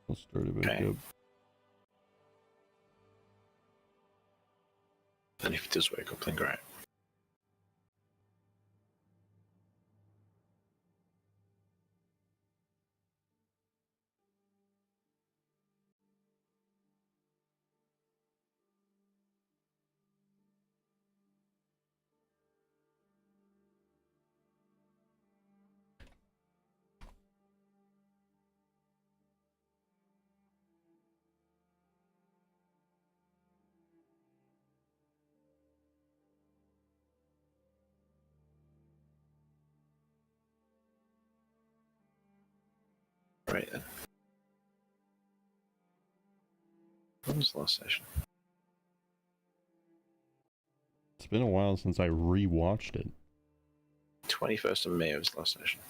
I'll start it back up. And if it does wake up, then great. Right then. When was the last session? It's been a while since I rewatched it. 21st of May was the last session.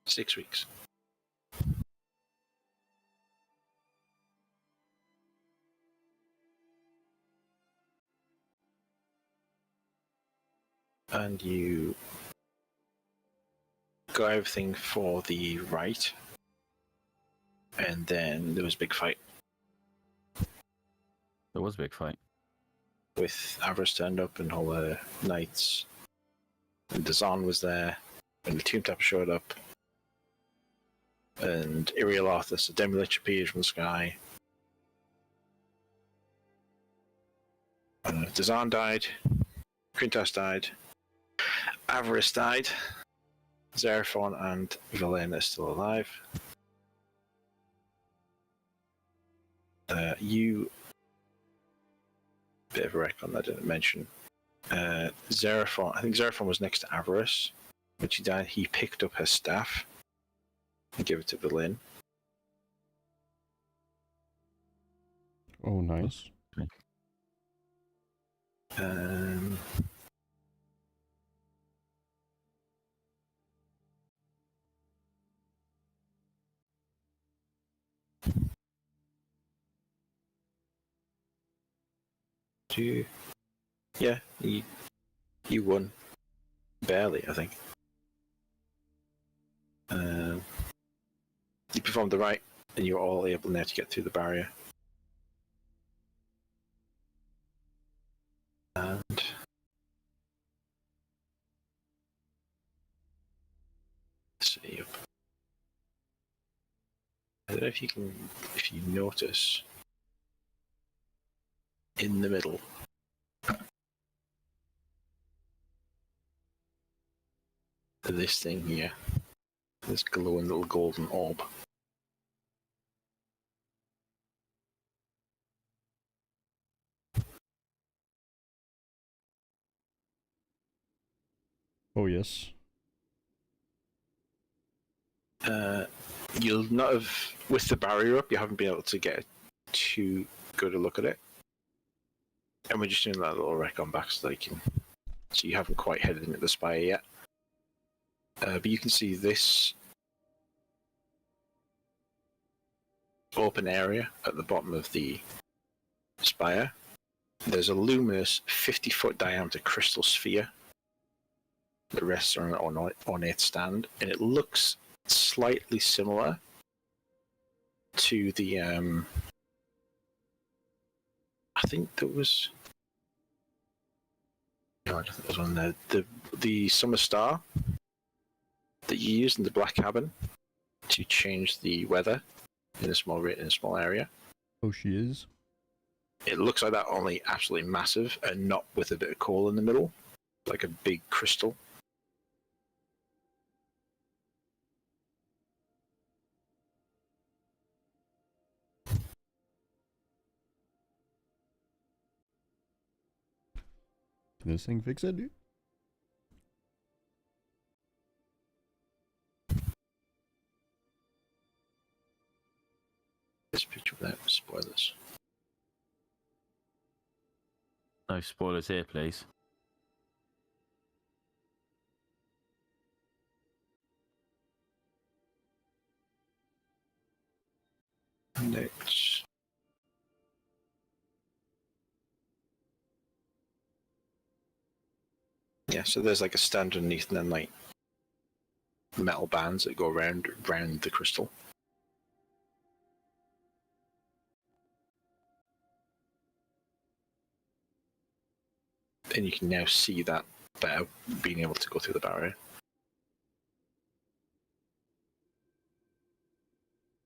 Six weeks. And you got everything for the right, and then there was a big fight. There was a big fight. With Avarice turned up and all the knights, and Dazan was there, and the Tomb Tapper showed up, and Iriel Arthas, a Demi-Lich appeared from the sky. Dazan died, Quintas died, Avarice died, Xeraphon and Valena are still alive. You... Bit of a recon I didn't mention. Xeraphon, I think Xeraphon was next to Avarice. When she died, he picked up her staff and gave it to Valin. Oh, nice. Yeah, you won. Barely, I think. You performed the rite, and you were all able now to get through the barrier. And let's see. I don't know if you notice in the middle. This thing here, this glowing little golden orb. Oh, yes. You'll not have, with the barrier up, you haven't been able to get too good a look at it. And we're just doing that little recon back so you haven't quite headed into the spire yet. But you can see this open area at the bottom of the spire. There's a luminous 50-foot diameter crystal sphere that rests on an ornate stand, and it looks slightly similar to the I think there was no, I don't think there was one there. The summer star that you used in the black cabin to change the weather in a small area. Oh, she is? It looks like that, only absolutely massive and not with a bit of coal in the middle, like a big crystal. Can this thing fix it, dude? This picture without spoilers. No spoilers here, please. Next. Yeah, so there's like a stand underneath, and then like metal bands that go around the crystal. And you can now see that better, being able to go through the barrier.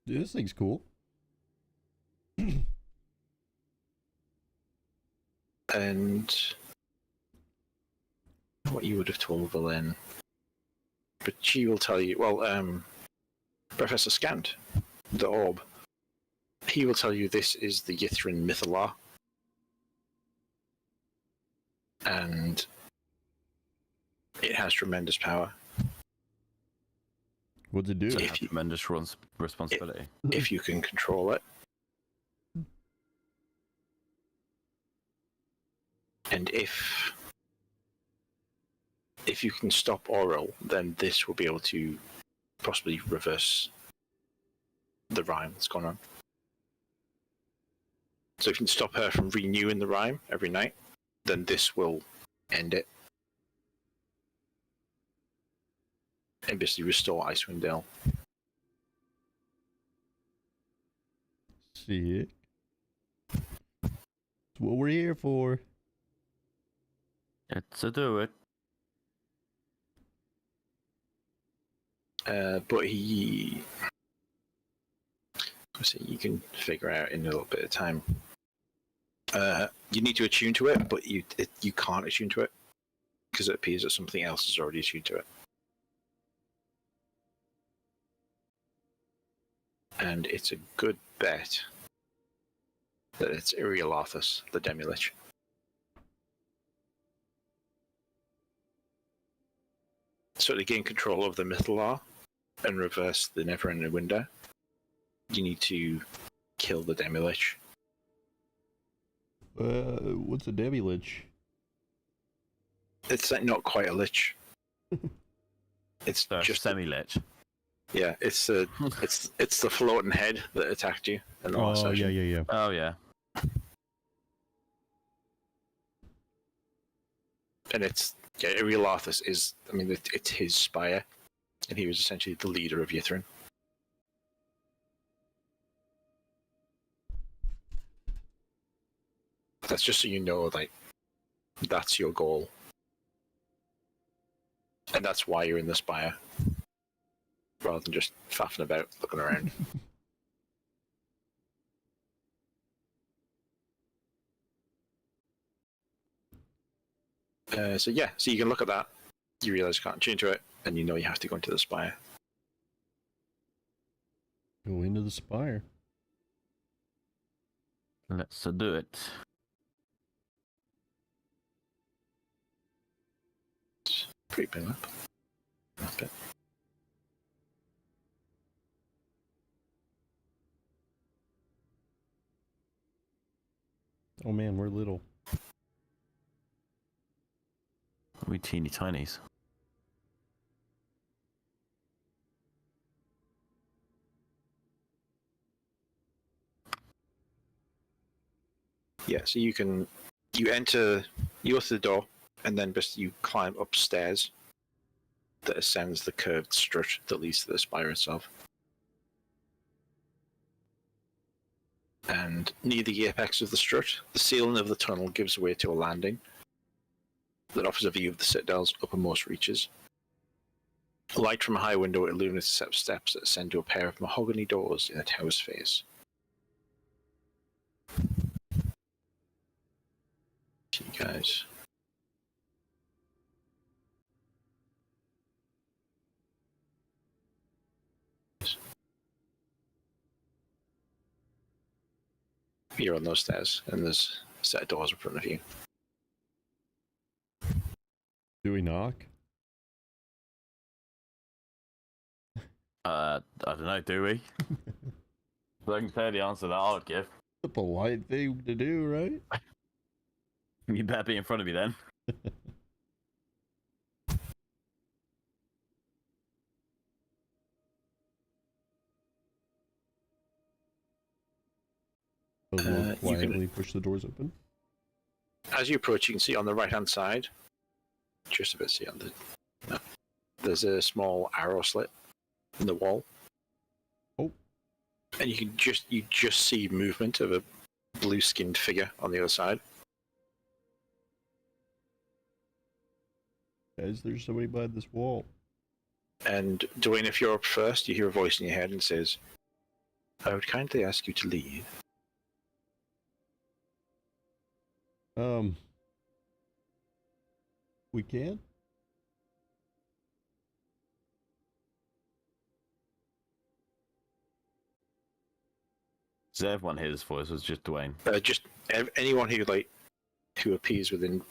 Dude, this thing's cool. And what you would have told Valen, but she will tell you. Well, Professor Scant, the orb, he will tell you this is the Yithrin Mythalar, and it has tremendous power. What's it do? So If have you- tremendous responsibility. if you can control it. And if you can stop Oral, then this will be able to possibly reverse the rhyme that's gone on. So if you can stop her from renewing the rhyme every night, then this will end it. And basically restore Icewind Dale. See it? It's what we're here for. It's a do it. But he, let's see, you can figure out in a little bit of time. You need to attune to it, but you can't attune to it because it appears that something else is already attuned to it. And it's a good bet that it's Iriolathus, the Demilich. So to gain control of the Mythalar and reverse the Neverending Window, you need to kill the Demilich. What's a Debbie Lich? It's like not quite a lich. It's So just semi-lich. yeah. It's the it's the floating head that attacked you in the last Oh, session. yeah. Oh yeah. And it's Iriolathus is. I mean, it's his spire, and he was essentially the leader of Yithrin. That's just so you know, like, that's your goal. And that's why you're in the spire. Rather than just faffing about, looking around. So yeah, so you can look at that, you realise you can't change to it, and you know you have to go into the spire. Go into the spire. Let's do it. Pretty big map. That's it. Oh man, we're little. We teeny tinies. Yeah, so you go to the door, and then just you climb upstairs that ascends the curved strut that leads to the spire itself. And near the apex of the strut, the ceiling of the tunnel gives way to a landing that offers a view of the citadel's uppermost reaches. Light from a high window illuminates a set of steps that ascend to a pair of mahogany doors in the tower's face. See you guys. You're on those stairs, and there's a set of doors in front of you. Do we knock? I don't know, do we? So I can tell you the answer that I would give. The polite thing to do, right? You better be in front of me then. We'll You quietly push the doors open. As you approach, you can see on the right-hand side, just about see on the. No. There's a small arrow slit in the wall. Oh. And you just see movement of a blue-skinned figure on the other side. Guys, there's somebody behind this wall. And Dwayne, if you're up first, you hear a voice in your head and says, "I would kindly ask you to leave." We can? So everyone hears his voice, was just Dwayne. Just anyone who appears within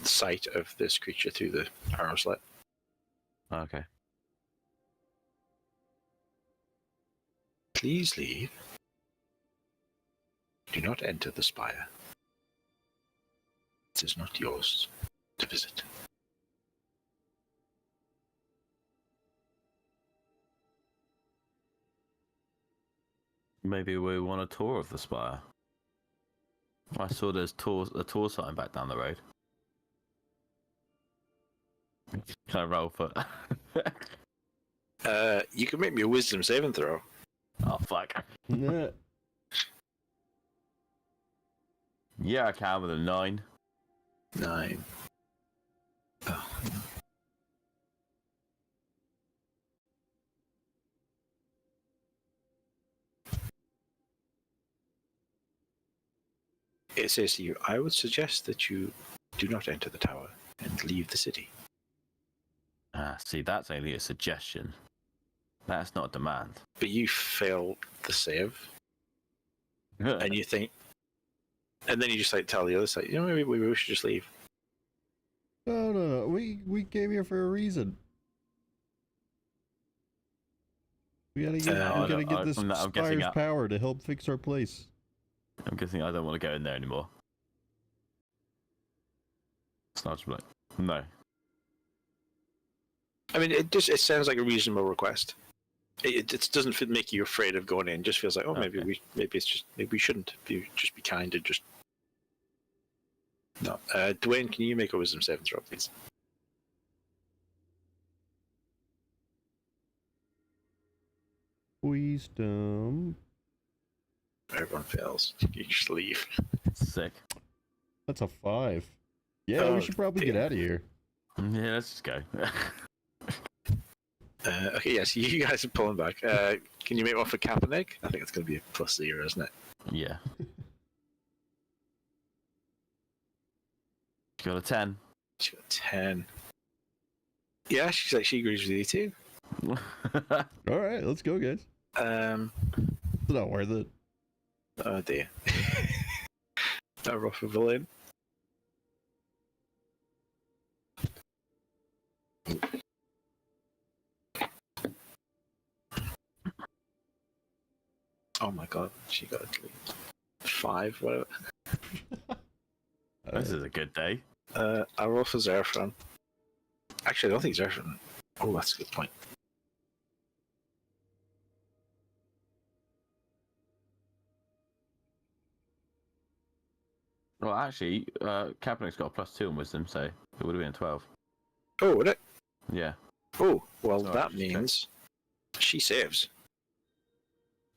sight of this creature through the arrow slit. Okay. Please leave. Do not enter the spire. It is not yours to visit. Maybe we want a tour of the spire. I saw there's a tour sign back down the road. Can I roll for? You can make me a wisdom saving throw. Oh fuck. Nah. Yeah, I can with a 9. 9. Oh. It says to you, "I would suggest that you do not enter the tower and leave the city." Ah, see, that's only a suggestion. That's not a demand. But you failed the save, and you think, and then you just tell the other side, maybe we should just leave. No. We came here for a reason. We gotta get this spire's power to help fix our place. I'm guessing I don't want to go in there anymore. It's not just like, no. I mean, it sounds like a reasonable request. It doesn't make you afraid of going in. It just feels like, maybe we shouldn't. Just be kind and just. No, Dwayne, can you make a wisdom saving throw, please? Wisdom. Everyone fails. You just leave. Sick. That's a 5. Yeah, we should probably get out of here. Yeah, let's just go. Okay, yes, you guys are pulling back. Can you make one for Kaepernick? I think it's going to be a +0, isn't it? Yeah. She got a 10. She got a 10. Yeah, she agrees with you too. All right, let's go, guys. It's not worth it. Oh dear. That rough of a villain. Oh my god, she got a 5, whatever. This is a good day. I roll for Zerfran. Actually, I don't think Zerfran. Oh, that's a good point. Well, actually, Kaepernick's got a +2 in wisdom, so it would have been a 12. Oh, would it? Yeah. Oh, well, Sorry, that means she saves.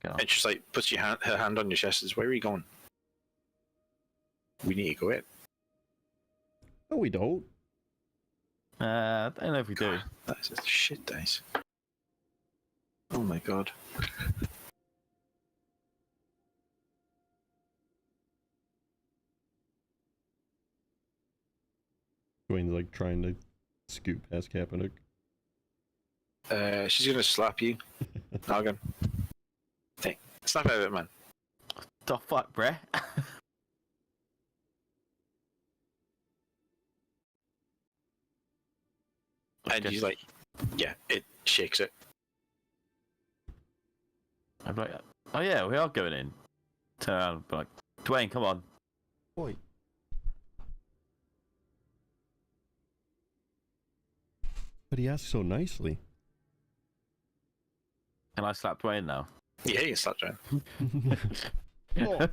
And she's puts her hand on your chest and says, "Where are you going? We need to go in." No, we don't. I don't know if we do. That's a shit dice. Oh my god. Dwayne's trying to scoot past Kaepernick. She's gonna slap you. Noggin. Hey, snap out of it, man. The fuck, bruh? And he's like, yeah, it shakes it. I'm like, oh yeah, we are going in. Turn around and be like, Dwayne, come on. Boy. But he asked so nicely. Can I slap Dwayne now? Yeah, you can slap Dwayne. Oh.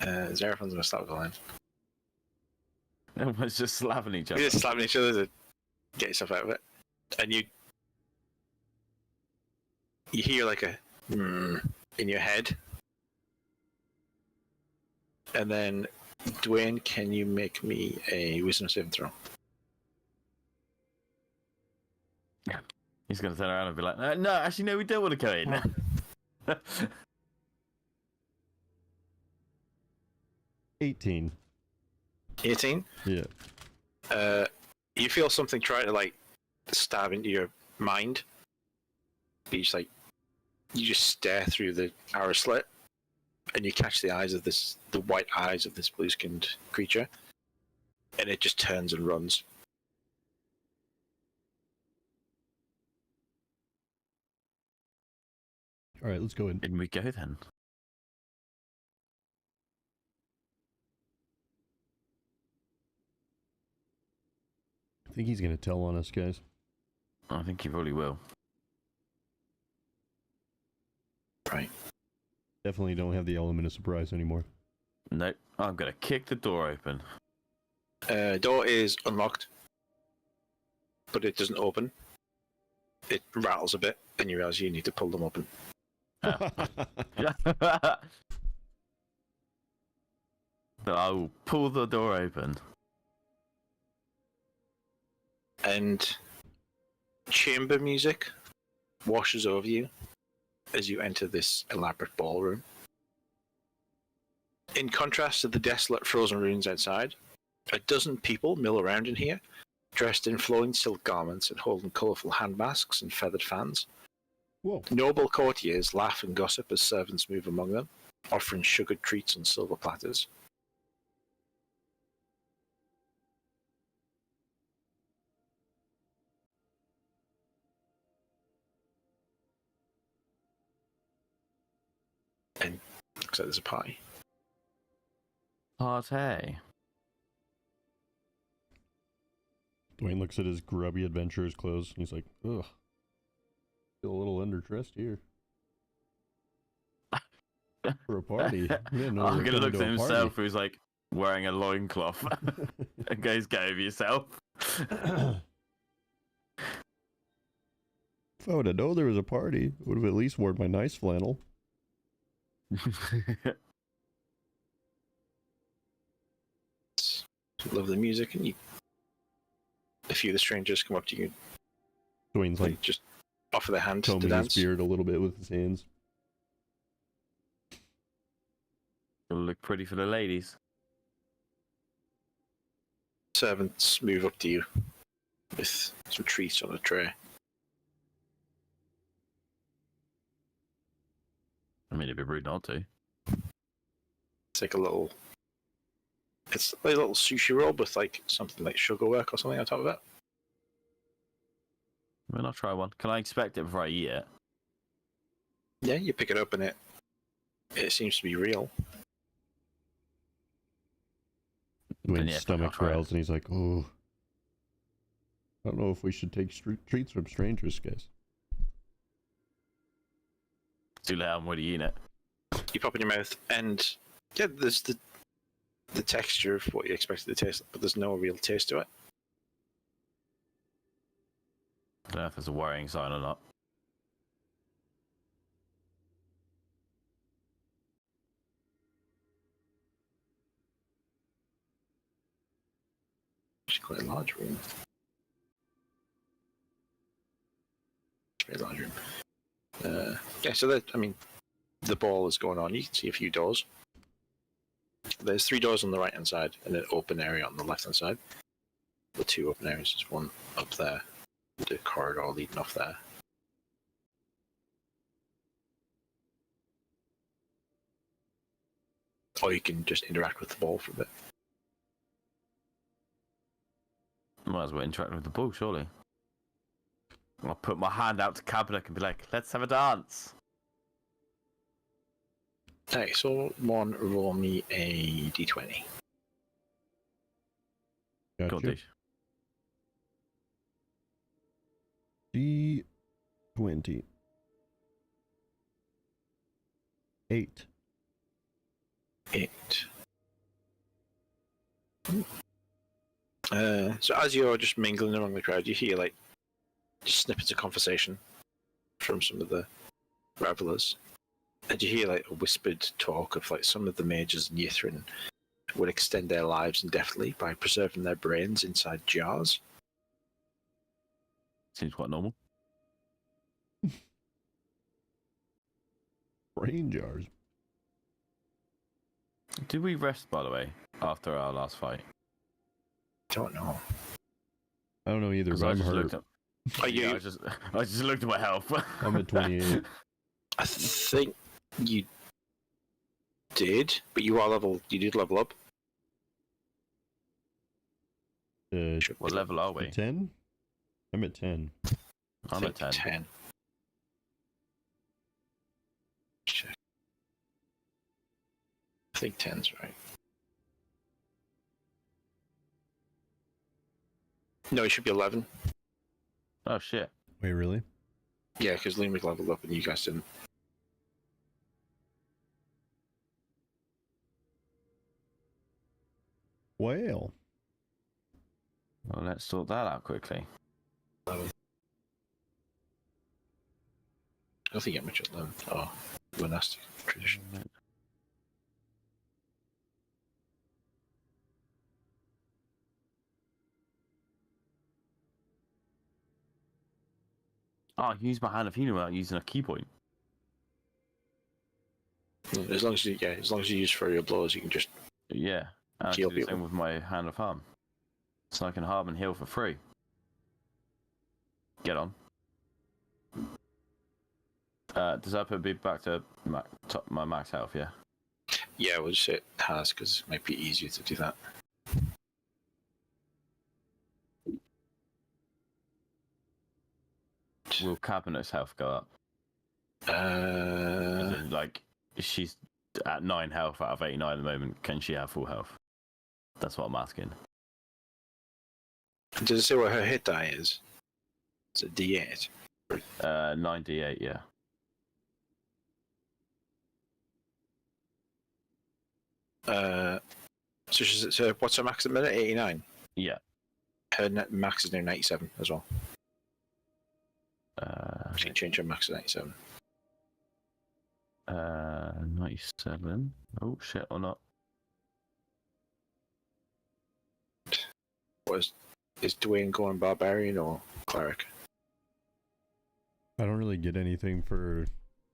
Zerafron's gonna slap the line. Everyone's just slapping each other. You're just slapping each other to get yourself out of it. And you hear like a in your head. And then, Dwayne, can you make me a wisdom saving throw? He's going to turn around and be like, no, actually, no, we don't want to go in. 18. 18? Yeah. You feel something try to like stab into your mind. But you just stare through the arrow slit, and you catch the white eyes of this blue-skinned creature, and it just turns and runs. All right, let's go in. In we go then. I think he's gonna tell on us, guys. I think he probably will. Right. Definitely don't have the element of surprise anymore. Nope. I'm going to kick the door open. Door is unlocked, but it doesn't open. It rattles a bit, and you realize you need to pull them open. So I will pull the door open. And chamber music washes over you as you enter this elaborate ballroom. In contrast to the desolate frozen ruins outside, a dozen people mill around in here, dressed in flowing silk garments and holding colourful hand masks and feathered fans. Whoa. Noble courtiers laugh and gossip as servants move among them, offering sugared treats on silver platters. And looks like there's a party. Party. Dwayne looks at his grubby adventurer's clothes, and he's like, ugh. Feel a little underdressed here. For a party. I'm going to look at himself, who's like wearing a loincloth. And goes, go over yourself. If I would have known there was a party, I would have at least worn my nice flannel. Love the music, and a few of the strangers come up to you. Dwayne's like just offer their hand to combing dance. his beard a little bit with his hands. It'll look pretty for the ladies. Servants move up to you with some treats on a tray. I mean, it'd be rude not to. It's like a little sushi roll with like something like sugarwork or something on top of it. I mean, I'll try one. Can I expect it before I eat it? Yeah, you pick it up and it seems to be real. Dwayne's stomach growls and he's like, oh, I don't know if we should take treats from strangers, guys. Too late, I'm already eating it. You pop in your mouth, and yeah, there's the texture of what you expect it to taste, but there's no real taste to it. I don't know if there's a worrying sign or not. It's quite a large room. Very large room. Yeah, so the ball is going on. You can see a few doors. There's 3 doors on the right hand side and an open area on the left hand side. The 2 open areas, there's one up there, the corridor leading off there. Or you can just interact with the ball for a bit. Might as well interact with the ball, surely. I'll put my hand out to Kabnak and be like, let's have a dance. Okay, so one, roll me a d20. Gotcha. D20. 8. 8. So as you're just mingling among the crowd, you hear like just snippets of conversation from some of the revelers, and you hear like a whispered talk of like some of the mages in Yithrin would extend their lives indefinitely by preserving their brains inside jars. Seems quite normal. Brain jars. Did we rest, by the way, after our last fight? Don't know. I don't know either, 'Cause but I I'm just hurt. looked at. Are you? Yeah, I just looked at my health. I'm at 28. I think you did, but you are level. You did level up. What level are we? 10? I'm at 10. I'm at 10. 10. Check. I think 10's right. No, it should be 11. Oh shit! Wait, really? Yeah, because Liam leveled up and you guys didn't. Well. Well, let's sort that out quickly. 11. I don't think you get much at 11. Oh, monastic tradition. Oh, I can use my hand of healing without using a key point. As long as you use for your blows, you can just Yeah, and I heal can do the people. same with my hand of harm. So I can harm and heal for free. Get on. Does that put me back to my max health? Yeah. Yeah, we'll just say it has because it might be easier to do that. Will Cabinet's health go up? As in, like, she's at 9 health out of 89 at the moment. Can she have full health? That's what I'm asking. Does it say what her hit die is? It's a D8. 98, yeah. So what's her max at the minute? 89. Yeah. Her max is now 97 as well. She can change her max to 97. 97. Oh shit, or not? Is Dwayne going barbarian or cleric? I don't really get anything for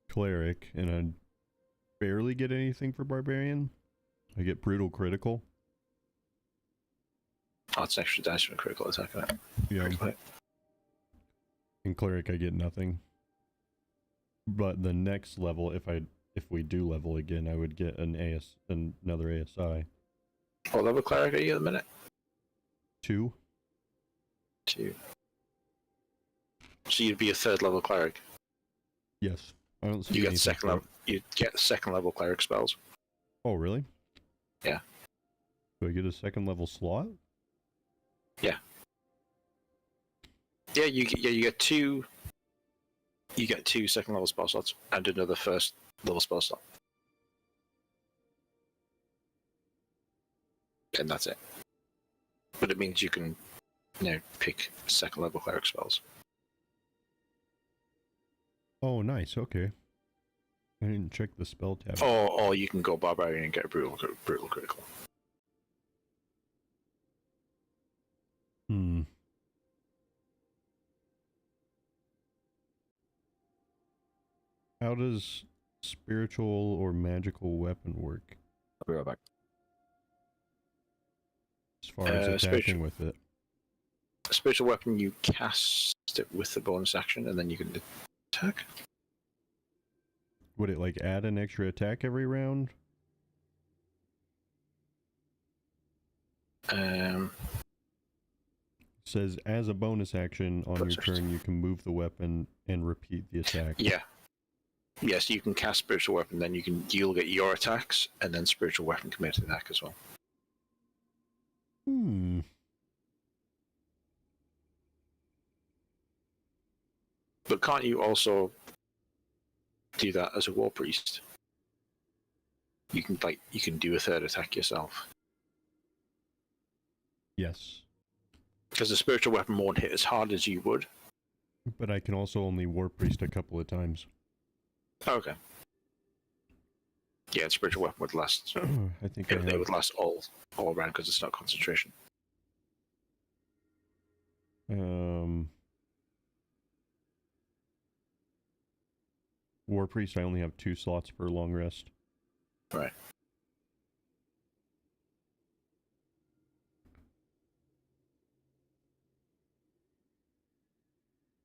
cleric, and I barely get anything for barbarian. I get brutal critical. Oh, it's extra dice from a critical attack. Right? Yeah. Right. In cleric, I get nothing. But the next level, if we do level again, I would get another ASI. What level cleric are you at the minute? 2. 2. So you'd be a third level cleric. Yes. I don't see You get anything second for level. You get second level cleric spells. Oh, really? Yeah. Do I get a second level slot? Yeah. Yeah, you get two. You get 2 second level spell slots and another first level spell slot, and that's it. But it means you can, pick second level cleric spells. Oh, nice. Okay. I didn't check the spell tab. Or you can go barbarian and get a brutal critical. Hmm. How does spiritual or magical weapon work I'll be right back. as far as attacking spiritual- with it? A spiritual weapon, you cast it with the bonus action, and then you can attack. Would it like add an extra attack every round? Says as a bonus action on your turn, you can move the weapon and repeat the attack. Yeah. Yes, you can cast spiritual weapon, then you'll get your attacks, and then spiritual weapon can make an attack as well. Hmm. But can't you also do that as a war priest? You can do a third attack yourself. Yes. Because the spiritual weapon won't hit as hard as you would. But I can also only War Priest a couple of times. Okay. Yeah, the spiritual weapon would last. I think It would last all around because it's not concentration. War Priest, I only have 2 slots per long rest. Right.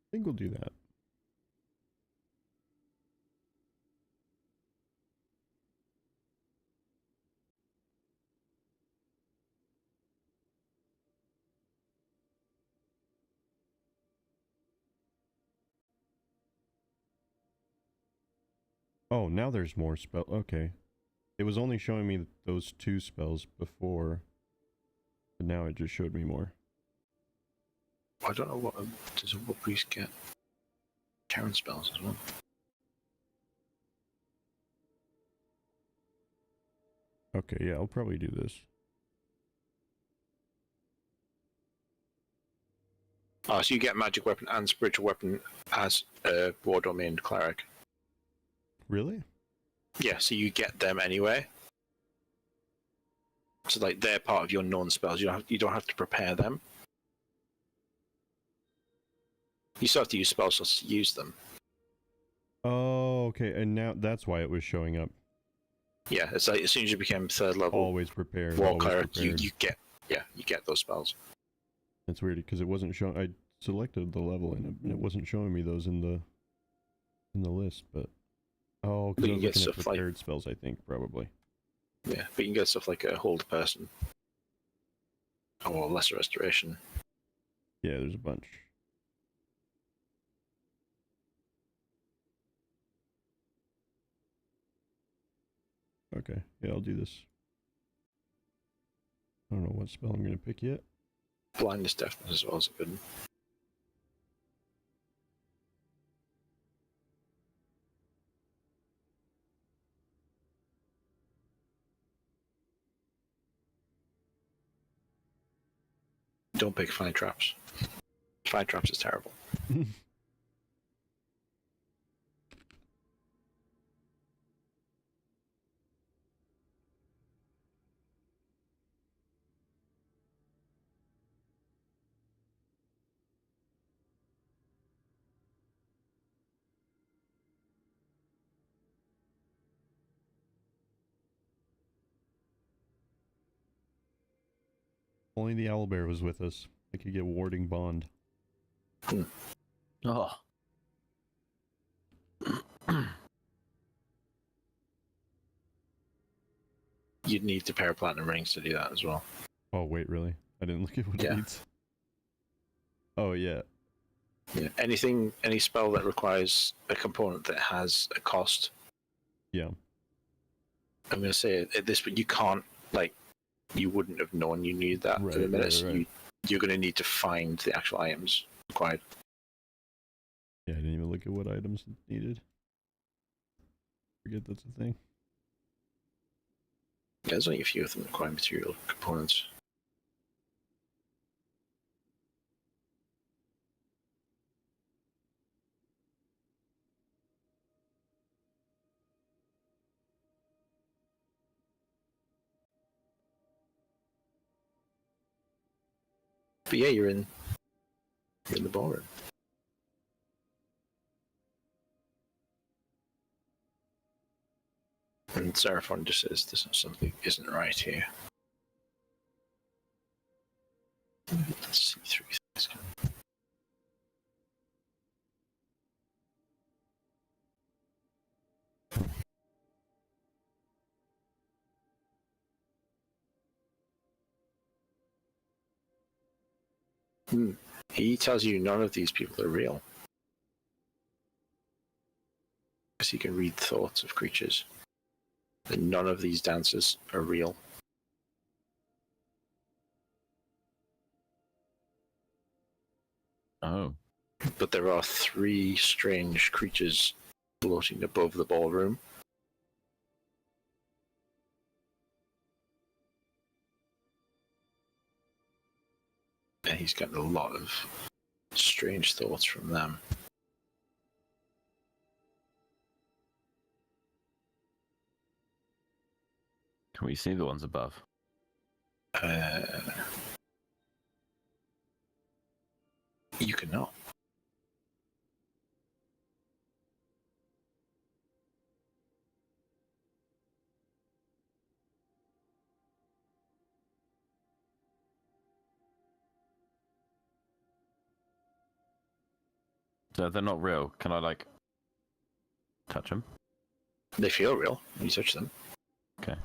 I think we'll do that. Oh, now there's more spell. Okay. It was only showing me those 2 spells before, but now it just showed me more. I don't know what does a War Priest get. Karen spells as well. Okay, yeah, I'll probably do this. Oh, so you get magic weapon and spiritual weapon as a war domain cleric. Really? Yeah, so you get them anyway. So like they're part of your non-spells. You don't have to prepare them. You still have to use spell slots to use them. Oh, okay, and now that's why it was showing up. Yeah, it's like as soon as you become 3rd level Always prepared. war Always cleric, prepared. you get those spells. That's weird because it wasn't showing. I selected the level and it wasn't showing me those in the list. But oh, because I was looking at prepared spells. I think probably. Yeah, but you can get stuff like a hold person or lesser restoration. Yeah, there's a bunch. Okay, yeah, I'll do this. I don't know what spell I'm gonna pick yet. Blindness deafness as well is a good one. Don't pick fire traps. Fire traps is terrible. Only the owlbear was with us. I could get warding bond. Oh. You'd need to pair platinum rings to do that as well. Oh wait, really? I didn't look at what it needs. Oh yeah. Yeah. Any spell that requires a component that has a cost. Yeah. I'm going to say at this, but you can't, like, you wouldn't have known you needed that Right, in a minute. right. You're going to need to find the actual items required. Yeah, I didn't even look at what items it needed. Forget that's a thing. Yeah, there's only a few of them that require material components. But yeah, you're in the ballroom. And Seraphon just says there's something isn't right here. Let's see through things. He tells you none of these people are real. Because he can read thoughts of creatures. And none of these dancers are real. Oh. But there are 3 strange creatures floating above the ballroom. And he's getting a lot of strange thoughts from them. Can we see the ones above? You cannot. So they're not real. Can I, like, touch them? They feel real when you touch them. Okay.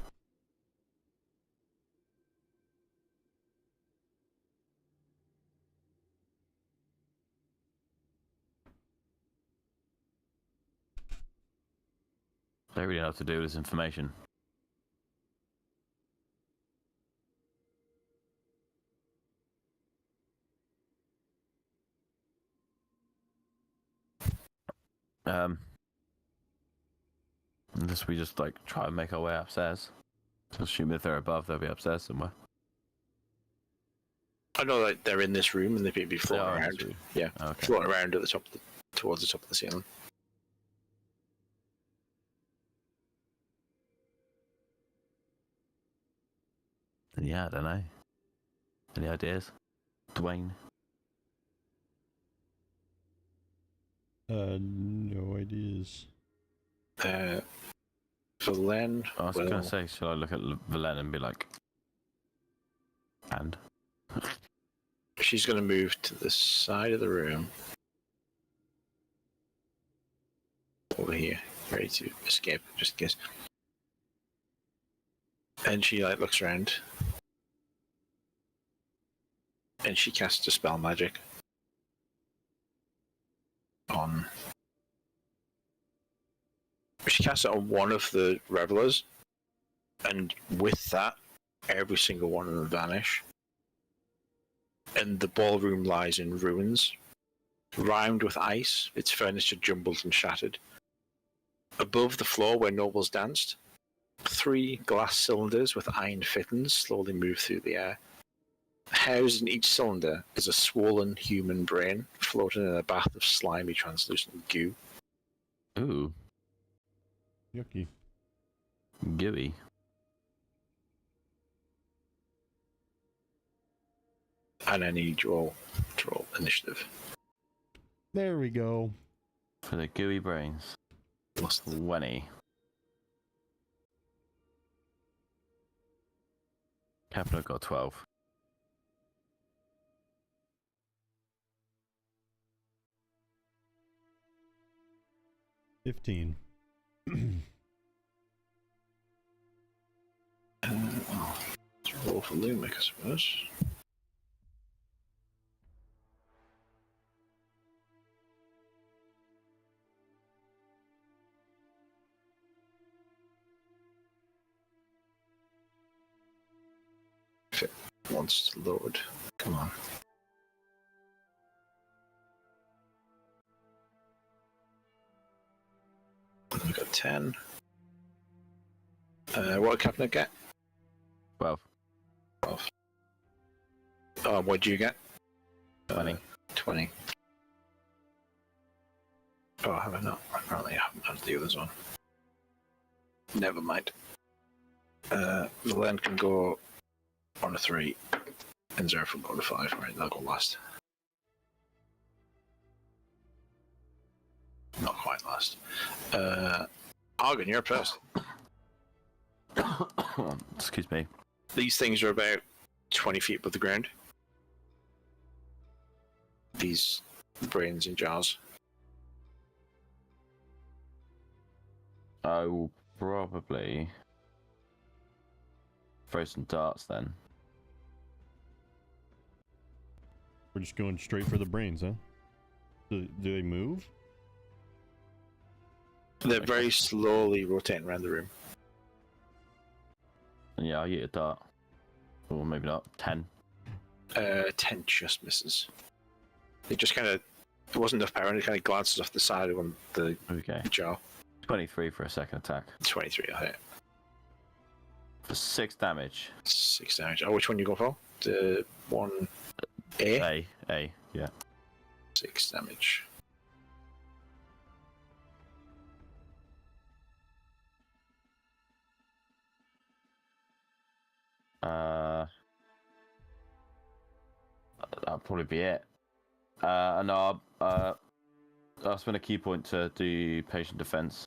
They really know what to do with this information. Unless we just, like, try and make our way upstairs. So assume if they're above, they'll be upstairs somewhere. I know that they're in this room and they be floating around. Yeah, okay. Floating around at the top, towards the top of the ceiling. Yeah, I don't know. Any ideas, Dwayne? No ideas. For Len, I was gonna say, should I look at Valen and be like, and? She's going to move to the side of the room. Over here, ready to escape, just in case. And she, like, looks around. And she casts a spell magic on... She casts it on one of the revelers. And with that, every single one of them vanish. And the ballroom lies in ruins, rimed with ice, its furniture jumbled and shattered. Above the floor where nobles danced, 3 glass cylinders with iron fittings slowly move through the air. Housed in each cylinder is a swollen human brain floating in a bath of slimy, translucent goo. Ooh. Yucky. Gooey. And I need you all to roll initiative. There we go. For the gooey brains. Plus 20. Kepler got 12. $15. Let's roll for Lumic, I suppose. If it wants to load, come on. We got 10. What did Cabinet get? 12. 12. What did you get? 20. 20. Oh, have I not? Apparently I haven't had the others on. Never mind. The land can go on a 3, and Zerf will go on a 5. Right, they'll go last. Not quite last. Argon, you're up first. Excuse me. These things are about 20 feet above the ground. These brains in jars. I will probably throw some darts then. We're just going straight for the brains, huh? Do they move? They're very slowly rotating around the room. Yeah, I'll get a dart. Or maybe not. 10. 10 just misses. It just kind of... There wasn't enough power, and it kind of glances off the side of the Okay. jar. 23 for a second attack. 23, I hit. For 6 damage. 6 damage. Oh, which one you go for? The one... A, yeah. 6 damage. That'll probably be it. And I'll spend a key point to do patient defense.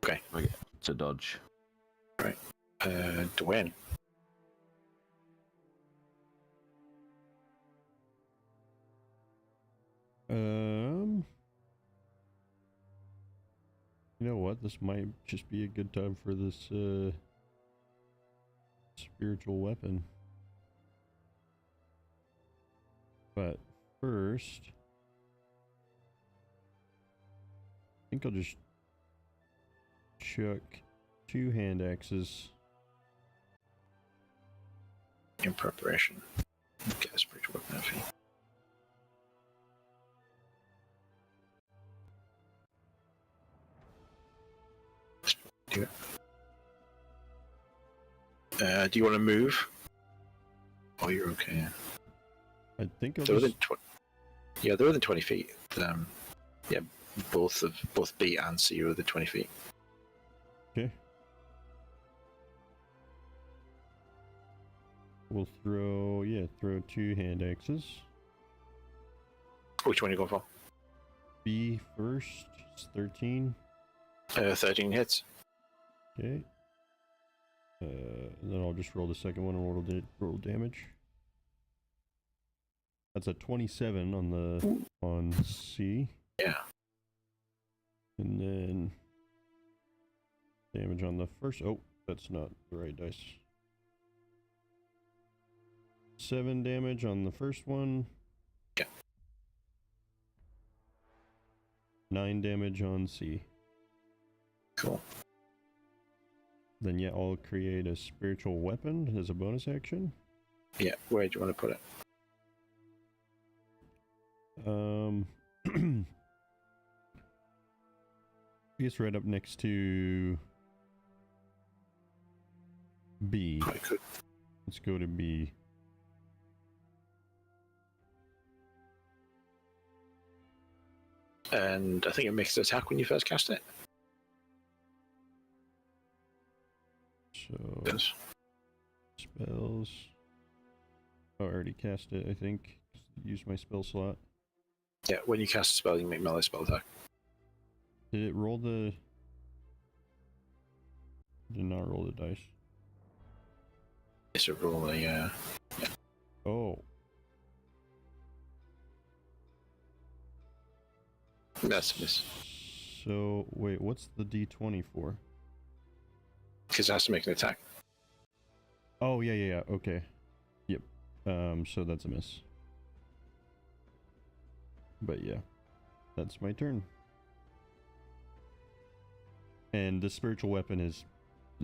Okay. To dodge. Right. Dwayne. You know what? This might just be a good time for this spiritual weapon. But first, I think I'll just chuck 2 hand axes. In preparation. Get a spiritual weapon out for you. Do it. Do you want to move? Oh, you're okay. I think I'll They're just... yeah, they're within 20 feet. Yeah, both B and C are within 20 feet. Okay. We'll throw 2 hand axes. Which one are you going for? B first. It's 13. 13 hits. Okay. And then I'll just roll the second one and roll damage. That's a 27 on C. Yeah. And then damage on the first. Oh, that's not the right dice. 7 damage on the first one. Yeah. 9 damage on C. Cool. Then I'll create a spiritual weapon as a bonus action. Yeah, where do you want to put it? I guess right up next to B. Quite good. Let's go to B. And I think it makes the attack when you first cast it. So Yes. spells. Oh, I already cast it, I think. Use my spell slot. Yeah, when you cast a spell, you make melee spell attack. Did it roll the... Did not roll the dice. It's a roll a, yeah. Oh. That's a miss. So, wait, what's the D20 for? Because it has to make an attack. Oh, yeah, okay. Yep. So that's a miss. But yeah, that's my turn. And the spiritual weapon is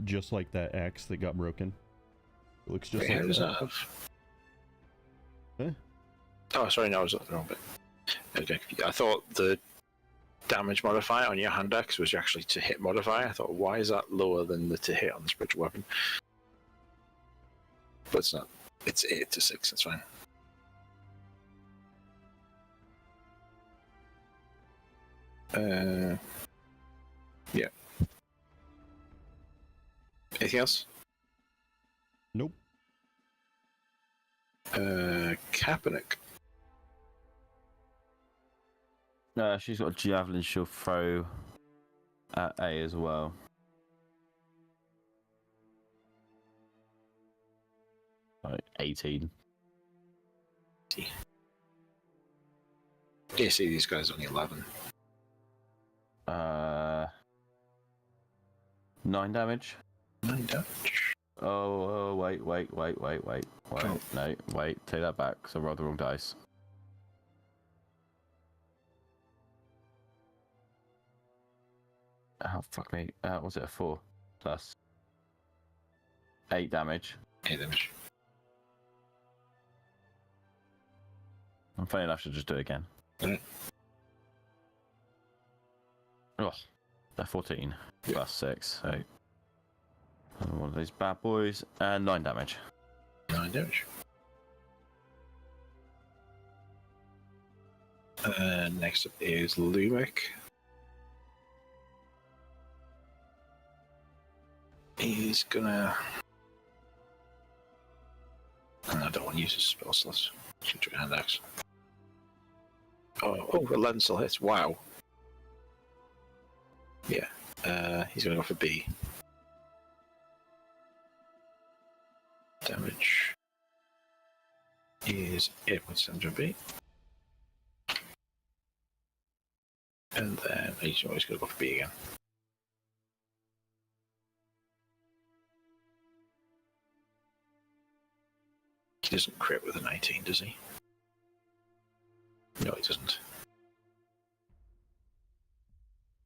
just like that axe that got broken. It looks just like that. Huh? Oh, sorry, no, I was looking the wrong bit. Okay, I thought the damage modifier on your hand axe was actually to hit modifier. I thought, why is that lower than the to hit on the spiritual weapon? But it's not. It's 8 to 6. That's fine. Yeah. Anything else? Nope. Kaepernick. She's got a javelin she'll throw at A as well. Like 18. Yeah, see, these guys only 11. 9 damage. 9 damage. Oh, wait. Oh. No, wait, take that back, because I rolled the wrong dice. Oh, fuck me. Was it a 4 plus 8 damage? 8 damage. I'm funny enough to just do it again. Right. Oh, they're 14 Yeah. plus 6, so one of these bad boys, and 9 damage. 9 damage. Next up is Lumic. He's gonna. I don't want to use his spell slots. Should do hand axe. Oh, 11 still hits. Wow. Yeah. He's gonna go for B. Damage is 8.7 B. And then he's always gonna go for B again. He doesn't crit with a 19, does he? No, he doesn't.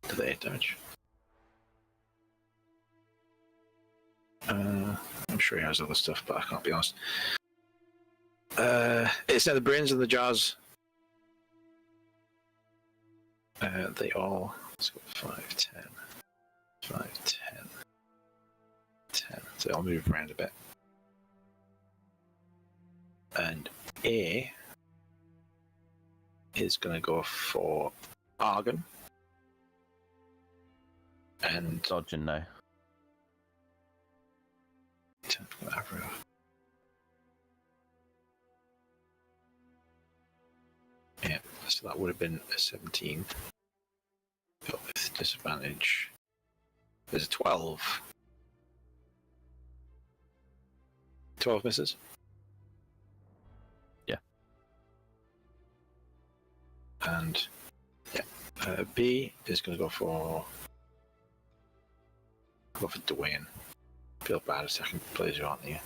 To the 8 damage. I'm sure he has other stuff, but I can't be honest. It's now the brains and the jars. They all. Let's go 5, 10. 5, 10. 10. So I'll move around a bit. And A is going to go for Argon. And Dodging now. Yeah, so that would have been a 17. But with disadvantage, there's a 12. 12 misses. Yeah. And yeah, B is going to go for Dwayne. Feel bad a second plays you, aren't you?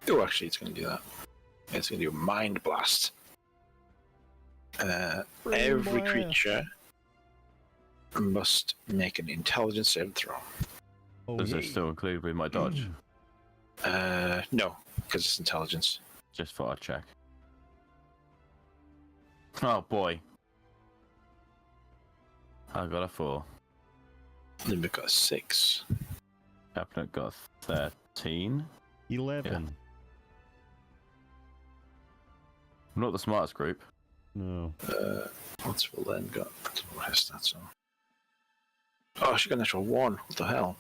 Oh, actually, it's going to do that. It's going to do a Mind Blast. Every creature must make an intelligence save throw. Oh, Does it still include with my dodge? No, because it's intelligence. Just thought I'd check. Oh boy. I got a 4. Limbic got a 6. Captain got 13. 11. Yeah. I'm not the smartest group. No. What's Len got? What has that on? Oh, she got an natural 1. What the hell?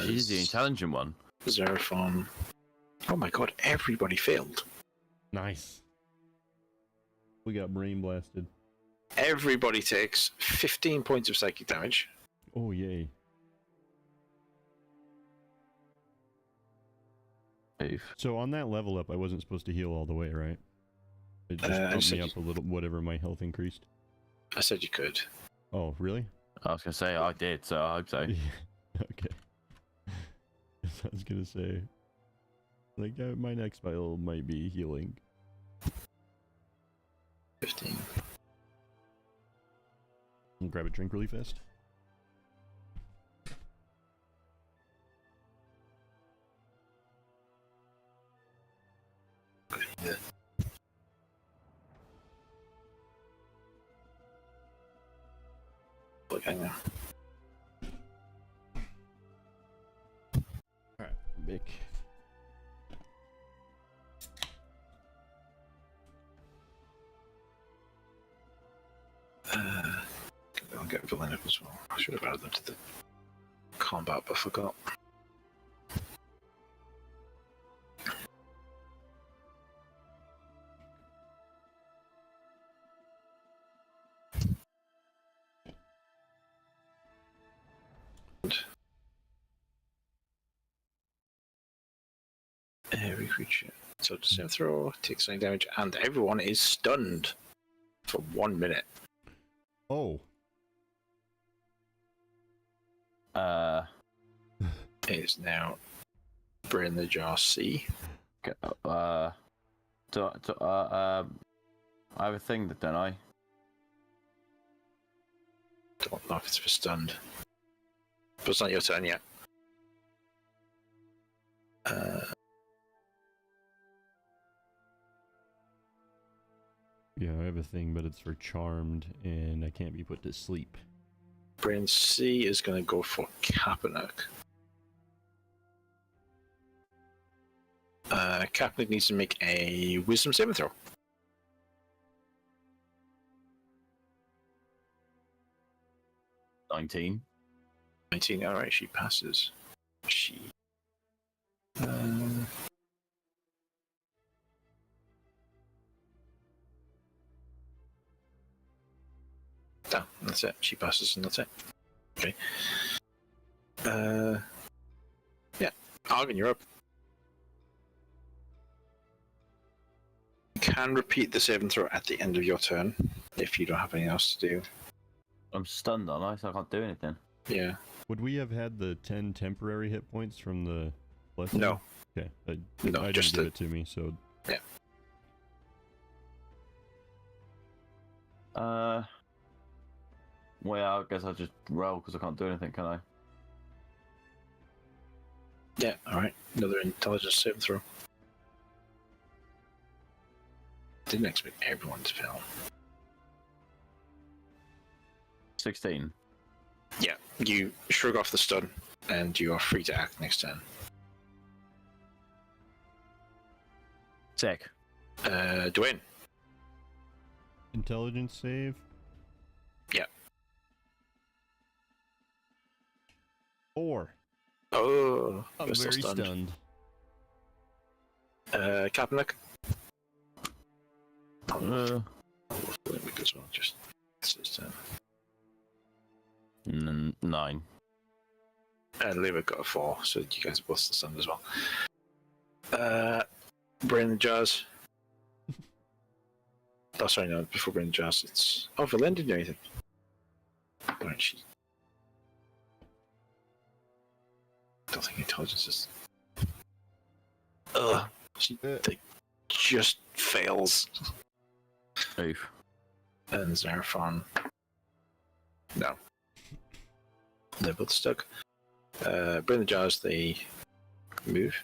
She's the intelligent one. Xerophon. Oh my god, everybody failed. Nice. We got brain blasted. Everybody takes 15 points of psychic damage. Oh, yay. Move. So on that level up, I wasn't supposed to heal all the way, right? It just bumped me up a little, whatever my health increased. I said you could. Oh, really? I was gonna say I did, so I hope so. Okay. I was gonna say, like, my next spell might be healing. 15. I'll grab a drink really fast. Yeah. Look, hang on. Alright, Vic. I'll get villain up as well. I should have added them to the combat, but I forgot. Every creature. So the same throw, takes any damage, and everyone is stunned for 1 minute. Oh. It is now Brain the Jar C. I have a thing that don't I? Don't know if it's for stunned. But it's not your turn yet. Yeah, I have a thing, but it's for charmed, and I can't be put to sleep. Brain C is going to go for Kaepernick. Kaepernick needs to make a wisdom saving throw. 19. 19, alright, she passes. She... No, that's it. She passes and that's it. Okay. Yeah. Argon, you're up. You can repeat the saving throw at the end of your turn if you don't have anything else to do. I'm stunned, aren't I? So I can't do anything. Yeah. Would we have had the 10 temporary hit points from the blessing? No. Okay. No, I just didn't give it to me, so... Yeah. Well, I guess I'll just roll because I can't do anything, can I? Yeah, alright. Another intelligence saving throw. Didn't expect everyone to fail. 16. Yeah, you shrug off the stun, and you are free to act next turn. Sick. Dwayne. Intelligence save? Yeah. 4. Oh, I'm you're still very stunned. Kaepernick. Uh, As well, just it's his turn. 9. And Lever got a 4, so you guys are both still stunned as well. Brain and Jazz. Oh, sorry, no, before Brain and Jazz, it's... Oh, Valen didn't do anything. Alright, she... I don't think intelligence is... Ugh. She just fails. Oof. And Xeraphon... No. They're both stuck. Brain and Jazz, they move.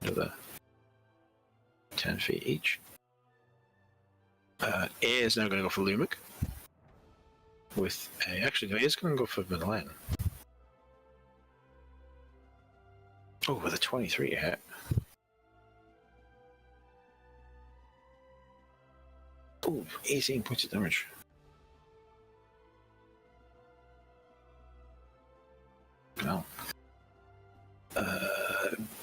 Another 10 feet each. A is now going to go for Lumic. With a... Actually, no, A is going to go for Milan. Oh, with a 23 hit. Oh, 18 points of damage. No.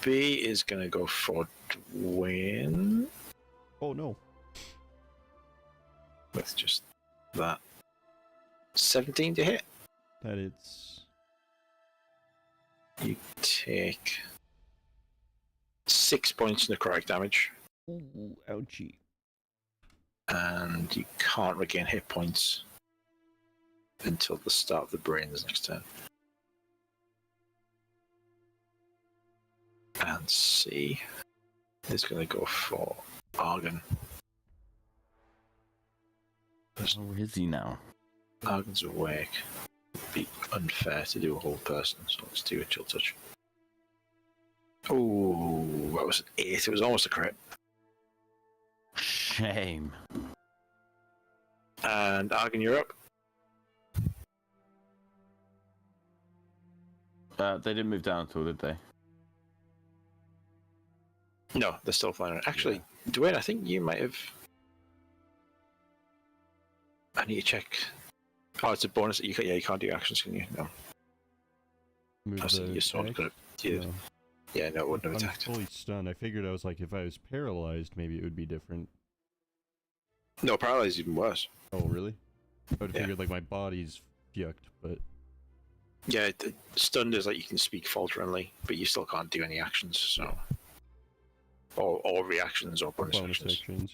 B is going to go for Dwayne. Oh no. With just that. 17 to hit. That it's... You take 6 points necrotic damage. Ooh, ouchie. And you can't regain hit points until the start of the brains next turn. And C is going to go for Argon. Where is he now? Argon's awake. It'd be unfair to do a whole person, so let's do a chill touch. Oh, that was an 8. It was almost a crit. Shame. And Argon, you're up. They didn't move down at all, did they? No, they're still flying around. Actually, Dwayne, I think you might have... I need to check. Oh, it's a bonus. You can't do actions, can you? No. Move I was thinking your sword attack? could have... No. Yeah, no, it wouldn't have I'm attacked. fully stunned. I figured I was like, if I was paralyzed, maybe it would be different. No, paralyzed is even worse. Oh, really? I would have Yeah. figured like my body's yucked, but... Yeah, stunned is like you can speak falteringly, but you still can't do any actions, so... Or reactions or bonus actions. actions,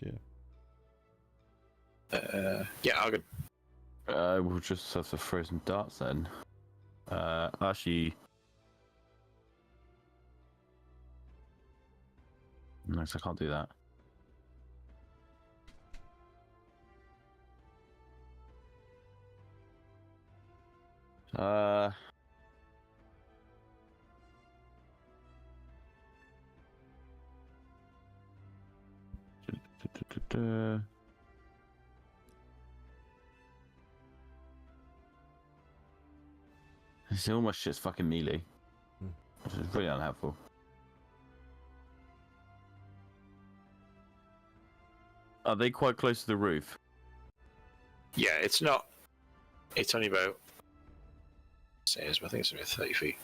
yeah. Yeah, Argon. We'll just have the frozen darts then. Actually... No, I can't do that. See, all my shit's fucking melee, which is really unhelpful. Are they quite close to the roof? Yeah, it's not. It's only about. I think it's about 30 feet.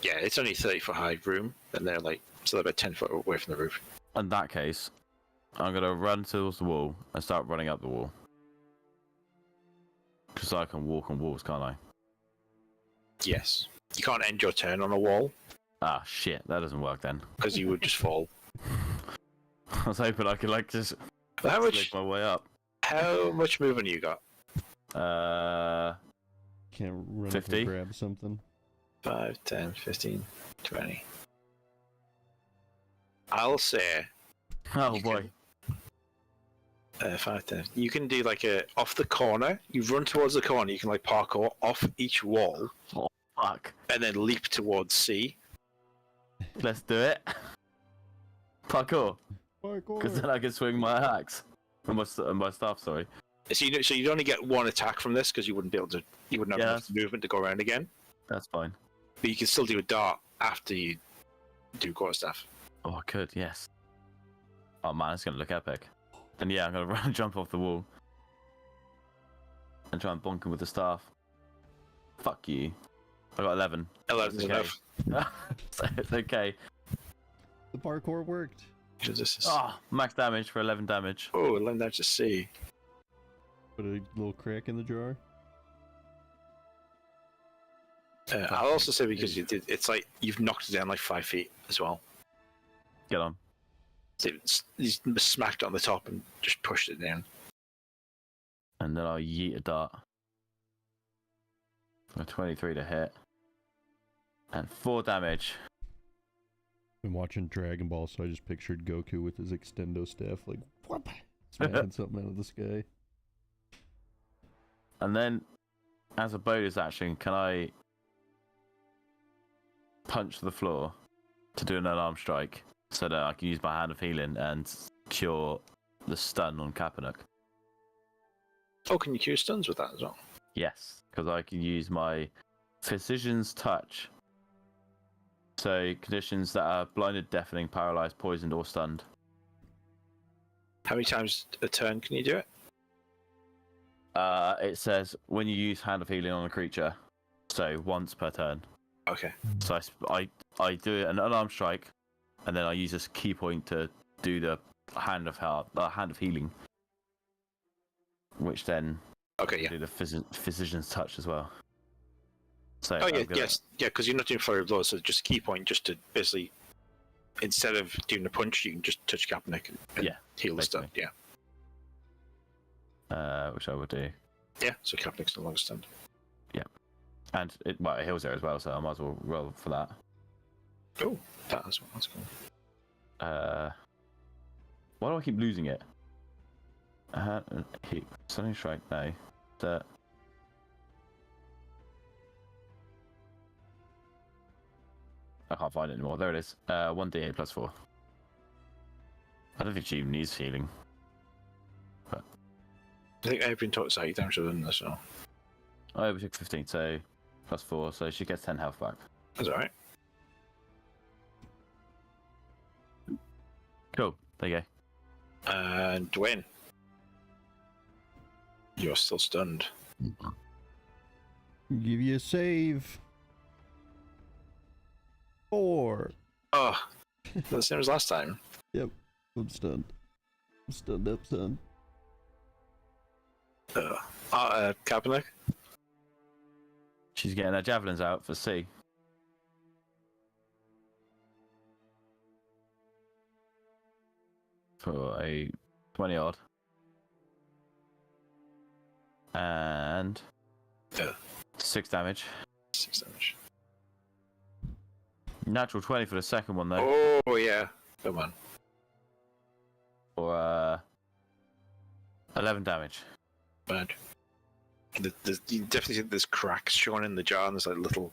Yeah, it's only 30-foot high room, and they're like still about 10 foot away from the roof. In that case, I'm gonna run towards the wall and start running up the wall. Because I can walk on walls, can't I? Yes. You can't end your turn on a wall Ah, shit, that doesn't work then. because you would just fall. I was hoping I could like just How make much? my way up. How much movement you got? Can't run 50? up and grab something. 5, 10, 15, 20. I'll say. Oh you boy. Can, 5, 10. You can do like a off the corner. You run towards the corner. You can like parkour off each wall Fuck. and then leap towards C. Let's do it. Parkour. Parkour. Because then I can swing my axe. My staff, sorry. So you'd only get one attack from this because you wouldn't be able to. You wouldn't have enough movement to go around again. That's fine. But you can still do a dart after you do quarterstaff. Oh, I could, yes. Oh man, it's gonna look epic. And yeah, I'm gonna run and jump off the wall. And try and bonk him with the staff. Fuck you. I got 11. 11's Okay. enough. So it's okay. The parkour worked. Because this is... Oh, max damage for 11 damage. Oh, 11 damage to C. Put a little crack in the jar. I'll also say because it's like you've knocked it down like 5 feet as well. Get on. So he's smacked it on the top and just pushed it down. And then I'll yeet a dart. A 23 to hit. And 4 damage. Been watching Dragon Ball, so I just pictured Goku with his extendo staff, like whoop, smacking something out of the sky. And then, as a bonus action, can I punch the floor to do an alarm strike so that I can use my Hand of Healing and cure the stun on Kaepernick? Oh, can you cure stuns with that as well? Yes, because I can use my Physician's Touch. So, conditions that are blinded, deafening, paralyzed, poisoned, or stunned. How many times a turn can you do it? It says when you use Hand of Healing on a creature, so once per turn. Okay. So I do an alarm strike, and then I use this key point to do the Hand of Healing, which then Okay, yeah. do the Physician's Touch as well. So Oh, yeah, yes. Yeah, because you're not doing flurry of blows, so just a key point just to basically, instead of doing a punch, you can just touch Kaepernick and heal the stun. basically. Yeah. Which I would do. Yeah, so Kaepernick's no longer stunned. And it heals there as well, so I might as well roll for that. Oh, that's cool. Why do I keep losing it? Stunning Strike, no. I can't find it anymore. There it is. 1d8 plus 4. I don't think she even needs healing. I think I've been taught side damage other than this, so I overtook 15, so plus 4, so she gets 10 health back. that's alright. Cool. There you go. And Dwayne, you're still stunned. Give you a save. 4. Oh, the same as last time. Yep, I'm stunned. I'm stunned up, son. Kaepernick? She's getting her javelins out for C. For a 20 odd. And 6 damage. 6 damage. Natural 20 for the second one though. Oh, yeah. Come on. For 11 damage. Bad. You definitely see there's cracks showing in the jar, and there's like little.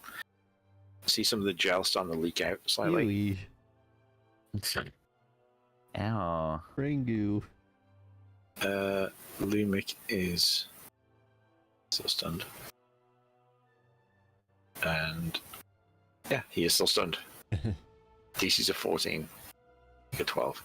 See some of the gel starting to leak out slightly. Ewy. Ow. Brain goo. Lumic is still stunned. And yeah, he is still stunned. DC's a 14. You get 12.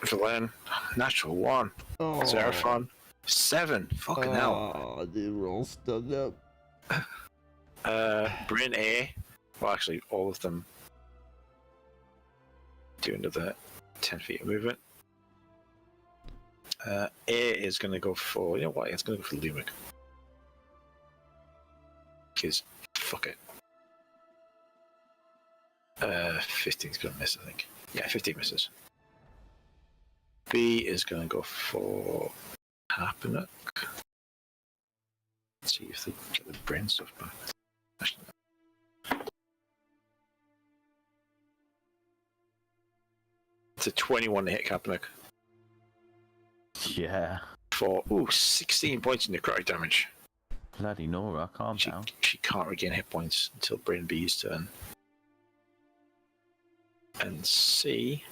Villain, natural 1. Oh. Xeraphon, 7. Fucking hell. Oh, dude, we're all stunned up. Bryn A. Well, actually, all of them do another 10 feet of movement. A is going to go for, you know what, it's going to go for Lumic. Because, fuck it. 15's going to miss, I think. Yeah, 15 misses. B is going to go for Happinuk. Let's see if they get the brain stuff back. Actually, it's a 21 to hit Kaepernick Yeah. for 16 points of necrotic damage. Bloody Nora, calm down. She can't regain hit points until Brain B's turn. And C,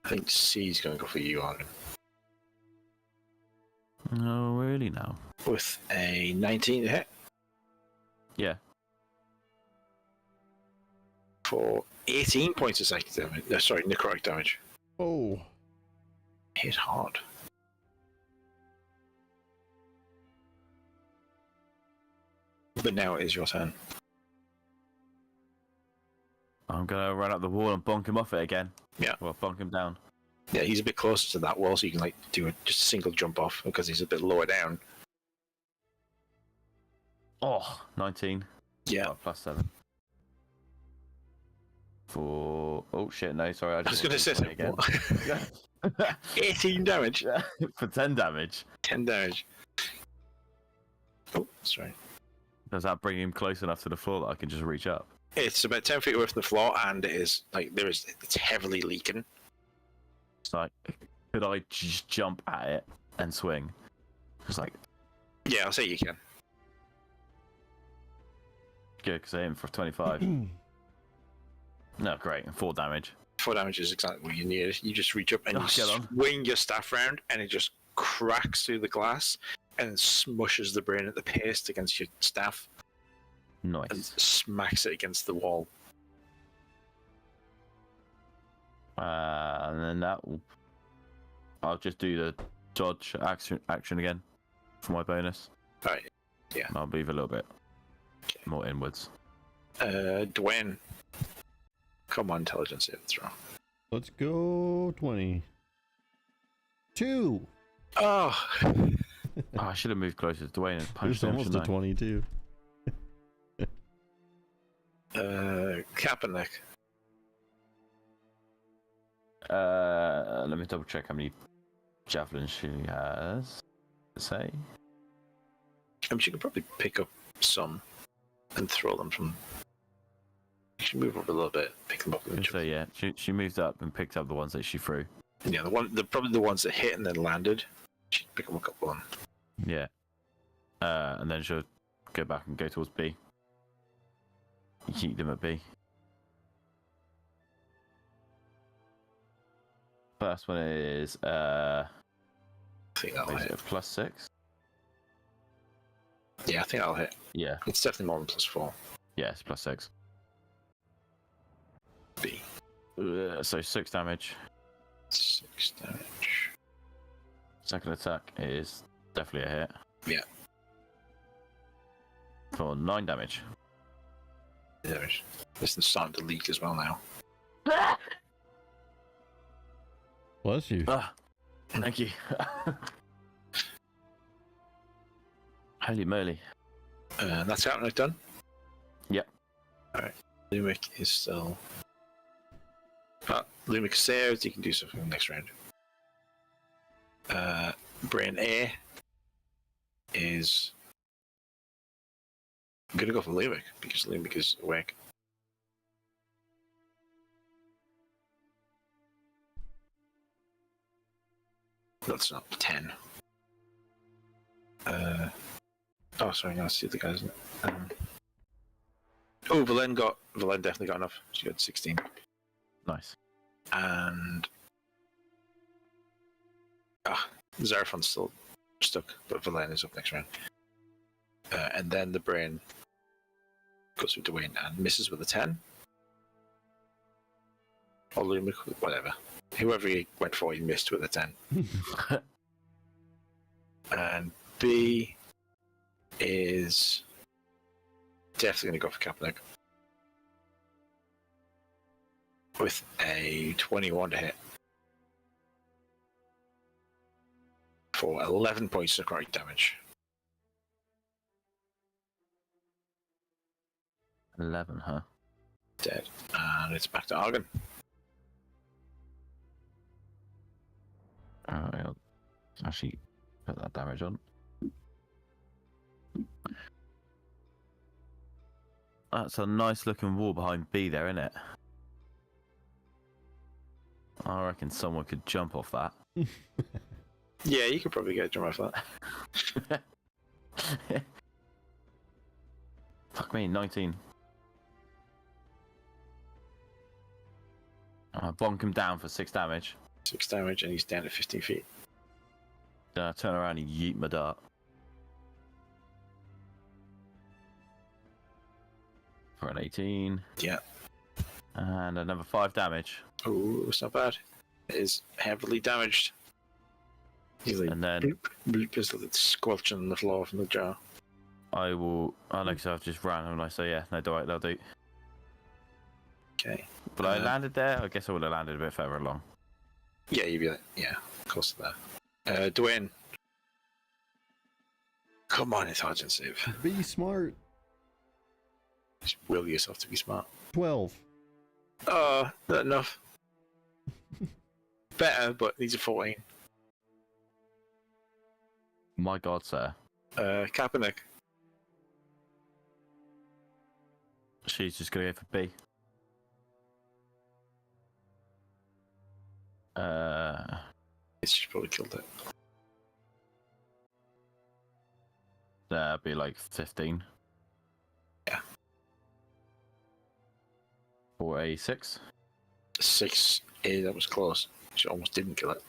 I think C's going to go for you, Arden. No, really now. With a 19 to hit Yeah. for 18 points of psychic damage. Sorry, necrotic damage. Oh. Hit hard. But now it is your turn. I'm gonna run up the wall and bonk him off it again. Yeah. Well, bonk him down. Yeah, he's a bit closer to that wall, so you can do just a single jump off because he's a bit lower down. Oh, 19. Yeah. Oh, plus 7. For... Oh, shit, no, sorry. I was going to say it again. 18 damage. For 10 damage. 10 damage. Oh, sorry. Does that bring him close enough to the floor that I can just reach up? It's about 10 feet away from the floor, and it is it's heavily leaking. It's like, could I just jump at it and swing? It's like, yeah, I'll say you can. good, because I aim for 25. No, great, and 4 damage. 4 damage is exactly what you need. You just reach up and Oh, you swing your staff round, and it just cracks through the glass and smushes the brain at the paste against your staff. Nice. And smacks it against the wall. And then that will... I'll just do the dodge action again for my bonus. Right. Yeah. And I'll move a little bit more inwards. Dwayne. Come on, intelligence save throw. Let's go 20. 2. Oh. I should have moved closer to Dwayne and punched It's him. almost a 22. Kaepernick. Let me double check how many javelins she has. Say. I mean, she could probably pick up some and throw them from. She move up a little bit, pick them up. So yeah, she moved up and picked up the ones that she threw. Yeah, probably the ones that hit and then landed. She'd pick them up one. Yeah. And then she'll go back and go towards B. Keep them at B. First one is I think that'll hit. Plus 6. Yeah, I think that'll hit. Yeah. It's definitely more than +4. Yeah, it's plus 6. B. So 6 damage. 6 damage. Second attack is definitely a hit. Yeah. For 9 damage. Damage. This is starting to leak as well now. Bless you. Thank you. Holy moly. That's out and done? Yep. Alright. Lumic is still. Lumic saved, you can do something next round. Brain A is. I'm gonna go for Lumic because Lumic is awake. That's not 10. Oh, sorry, no, it's the other guy, isn't it? Valen definitely got enough. She got 16. Nice. And Xeraphon's still stuck, but Valen is up next round. And then the brain goes with Dwayne and misses with a 10. Or Lumic, whatever. Whoever he went for, he missed with a 10. And B is definitely going to go for Kaepernick. With a 21 to hit. For 11 points of necrotic damage. 11, huh? Dead. And it's back to Argon. Alright, I'll actually put that damage on. That's a nice looking wall behind B there, isn't it? I reckon someone could jump off that. Yeah, you could probably get a jump off that. Fuck me, 19. Bonk him down for 6 damage. 6 damage, and he's down to 15 feet. Then I turn around and yeet my dart. For an 18. Yeah. And another 5 damage. Oh, it's not bad. It is heavily damaged. He's like, And then bloop, bloop, is like squelching on the floor from the jar. I will. I know, because I've just ran and I say, yeah, no, do it, they'll do. Okay. But I landed there. I guess I would have landed a bit further along. Yeah, you'd be like, yeah, close to that. Dwayne. Come on, intelligence save. Be smart. Just will yourself to be smart. 12. Not enough. Better, but needs a 14. My God, sir. Kaepernick. She's just gonna go for B. She's probably killed it. That'd be like 15. Yeah. For a 6. 6. That was close. She almost didn't kill it.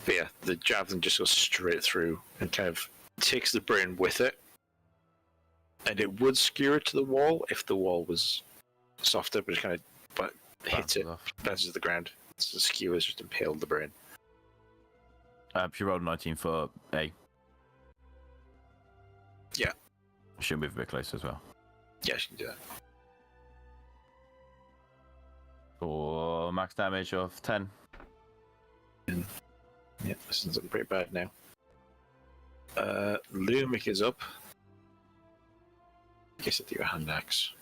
But yeah, the javelin just goes straight through and kind of takes the brain with it. And it would skewer it to the wall if the wall was softer, but it kind of hits it, bounces to the ground. So the skewers just impaled the brain. She rolled 19 for A. Yeah. She'll move a bit closer as well. Yeah, she can do that. For max damage of 10. Yeah, this is looking pretty bad now. Lumic is up. I guess I'll do a hand axe.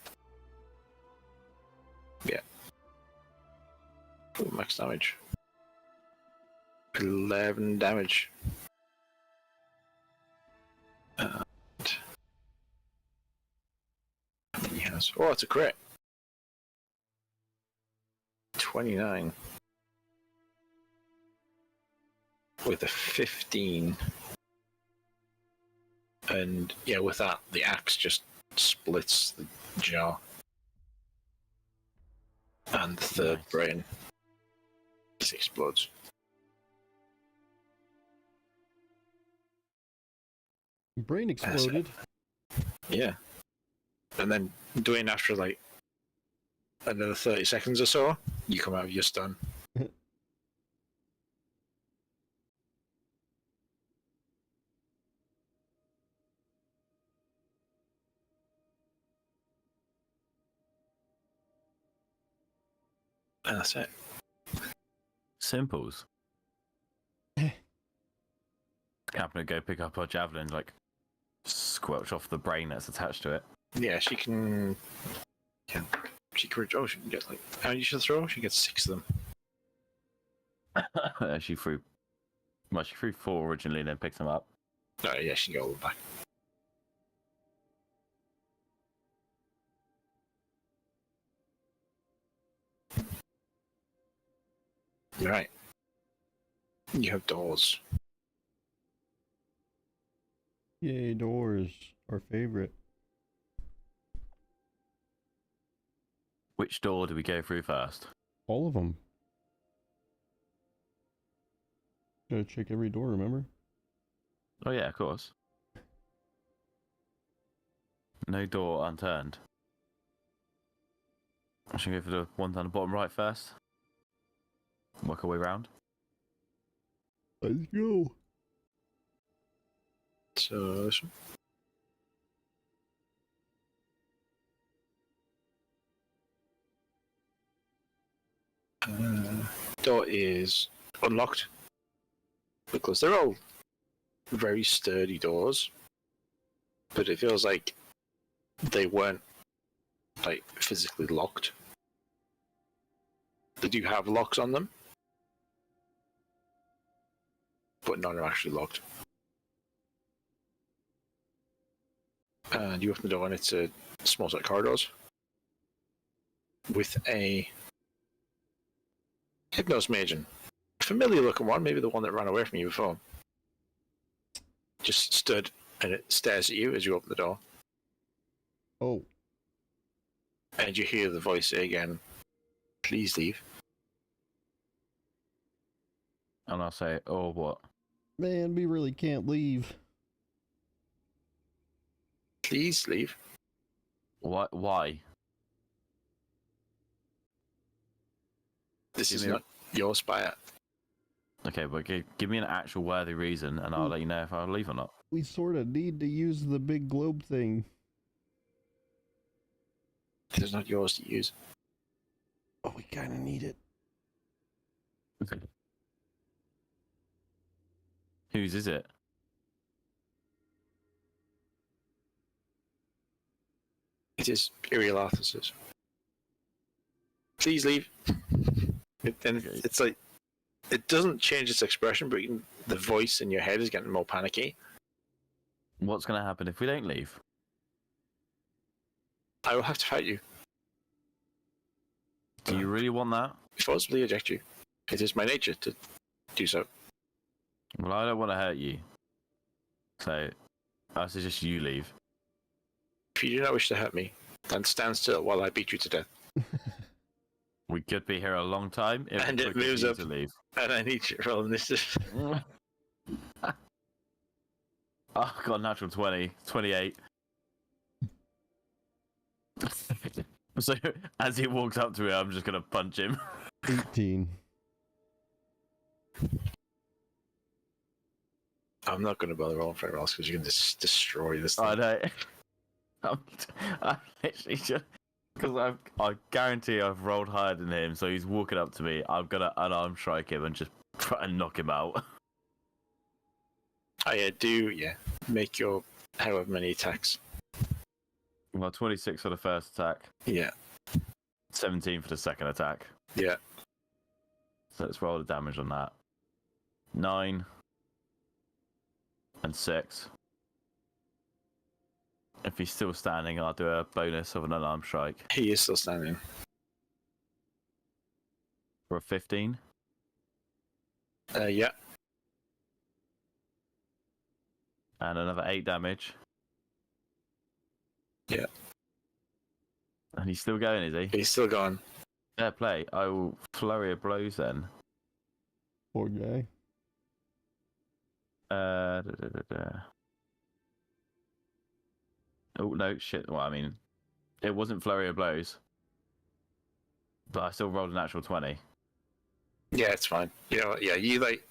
Yeah. Full max damage. 11 damage. And how many he has? Oh, it's a crit. 29. With a 15. And yeah, with that, the axe just splits the jaw. And the third brain just explodes. Brain exploded. Yeah. And then doing after like another 30 seconds or so, you come out of your stun. And that's it. Simples. Captain go pick up her javelin, like squelch off the brain that's attached to it. Yeah, she can. Yeah, she can. Oh, she can get like. How many should throw? She gets 6 of them. She threw. Well, she threw 4 originally, and then picked them up. Oh, yeah, she can get all of them back. You're right. You have doors. Yay, doors. Our favorite. Which door do we go through first? All of them. Gotta check every door, remember? Oh yeah, of course. No door unturned. I should go for the one down the bottom right first. Work our way round. Let's go. So this one. Door is unlocked because they're all very sturdy doors, but it feels like they weren't like physically locked. They do have locks on them, but none are actually locked. And you open the door and it's a small set of corridors with a Hypnos Magen. Familiar looking one, maybe the one that ran away from you before. Just stood and it stares at you as you open the door. Oh. And you hear the voice say again, "Please leave." And I'll say, oh, what? Man, we really can't leave. Please leave. What? Why? This Give is me a- not your spire. Okay, but give me an actual worthy reason, and I'll let you know if I'll leave or not. We sort of need to use the big globe thing. It is not yours to use. Oh, we kind of need it. Whose is it? It is Iriel Arthur's. Please leave. It's like, it doesn't change its expression, but the voice in your head is getting more panicky. What's going to happen if we don't leave? I will have to fight you. Do you really want that? Forcibly eject you. It is my nature to do so. Well, I don't want to hurt you. So, I suggest you leave. If you do not wish to hurt me, then stand still while I beat you to death. We could be here a long time. If And it's it quicker for moves you up. to leave. And I need you to roll initiative. Oh, I got a natural 20. 28. So, as he walks up to me, I'm just going to punch him. 18. I'm not going to bother rolling for anyone else because you can just destroy this thing. I know. I'm literally just... Because I guarantee I've rolled higher than him, so he's walking up to me. I'm going to unarmed strike him and just try and knock him out. Oh yeah, make your however many attacks. Well, 26 for the first attack. Yeah. 17 for the second attack. Yeah. So let's roll the damage on that. 9 and 6. If he's still standing, I'll do a bonus of an unarmed strike. He is still standing. For a 15. Yeah. And another 8 damage. Yeah. And he's still going, is he? He's still going. Fair play. I will flurry of blows then. Poor guy. Oh, no, shit. Well, I mean, it wasn't flurry of blows. But I still rolled a natural 20. Yeah, it's fine. You know what? Yeah, you like...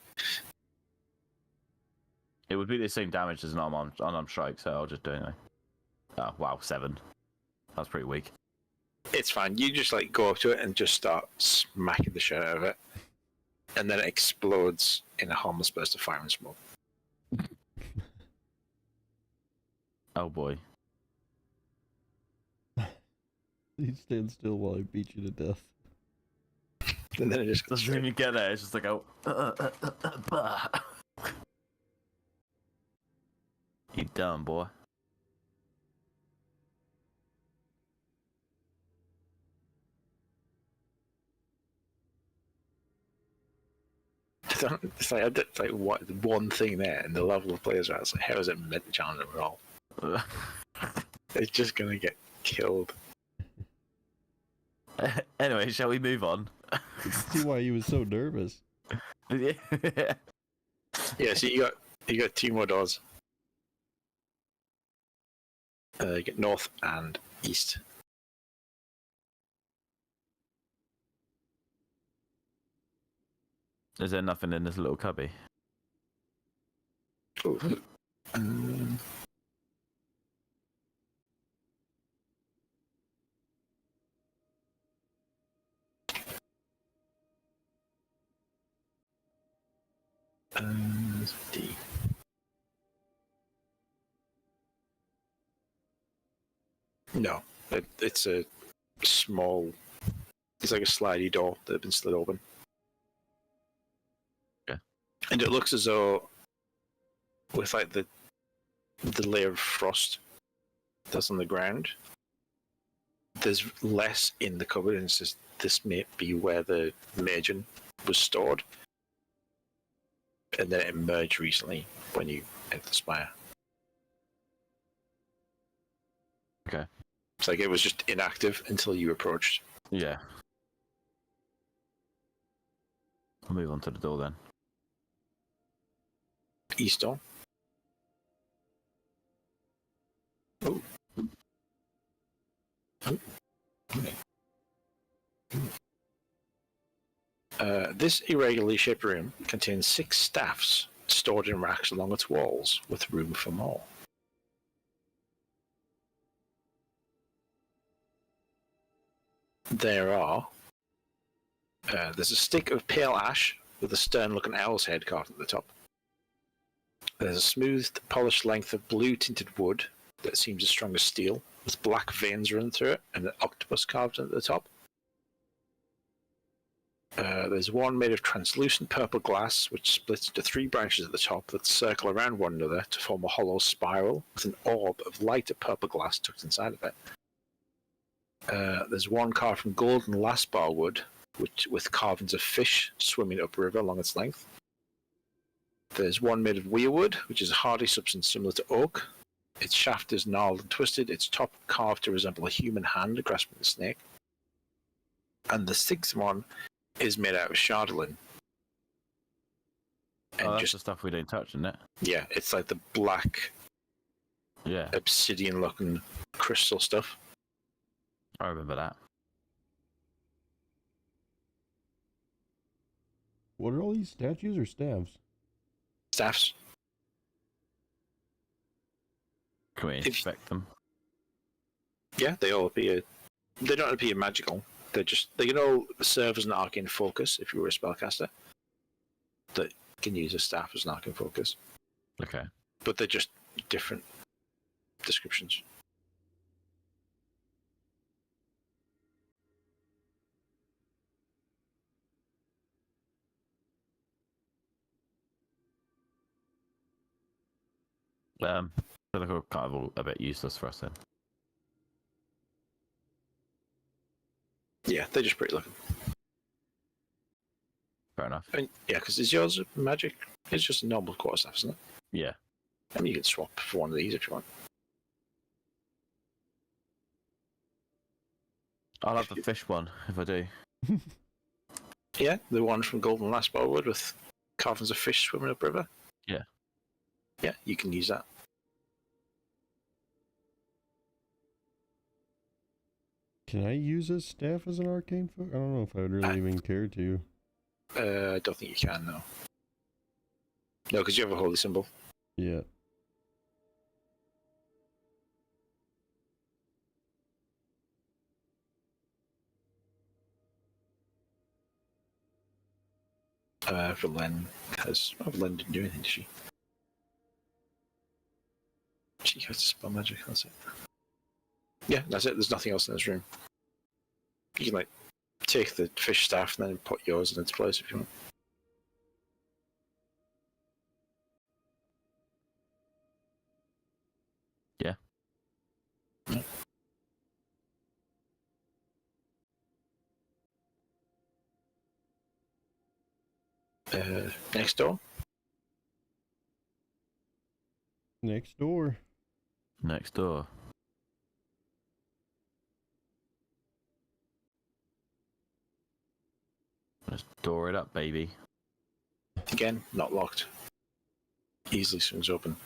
It would be the same damage as an unarmed strike, so I'll just do it anyway. Oh, wow, 7. That's pretty weak. It's fine. You just like go up to it and just start smacking the shit out of it. And then it explodes in a harmless burst of fire and smoke. Oh, boy. He stands still while I beat you to death. And then it just Doesn't even get there. It's just like, oh. You dumb boy. It's like what the one thing there, and the level of players are. It's like, how is it meant to challenge at all? It's just gonna get killed. Anyway, shall we move on? See why he was so nervous. Yeah, so you got 2 more doors. You get north and east. Is there nothing in this little cubby? Ooh. D. No, it's a small. It's like a slidey door that has been slid open. Okay. And it looks as though, with like the layer of frost that's on the ground, there's less in the cupboard, and it's just, this may be where the Magian was stored, and then it emerged recently when you entered the spire. Okay. It's like it was just inactive until you approached. Yeah. I'll move on to the door then. East door. Oh. This irregularly shaped room contains 6 staffs stored in racks along its walls, with room for more. There's a stick of pale ash with a stern-looking owl's head carved at the top. There's a smoothed, polished length of blue-tinted wood that seems as strong as steel, with black veins running through it, and an octopus carved at the top. There's one made of translucent purple glass, which splits into 3 branches at the top that circle around one another to form a hollow spiral with an orb of lighter purple glass tucked inside of it. There's one carved from golden lasbar wood, with carvings of fish swimming upriver along its length. There's one made of weirwood, which is a hardy substance similar to oak. Its shaft is gnarled and twisted, its top carved to resemble a human hand grasping a snake. And the 6th one is made out of chardolin. And that's the stuff we don't touch, isn't it? Yeah, it's like the black, yeah, obsidian-looking crystal stuff. I remember that. What are all these statues or staves? Staffs. Can we inspect them? Yeah, they all appear. They don't appear magical. They can all serve as an arcane focus if you were a spellcaster. That can use a staff as an arcane focus. Okay. But they're just different descriptions. So they're kind of all a bit useless for us then. Yeah, they're just pretty looking. Fair enough. I mean, yeah, because is yours magic? It's just a normal quarterstaff, isn't it? Yeah. I mean, you can swap for one of these if you want. I'll have the fish one if I do. Yeah, the one from Golden Lasbar Wood with carvings of fish swimming upriver. Yeah. Yeah, you can use that. Can I use a staff as an arcane focus? I don't know if I would really even care to. I don't think you can, no. No, because you have a holy symbol. Yeah. Verlaine has... Oh, Verlaine didn't do anything, did she? She has to spell magic, that's it. Yeah, that's it. There's nothing else in this room. You can, like, take the fish staff and then put yours in its place if you want. Yeah. Next door. Next door. Next door. Let's door it up, baby. Again, not locked. Easily swings open.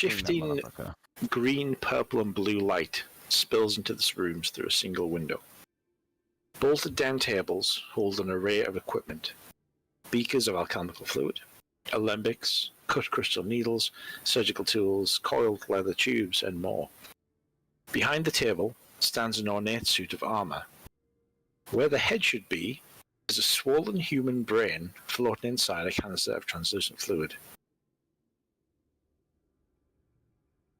Shifting green, purple, and blue light spills into the rooms through a single window. Bolted down tables hold an array of equipment. Beakers of alchemical fluid, alembics, cut crystal needles, surgical tools, coiled leather tubes, and more. Behind the table stands an ornate suit of armor. Where the head should be is a swollen human brain floating inside a canister of translucent fluid.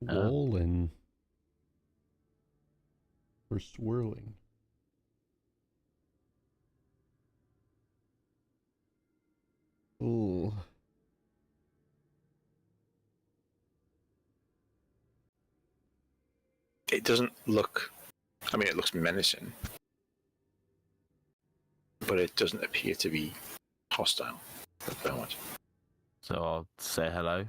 Swollen. Or swirling. Ooh. It doesn't look... I mean, it looks menacing. But it doesn't appear to be hostile at the moment. So I'll say hello.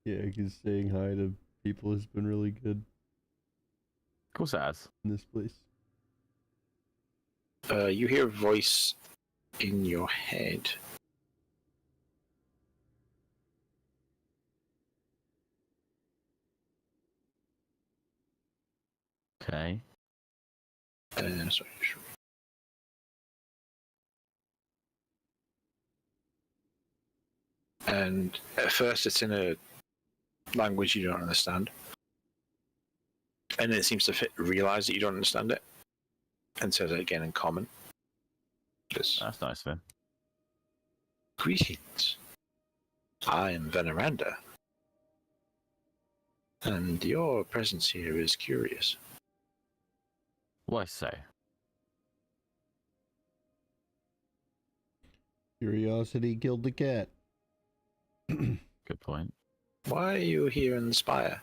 Yeah, because saying hi to people has been really good Of course it has. in this place. You hear a voice in your head. Okay. Sorry. And at first it's in a language you don't understand. And then it seems to realize that you don't understand it. And says it again in common. That's nice of him. Greetings. I am Veneranda. And your presence here is curious. Why so? Curiosity killed the cat. Good point. Why are you here in the spire?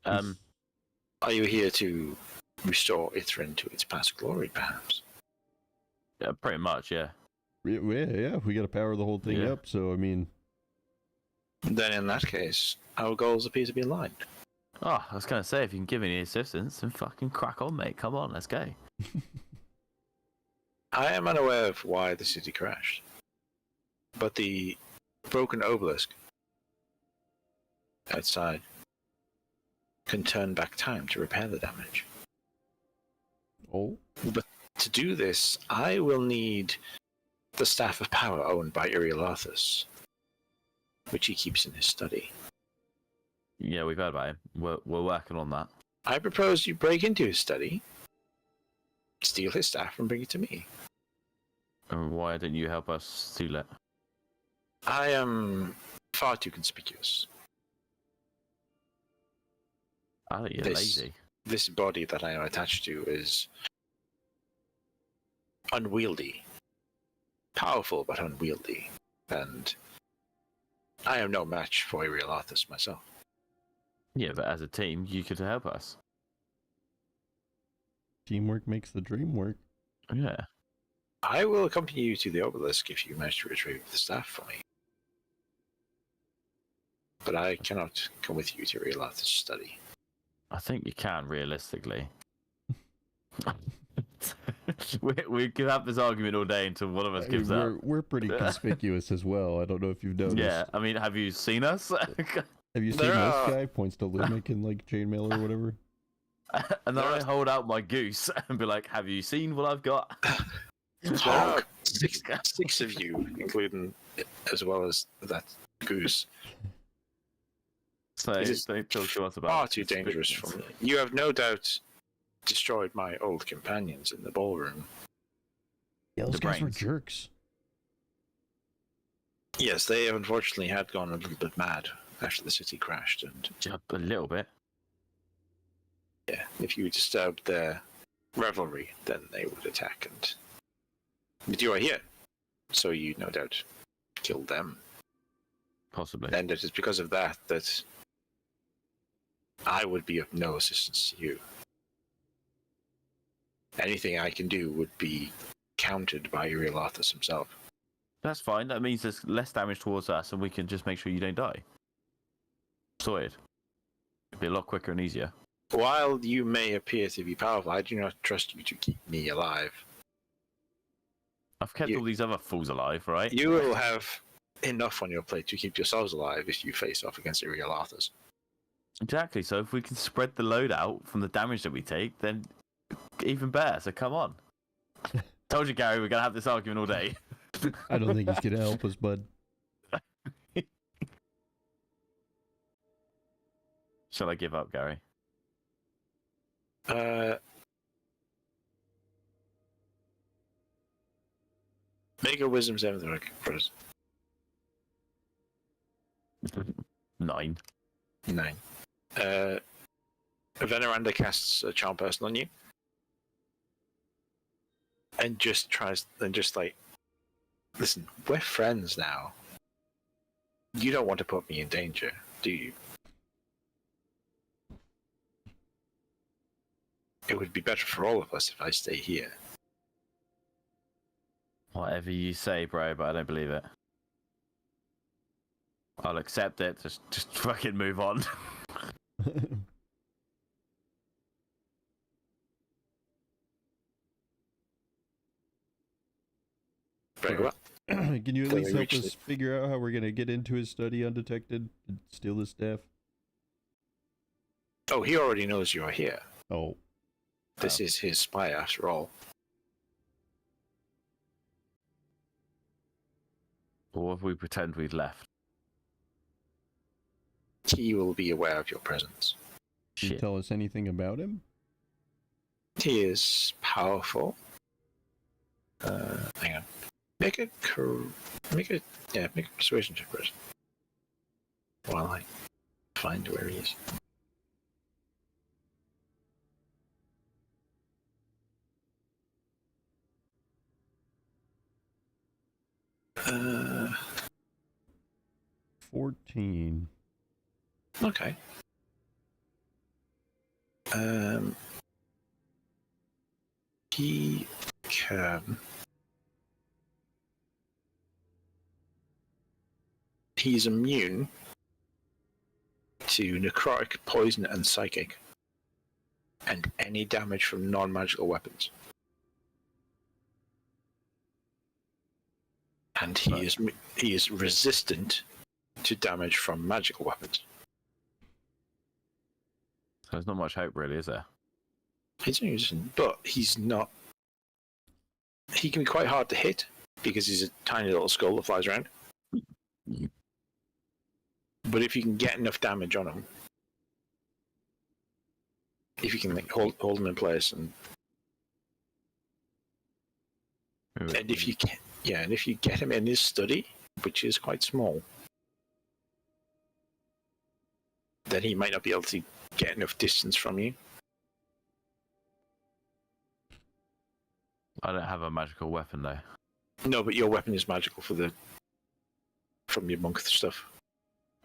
Are you here to restore Ithrin to its past glory, perhaps? Yeah, pretty much, yeah. Yeah, we gotta power the whole thing up, so I mean... Then in that case, our goals appear to be aligned. Oh, I was going to say, if you can give me any assistance, then fucking crack on, mate. Come on, let's go. I am unaware of why the city crashed. But the broken obelisk outside can turn back time to repair the damage. Oh? But to do this, I will need the Staff of Power owned by Iriolathus, which he keeps in his study. Yeah, we've heard about him. We're working on that. I propose you break into his study, steal his staff, and bring it to me. And why didn't you help us steal it? I am far too conspicuous. I think you're lazy. This body that I am attached to is unwieldy. Powerful, but unwieldy. And I am no match for Iriolathus myself. Yeah, but as a team, you could help us. Teamwork makes the dream work. Yeah. I will accompany you to the obelisk if you manage to retrieve the staff for me. But I cannot come with you to Iriolathus' study. I think you can, realistically. we could have this argument all day until one of us gives up. We're pretty conspicuous as well. I don't know if you've noticed. Yeah, I mean, have you seen us? Have you seen this guy? Points to Lumic in like chainmail or whatever. And then I hold out my goose and be like, have you seen what I've got? Six of you, including as well as that goose. So don't talk to us about far too dangerous for me. You have no doubt destroyed my old companions in the ballroom. Yeah, those guys were jerks. Yes, they unfortunately had gone a little bit mad after the city crashed, and a little bit. Yeah, if you disturbed their revelry, then they would attack. But you are here, so you no doubt killed them. Possibly. And it is because of that that I would be of no assistance to you. Anything I can do would be countered by Iriolathus himself. That's fine. That means there's less damage towards us, and we can just make sure you don't die. Sorted. It'd be a lot quicker and easier. While you may appear to be powerful, I do not trust you to keep me alive. I've kept all these other fools alive, right? You will have enough on your plate to keep yourselves alive if you face off against the real Arthurs. Exactly. So if we can spread the load out from the damage that we take, then even better. So come on. Told you, Gary, we're gonna have this argument all day. I don't think he's gonna help us, bud. Shall I give up, Gary? Make a wisdom saving throw for us. 9. 9. Veneranda casts a charm person on you, and just like, listen, we're friends now. You don't want to put me in danger, do you? It would be better for all of us if I stay here. Whatever you say, bro, but I don't believe it. I'll accept it. Just fucking move on. Very well. Can you at least help us figure out how we're gonna get into his study undetected and steal his staff? Oh, he already knows you're here. Oh. This is his spy after all. Or if we pretend we've left? He will be aware of your presence. Can you tell us anything about him? He is powerful. Hang on. Make a persuasion check first. While I find where he is. Uh, 14. Okay. He can. He's immune to necrotic, poison, and psychic, and any damage from non-magical weapons. And he is resistant to damage from magical weapons. So there's not much hope, really, is there? He's resistant, but he's not. He can be quite hard to hit because he's a tiny little skull that flies around. But if you can get enough damage on him, if you can like, hold him in place, and if you can, and if you get him in his study, which is quite small, then he might not be able to get enough distance from you. I don't have a magical weapon though. No, but your weapon is magical from your monk stuff.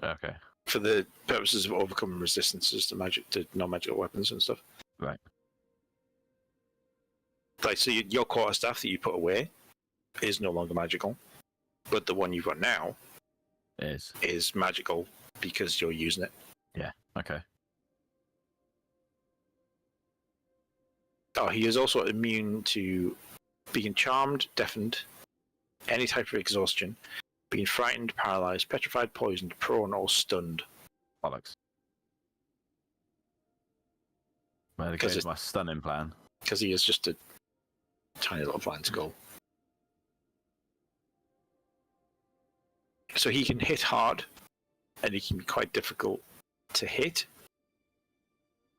Okay. For the purposes of overcoming resistances to non-magical weapons and stuff. Right. Like, so your quarterstaff that you put away is no longer magical, but the one you've got now is magical because you're using it. Yeah. Okay. Oh, he is also immune to being charmed, deafened, any type of exhaustion, being frightened, paralyzed, petrified, poisoned, prone, or stunned. Bollocks. Well, there goes my stunning plan. Because he is just a tiny little flying skull. So he can hit hard, and he can be quite difficult to hit.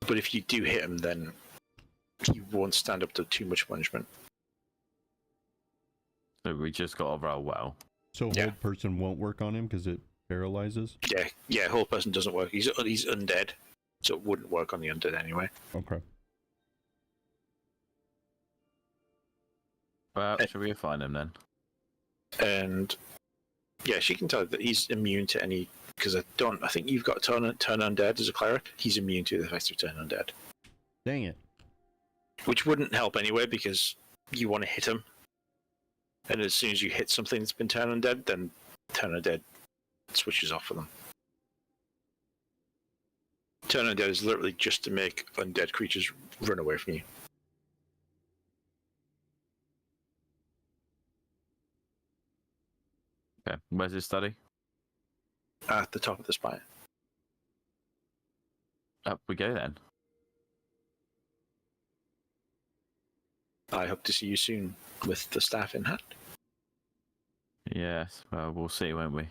But if you do hit him, then he won't stand up to too much punishment. So we just got to roll well. So hold person won't work on him because it paralyzes? Yeah, hold person doesn't work. He's undead, so it wouldn't work on the undead anyway. Okay. Well, should we find him then? And yeah, she can tell that he's immune to any. Because I think you've got turn undead as a cleric. He's immune to the effects of turn undead. Dang it. Which wouldn't help anyway because you want to hit him. And as soon as you hit something that's been turned undead, then turn undead switches off for them. Turn undead is literally just to make undead creatures run away from you. Okay, where's his study? At the top of the spire. Up we go then. I hope to see you soon with the staff in hand. Yes, well, we'll see, won't we?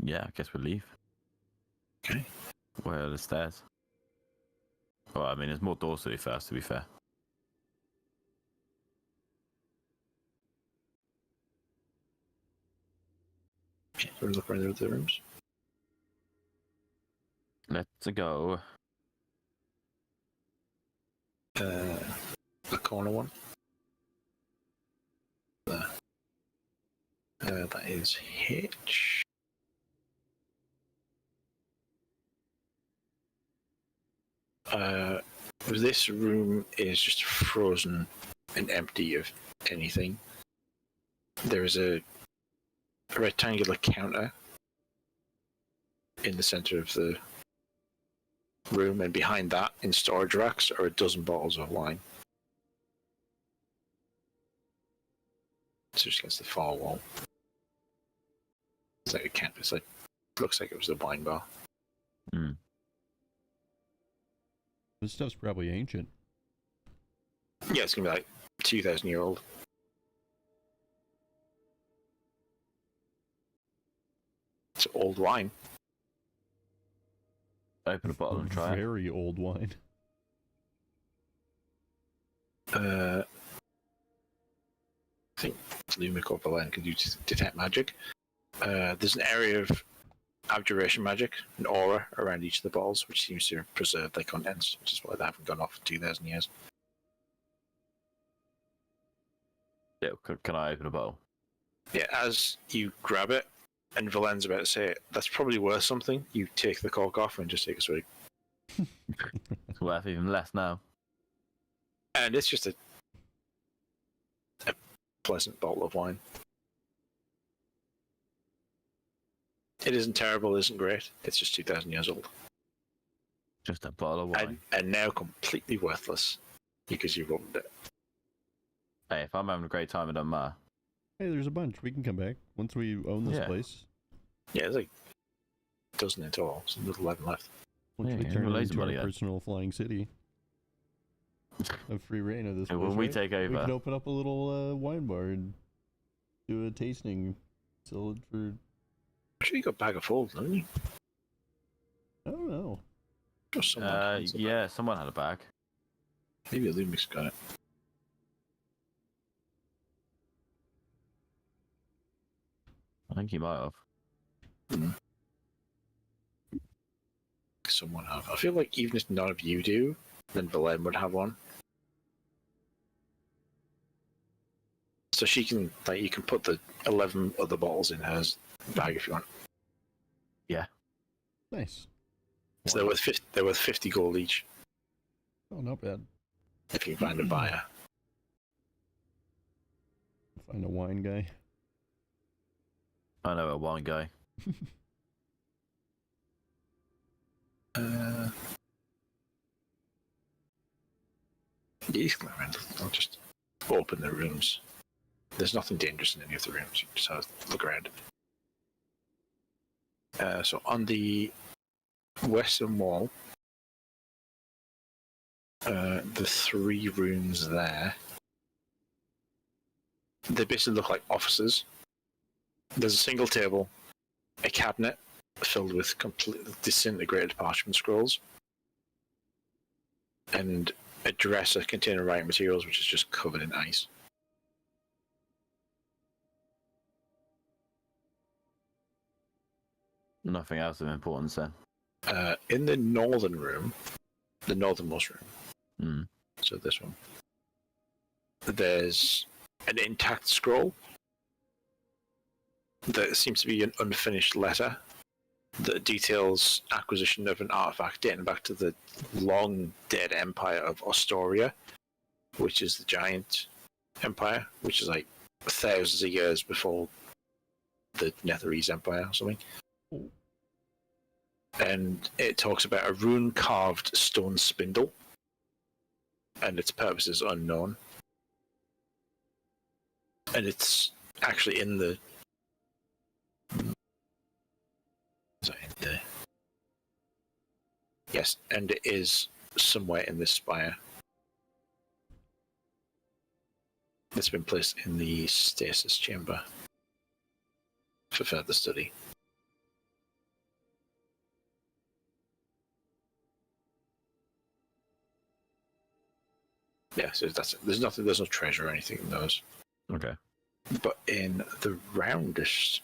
Yeah, I guess we'll leave. Okay. Where are the stairs? Well, I mean, there's more doors to do first, to be fair. We're looking around the rooms. Let's go. The corner one. That is Hitch. This room is just frozen and empty of anything. There is a rectangular counter in the center of the room, and behind that, in storage racks, are a dozen bottles of wine. It's just against the far wall. It's like a campus. Like, looks like it was a wine bar. Hmm. This stuff's probably ancient. Yeah, it's gonna be like 2,000 year old. It's old wine. Open a bottle and try it. Very old wine. I think Lumic or Belen can do detect magic. There's an area of abjuration magic, an aura around each of the bottles, which seems to preserve their contents, which is why they haven't gone off for 2,000 years. Yeah, can I open a bottle? Yeah, as you grab it, and Valen's about to say it, that's probably worth something. You take the cork off and just take a swig. It's worth even less now. And it's just a pleasant bottle of wine. It isn't terrible, it isn't great. It's just 2,000 years old. Just a bottle of wine. And now completely worthless because you've opened it. Hey, if I'm having a great time, it doesn't matter. Hey, there's a bunch. We can come back once we own this Yeah. place. Yeah, there's like a dozen in total. So there's 11 left. Once Yeah, we give turn me it loads of into our money then. personal flying city. Have free reign of this Hey, place, when we right? take We can over, open up a little wine bar and do a tasting. Sell it for... I'm sure you got bag of fold, haven't you? I don't know. Just someone has a bag. yeah, someone had a bag. Maybe Lumic's got it. I think he might have. Someone have. I feel like even if none of you do, then Valen would have one. So she can, like, you can put the 11 other bottles in her bag if you want. Nice. So they're worth 50 gold each Oh, not bad. if you can find a buyer. Find a wine guy. I know a wine guy. You can go around. I'll just open the rooms. There's nothing dangerous in any of the rooms. You just have to look around. So on the western wall, the three rooms there, they basically look like offices. There's a single table, a cabinet filled with completely disintegrated parchment scrolls, and a dresser containing writing materials, which is just covered in ice. Nothing else of importance then. In the northern room, the northernmost room, Hmm. so this one, there's an intact scroll that seems to be an unfinished letter that details acquisition of an artifact dating back to the long dead empire of Ostoria, which is the giant empire, which is like thousands of years before the Netherese empire or something. And it talks about a rune-carved stone spindle, and its purpose is unknown. And it's actually in the... Yes, and it is somewhere in this spire. It's been placed in the stasis chamber for further study. Yeah, so that's it. There's nothing. There's no treasure or anything in those. Okay. But in the roundest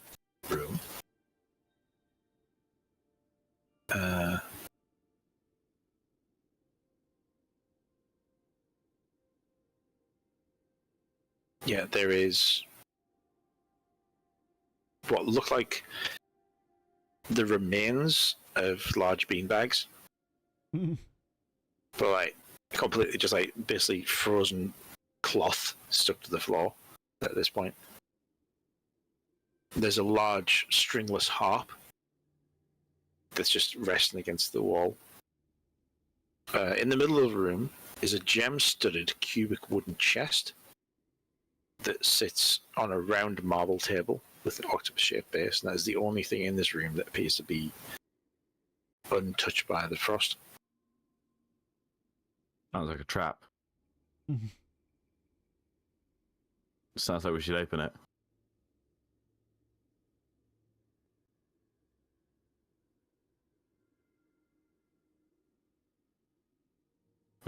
room, yeah, there is what look like the remains of large beanbags, but like completely just like basically frozen cloth stuck to the floor at this point. There's a large stringless harp that's just resting against the wall. In the middle of the room is a gem-studded cubic wooden chest that sits on a round marble table with an octopus-shaped base, and that is the only thing in this room that appears to be untouched by the frost. Sounds like a trap. Sounds like we should open it.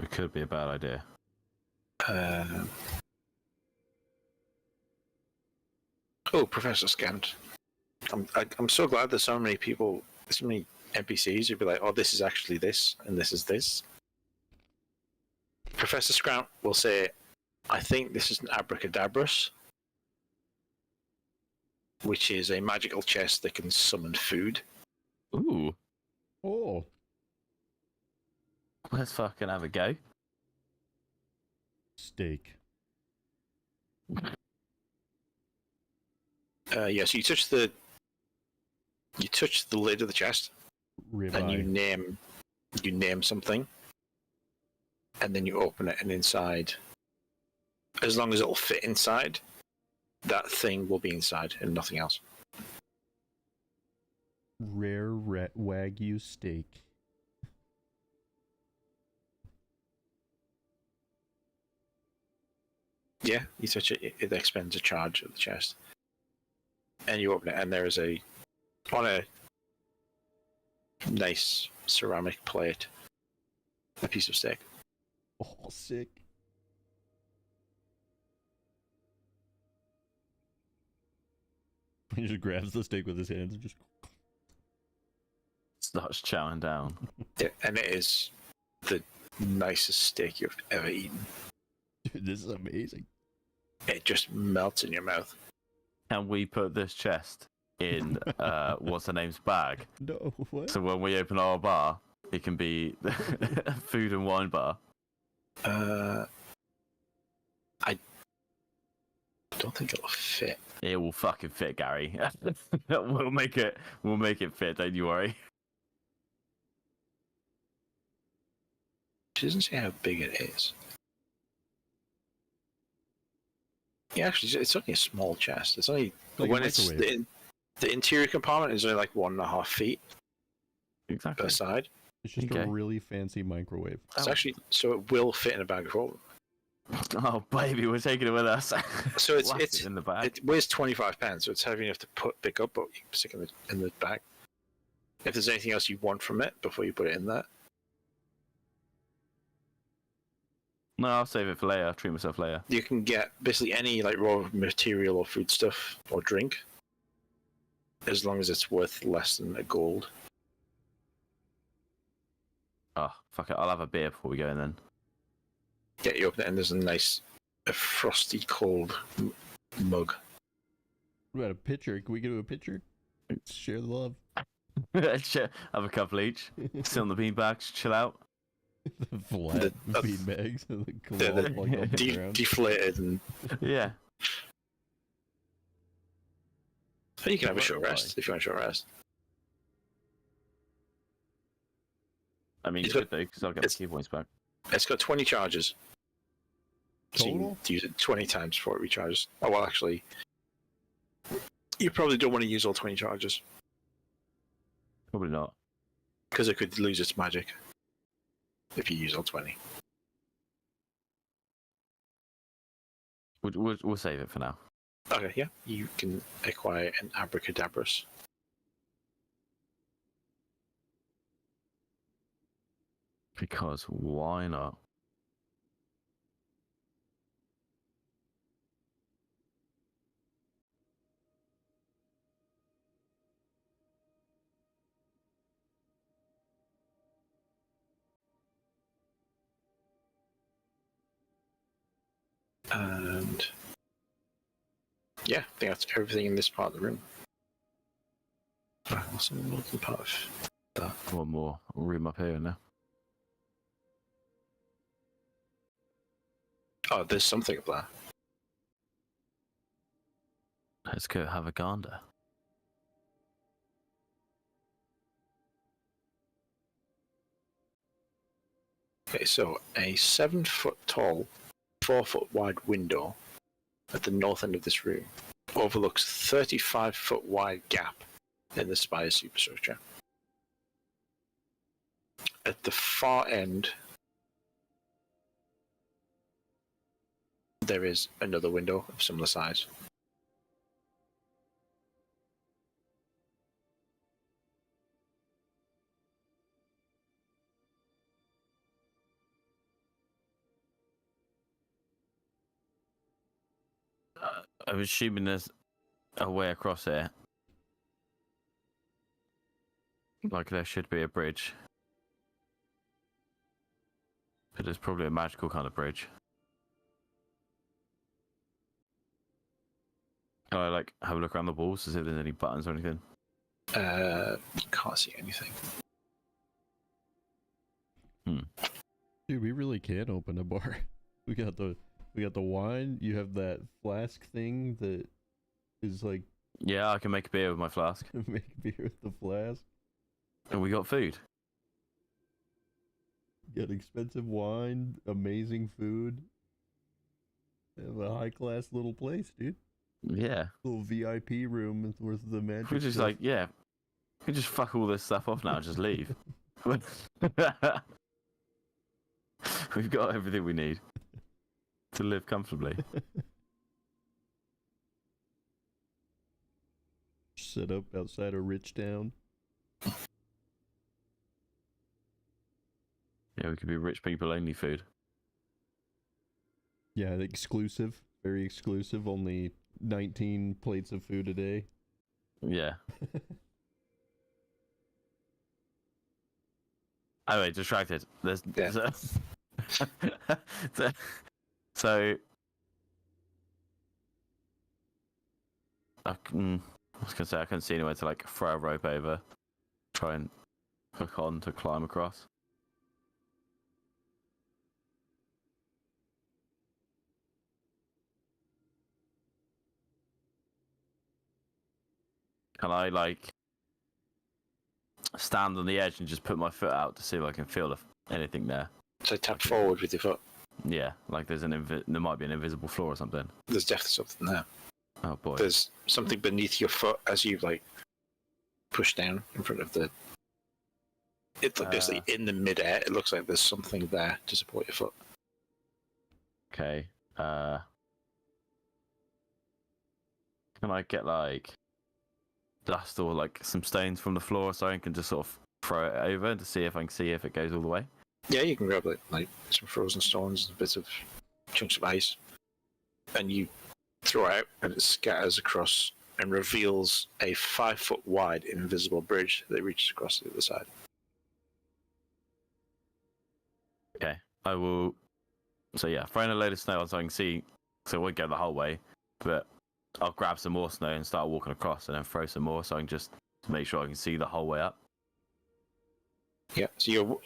It could be a bad idea. Oh, Professor Scant. I'm so glad there's so many people, so many NPCs who'd be like, oh, this is actually this, and this is this. Professor Scant will say, I think this is an abracadabrus, which is a magical chest that can summon food. Ooh. Oh. Let's fucking have a go. Steak. Yeah, so you touch the lid of the chest, Ribeye. and you name something, and then you open it, and inside, as long as it'll fit inside, that thing will be inside and nothing else. Rare Wagyu steak. Yeah, you touch it, it expends a charge of the chest. And you open it, and there is on a nice ceramic plate, a piece of steak. Oh, sick. He just grabs the steak with his hands and just... Starts chowing down. Yeah, and it is the nicest steak you've ever eaten. Dude, this is amazing. It just melts in your mouth. Can we put this chest in what's her name's bag? No, what? So when we open our bar, it can be food and wine bar. I don't think it'll fit. It will fucking fit, Gary. We'll make it fit, don't you worry. She doesn't say how big it is. Yeah, actually, it's only a small chest. It's only Like when it's the interior compartment is only like 1.5 feet Exactly. per side. It's just Okay. a really fancy microwave. It's actually so it will fit in a bag of holding. Oh baby, we're taking it with us. So it's Whack it in the bag. it weighs 25 pounds, so it's heavy enough to pick up, but you can stick in the bag. If there's anything else you want from it before you put it in there, No, I'll save it for later. I'll treat myself later. you can get basically any like raw material or food stuff or drink, as long as it's worth less than a gold. Oh, fuck it. I'll have a beer before we go in then. Yeah, you open it and there's a frosty cold mug. What about a pitcher? Can we get a pitcher? Share the love. Have a couple each. Sit on the beanbags, chill out. The flat The- bean bags and the the- claw like on the ground. Deflated, and Yeah. you can have a short rest if you want a short rest. I mean, you It's should got- do, because I'll get the key points back. It's got 20 charges. So you Total? can use it 20 times before it recharges. Oh, well, actually, you probably don't want to use all 20 charges Probably not. because it could lose its magic if you use all 20. We'll save it for now. Okay, yeah. You can acquire an abracadabras. Because why not? And yeah, I think that's everything in this part of the room. What's another part of that? One more room up here now. Oh, there's something up there. Let's go have a gander. Okay, so a 7-foot tall, 4-foot wide window at the north end of this room overlooks 35-foot wide gap in the spire's superstructure. At the far end, there is another window of similar size. I'm assuming there's a way across here. Like there should be a bridge. But there's probably a magical kind of bridge. Can I like have a look around the walls to see if there's any buttons or anything? You can't see anything. Dude, we really can open a bar. We got the wine. You have that flask thing that is like Yeah, I can make a beer with my flask. make beer with the flask. And we got food. You got expensive wine, amazing food. Have a high class little place, dude. Yeah. Little VIP room worth the magic. We're just stuff. like, yeah. We can just fuck all this stuff off now and just leave. We've got everything we need to live comfortably. Set up outside of Rich Town. Yeah, we could be rich people only food. Yeah, exclusive. Very exclusive. Only 19 plates of food a day. Yeah. Anyway, distracted. There's Yeah. so I was gonna say I couldn't see anywhere to like throw a rope over, try and hook on to climb across. Can I like stand on the edge and just put my foot out to see if I can feel anything there? So tap forward with your foot. Yeah, like there's there might be an invisible floor or something. There's definitely something there. Oh boy. There's something beneath your foot as you like push down in front of the. It's like basically in the midair. It looks like there's something there to support your foot. Okay. Can I get like dust or like some stones from the floor so I can just sort of throw it over to see if I can see if it goes all the way? Yeah, you can grab like some frozen stones, bits of chunks of ice, and you throw it out, and it scatters across and reveals a 5-foot wide invisible bridge that reaches across to the other side. Okay. I will. So yeah, throwing a load of snow on so I can see. So it won't go the whole way, but I'll grab some more snow and start walking across, and then throw some more so I can just make sure I can see the whole way up. Yeah, so you're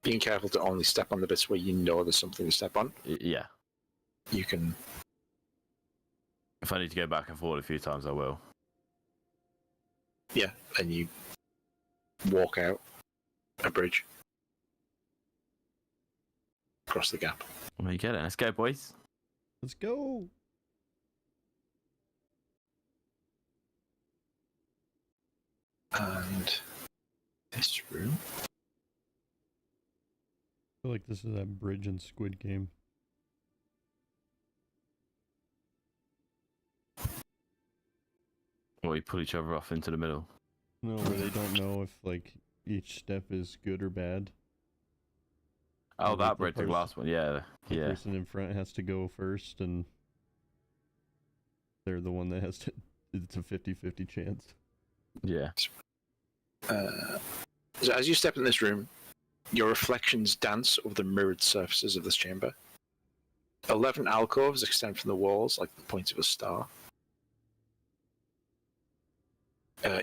being careful to only step on the bits where you know there's something to step on. Yeah. You can. If I need to go back and forward a few times, I will. Yeah, and you walk out a bridge across the gap. Well, you get it. Let's go, boys. Let's go. And this room. I feel like this is that bridge in Squid Game. Or we pull each other off into the middle. No, where they don't know if like each step is good or bad. Oh, Like, that bridge, the last one. Yeah, The yeah. person in front has to go first, and they're the one that has to. It's a 50-50 chance. Yeah. So as you step in this room, your reflections dance over the mirrored surfaces of this chamber. 11 alcoves extend from the walls like the points of a star.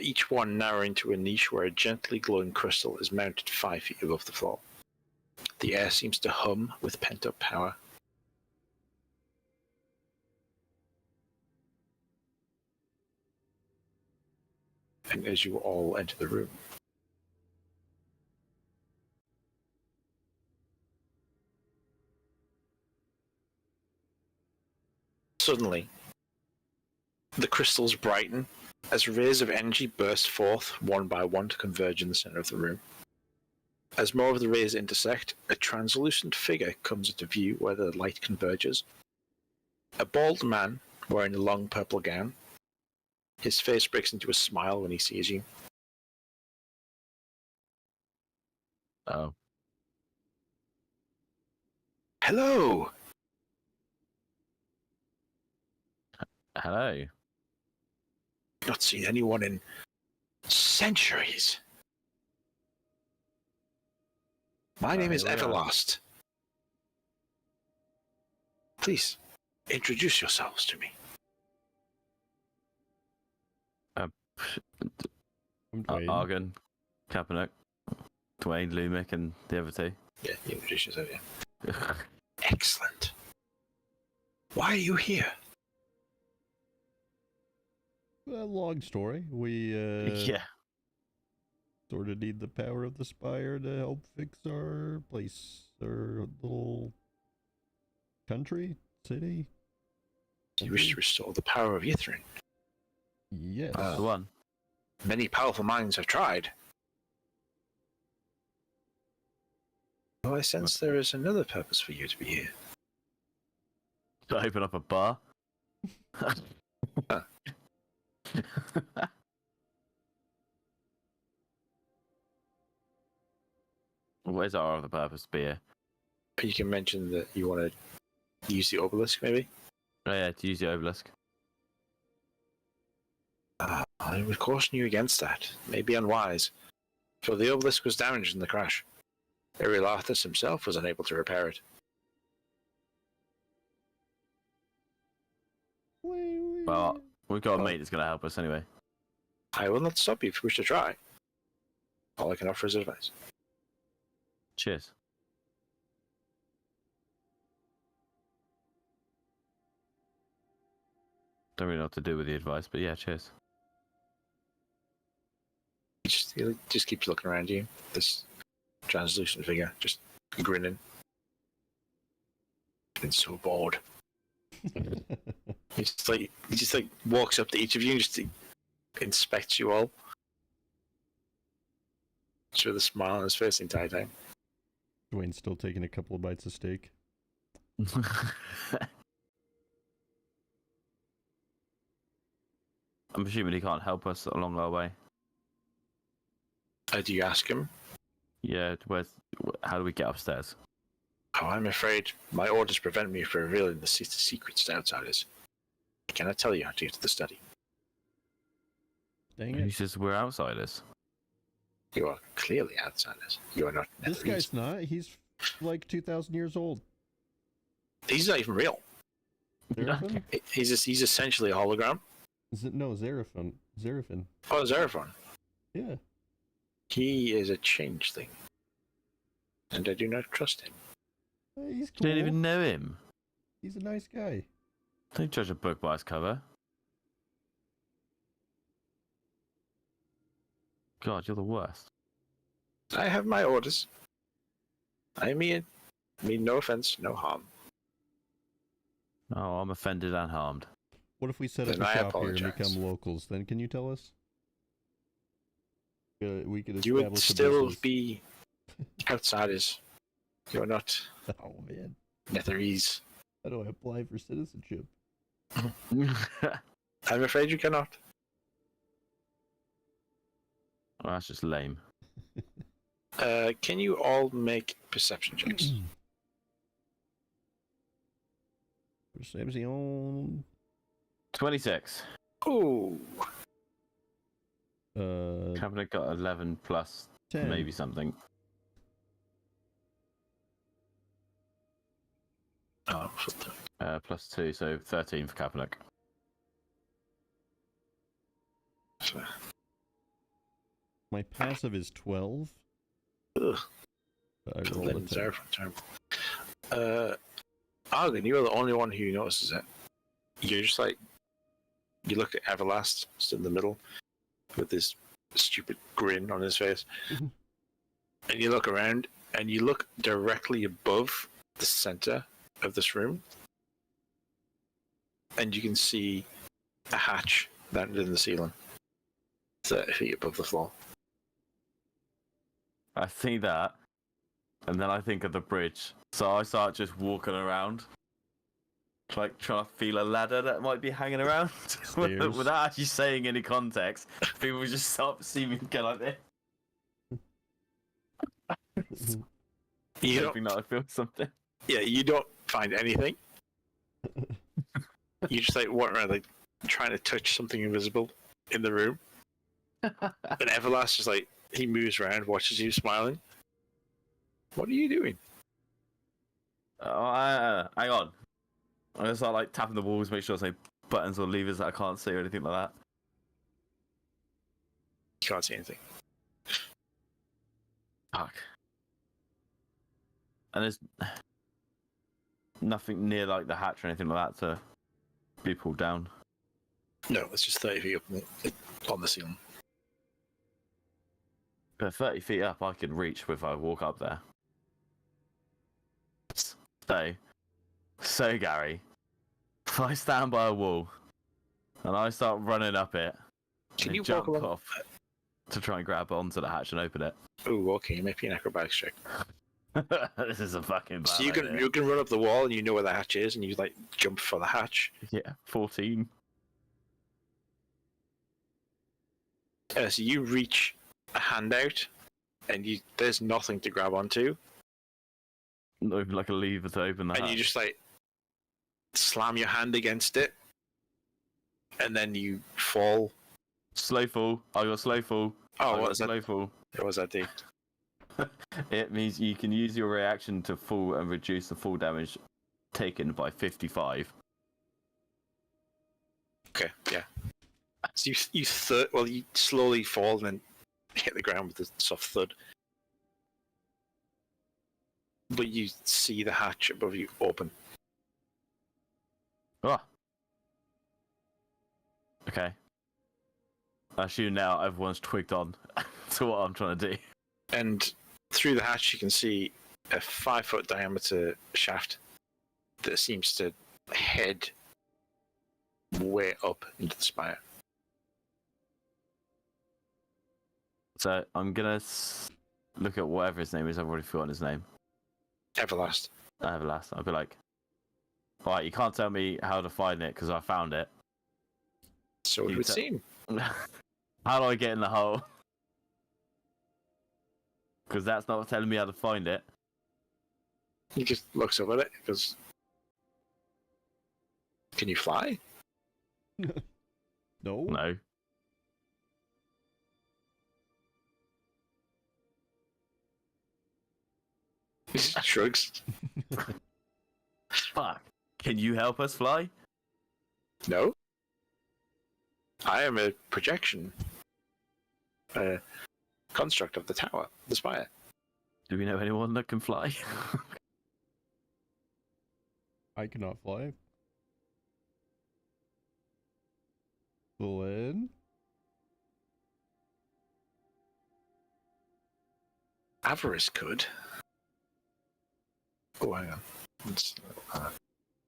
Each one narrowing to a niche where a gently glowing crystal is mounted 5 feet above the floor. The air seems to hum with pent-up power. And as you all enter the room, suddenly, the crystals brighten as rays of energy burst forth one by one to converge in the center of the room. As more of the rays intersect, a translucent figure comes into view where the light converges. A bald man wearing a long purple gown. His face breaks into a smile when he sees you. Oh. Hello! Hello. Not seen anyone in centuries. My name is here we are. Everlast. Please, introduce yourselves to me. I'm Dwayne. Argon, Kaepernick, Dwayne, Lumic, and the other two. Yeah, you introduce yourself, yeah. Excellent. Why are you here? A long story. We Yeah. sort of need the power of the Spire to help fix our place, our little country, city. You wish to restore the power of Ythryn. Yes. The one. Many powerful minds have tried. Well, I sense there is another purpose for you to be here. To open up a bar. Where's our other purpose to be here? You can mention that you want to use the obelisk, maybe? Oh yeah, to use the obelisk. I would caution you against that. It may be unwise, for the obelisk was damaged in the crash. Arilathus himself was unable to repair it. Well, we've got a mate that's going to help us anyway. I will not stop you if you wish to try. All I can offer is advice. Cheers. Don't really know what to do with the advice, but yeah, cheers. He just keeps looking around you. This translucent figure, just grinning. Been so bored. He just walks up to each of you and just inspects you all. Just with a smile on his face the entire time. Dwayne's still taking a couple of bites of steak. I'm assuming he can't help us along our way. Do you ask him? Yeah, how do we get upstairs? Oh, I'm afraid my orders prevent me from revealing the secrets to outsiders. I cannot tell you how to get to the study. Dang He it. says we're outsiders. You are clearly outsiders. You are not. This guy's not. He's like 2,000 years old. He's not even real. Zeraphon? He's essentially a hologram. No, Zeraphon. Zeraphon. Oh, Zeraphon. Yeah. He is a changeling, and I do not trust him. He's You cool. don't even know him. He's a nice guy. Don't judge a book by its cover. God, you're the worst. I have my orders. I mean no offense, no harm. Oh, I'm offended and harmed. What if we set up Then a I shop here and apologize. become locals? Then can you tell us? We could establish You would a still business. be outsiders. You're not Oh man, Netherese. how do I apply for citizenship? I'm afraid you cannot. Well, that's just lame. Can you all make perception checks? Perception. 26. Ooh. Cabinet got 11 plus 10. maybe something. Oh, Plus 2, so 13 for Kaepernick. My passive is 12. Ugh. I rolled a 10. Terrible. Argon, you are the only one who notices it. You're just like, you look at Everlast, stood in the middle, with this stupid grin on his face, and you look around, and you look directly above the center of this room, and you can see a hatch landed in the ceiling, 30 feet above the floor. I see that, and then I think of the bridge. So I start just walking around, like trying to feel a ladder that might be hanging around, Stairs. without actually saying any context. People just start to see me go like this, You hoping that I feel something. Yeah, you don't find anything. You just like walk around like trying to touch something invisible in the room. And Everlast is like, he moves around, watches you smiling. What are you doing? Hang on. I just start like tapping the walls, make sure there's no buttons or levers that I can't see or anything like that. You can't see anything. Fuck. And there's nothing near like the hatch or anything like that to be pulled down. No, it's just 30 feet up on the ceiling. But 30 feet up, I could reach if I walk up there. So Gary, if I stand by a wall and I start running up it, Can and you jump walk along? off to try and grab onto the hatch and open it? Oh, okay. Maybe an acrobatics check. This is a fucking bad So you idea. can run up the wall and you know where the hatch is, and you like jump for the hatch. Yeah, 14. So you reach a hand out, and there's nothing to grab onto, Like a lever to open the and hatch. you just like slam your hand against it, and then you fall. Slow fall. I got slow fall. Oh, I what got is that? slow fall. What was that do? It means you can use your reaction to fall and reduce the fall damage taken by 55. Okay, yeah. So you slowly fall and then hit the ground with a soft thud. But you see the hatch above you open. Ah. Okay. I assume now everyone's twigged on to what I'm trying to do. And through the hatch you can see a 5-foot diameter shaft that seems to head way up into the spire. So I'm gonna look at whatever his name is. I've already forgotten his name. Everlast. Everlast. I'll be like, alright, you can't tell me how to find it because I found it. So it would seem. How do I get in the hole? Because that's not telling me how to find it. He just looks up at it because. Can you fly? No. No. He just shrugs. Fuck. Can you help us fly? No. I am a projection. Construct of the tower, the spire. Do we know anyone that can fly? I cannot fly. Glenn? Avarice could. Oh, hang on.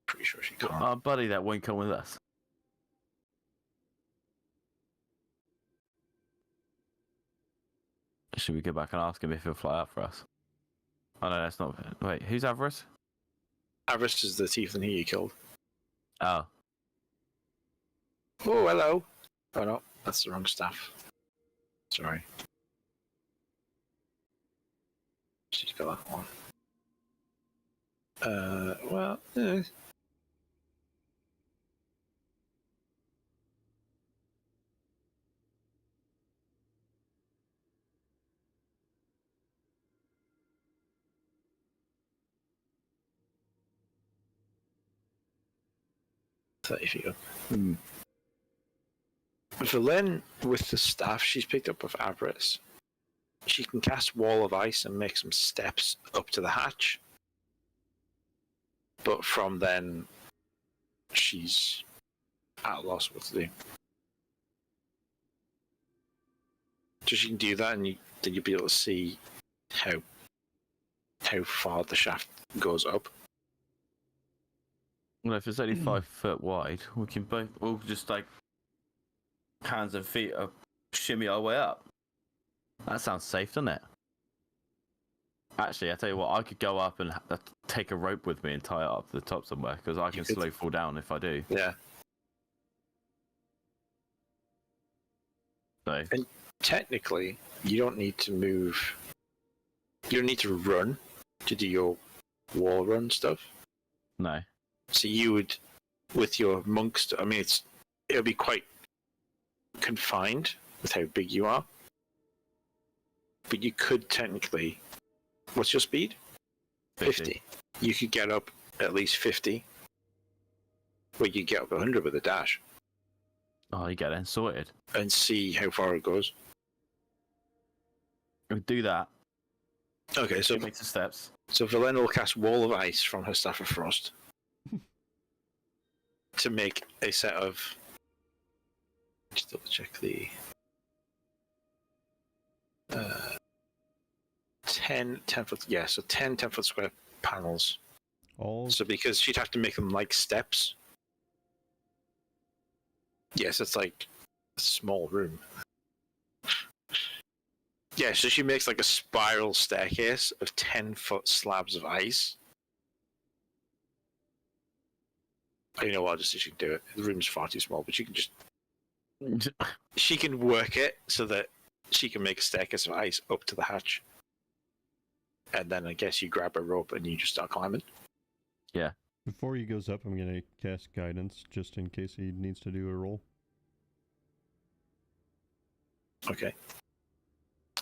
Pretty sure she can't. Our buddy that won't come with us. Should we go back and ask him if he'll fly out for us? Oh no, that's not. Wait, who's Avarice? Avarice is the tiefling he killed. Oh. Oh, hello. Oh no, that's the wrong staff. Sorry. She's got that one. Well, eh. If you go. Velen, with the staff she's picked up with Avarice, she can cast Wall of Ice and make some steps up to the hatch. But from then, she's at a loss what to do. So she can do that, and then you'll be able to see how far the shaft goes up. Well, if it's only 5 foot wide, we can both all just like hands and feet up, shimmy our way up. That sounds safe, doesn't it? Actually, I tell you what, I could go up and take a rope with me and tie it up to the top somewhere, because I can slow fall down if I do. Yeah. So. And technically, you don't need to move. You don't need to run to do your wall run stuff. No. So you would, with your monk stuff, I mean, it'll be quite confined with how big you are. But you could technically, what's your speed? 50. You could get up at least 50. Well, you get up 100 with a dash. Oh, you get it sorted. And see how far it goes. We do that. Okay, so make the steps. So Velen will cast Wall of Ice from her Staff of Frost to make a set of. Just double check the. 10 foot, yeah, so 10 foot square panels. So because she'd have to make them like steps. Yes, it's like a small room. Yeah, so she makes like a spiral staircase of 10-foot slabs of ice. You know what, I'll just see if she can do it. The room's far too small, but she can just... She can work it so that she can make a staircase of ice up to the hatch. And then I guess you grab a rope and you just start climbing. Yeah. Before he goes up, I'm going to cast Guidance, just in case he needs to do a roll. Okay.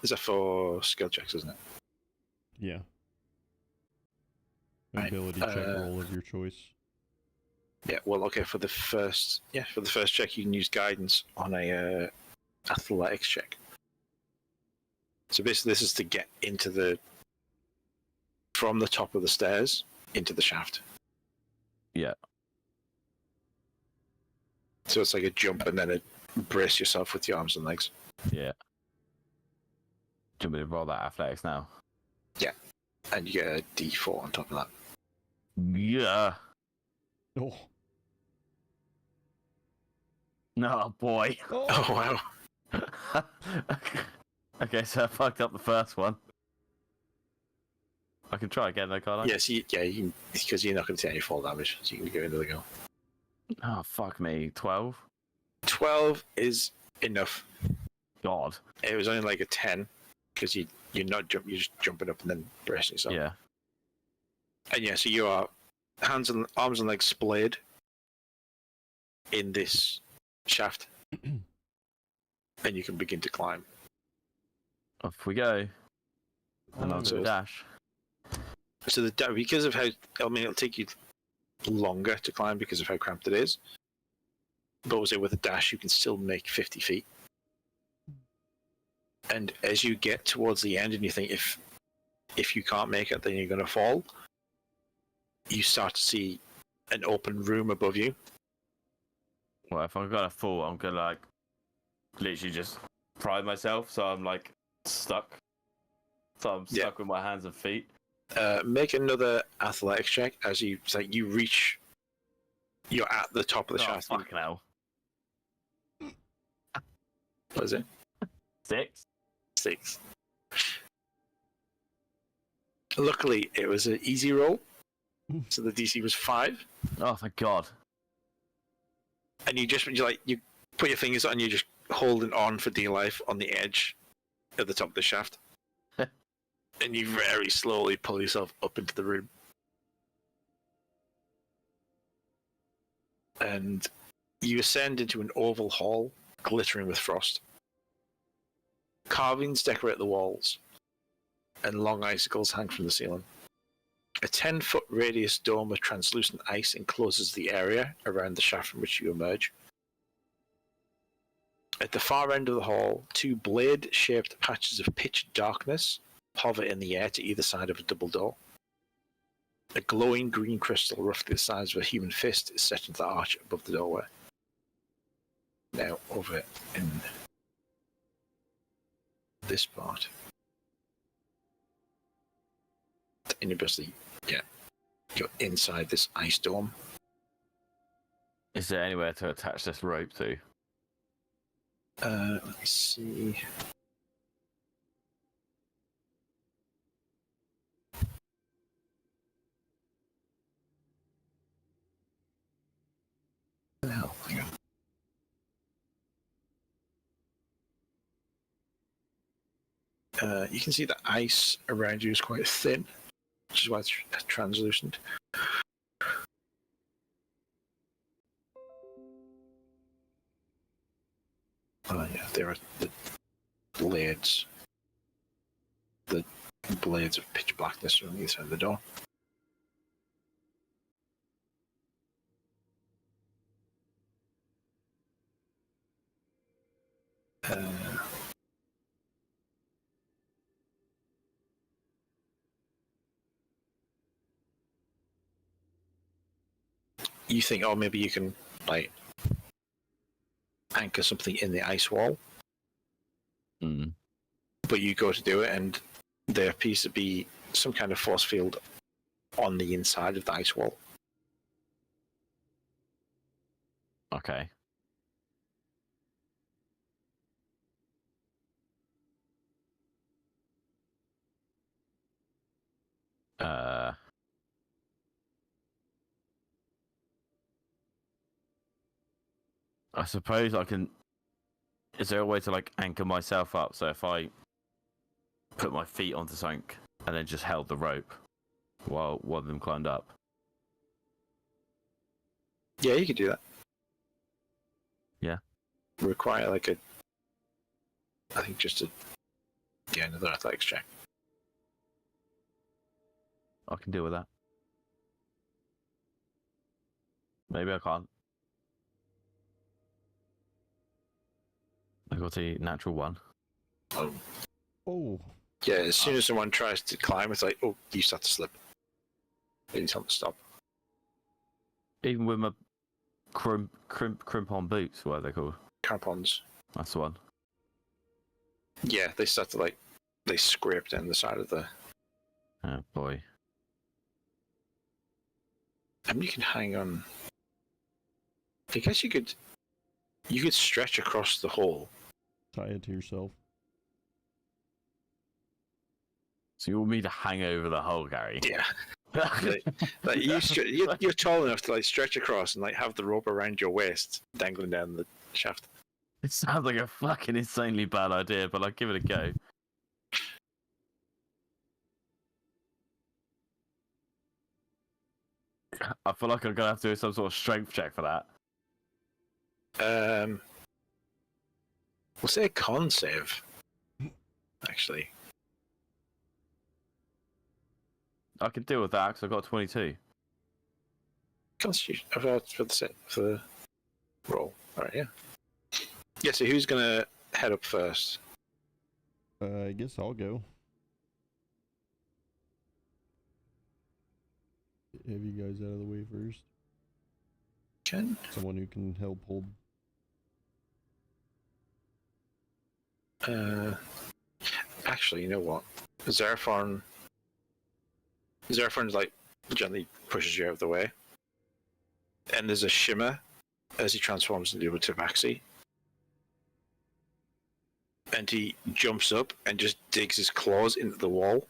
Is that for skill checks, isn't it? Yeah. Right. Ability check roll of your choice. Yeah, well, okay, for the first check, you can use Guidance on a athletics check. So basically, this is to get into from the top of the stairs into the shaft. Yeah. So it's like a jump and then a brace yourself with your arms and legs. Yeah. Do you want me to roll that athletics now? Yeah. And you get a D4 on top of that. Yeah. Oh. No, boy. Oh, wow. Okay, so I fucked up the first one. I can try again though, can't I? Yes, because you're not going to take any fall damage, so you can go into the go. Oh, fuck me. 12? 12 is enough. God. It was only like a 10, because you're just jumping up and then bracing yourself. Yeah. And yeah, so you are arms and legs splayed in this shaft. And you can begin to climb. Off we go. And I'll do a dash. So because of how, I mean, it'll take you longer to climb because of how cramped it is. But also with a dash, you can still make 50 feet. And as you get towards the end and you think if you can't make it, then you're going to fall, you start to see an open room above you. Well, if I'm going to fall, I'm going to, like, literally just pry myself, so I'm, like, stuck. So I'm stuck with my hands and feet. Make another athletics check as you reach. You're at the top of the shaft. Fucking hell. What is it? 6. 6. Luckily, it was an easy roll, so the DC was 5. Oh, thank God. And you put your fingers on, you're just holding on for dear life on the edge at the top of the shaft. And you very slowly pull yourself up into the room. And you ascend into an oval hall, glittering with frost. Carvings decorate the walls, and long icicles hang from the ceiling. A 10-foot radius dome of translucent ice encloses the area around the shaft from which you emerge. At the far end of the hall, 2 blade-shaped patches of pitch darkness hover in the air to either side of a double door. A glowing green crystal, roughly the size of a human fist, is set into the arch above the doorway. Now, over in this part, and you're basically, you're inside this ice dome. Is there anywhere to attach this rope to? Let me see. Hell, hang on. You can see the ice around you is quite thin, which is why it's translucent. There are the blades. The blades of pitch blackness on the side of the door. You think, oh, maybe you can, anchor something in the ice wall. But you go to do it, and there appears to be some kind of force field on the inside of the ice wall. Okay. I suppose I can. Is there a way to anchor myself up? So if I put my feet onto something and then just held the rope while one of them climbed up. Yeah, you could do that. Yeah. Require another athletics check. I can deal with that. Maybe I can't. I got a natural 1. Oh. Yeah, as soon as someone tries to climb, it's like, oh, you start to slip. You tell them to stop. Even with my crimp-on boots, what are they called? Crampons. That's the one. Yeah, they start to they scrape down the side of the. Oh boy. I mean, you can hang on. I guess you could stretch across the hole. Tie it to yourself. So you want me to hang over the hole, Gary? Yeah. You're tall enough to stretch across and have the rope around your waist, dangling down the shaft. It sounds like a fucking insanely bad idea, but I'll give it a go. I feel like I'm gonna have to do some sort of strength check for that. We'll say a con save. Actually, I can deal with that because I got 22. Constitution for the roll. All right, yeah. Yeah. So who's gonna head up first? I guess I'll go. Have you guys out of the way first? Ken? Someone who can help hold. Actually, you know what? Xeraphon like gently pushes you out of the way, and there's a shimmer as he transforms into a tabaxi, and he jumps up and just digs his claws into the wall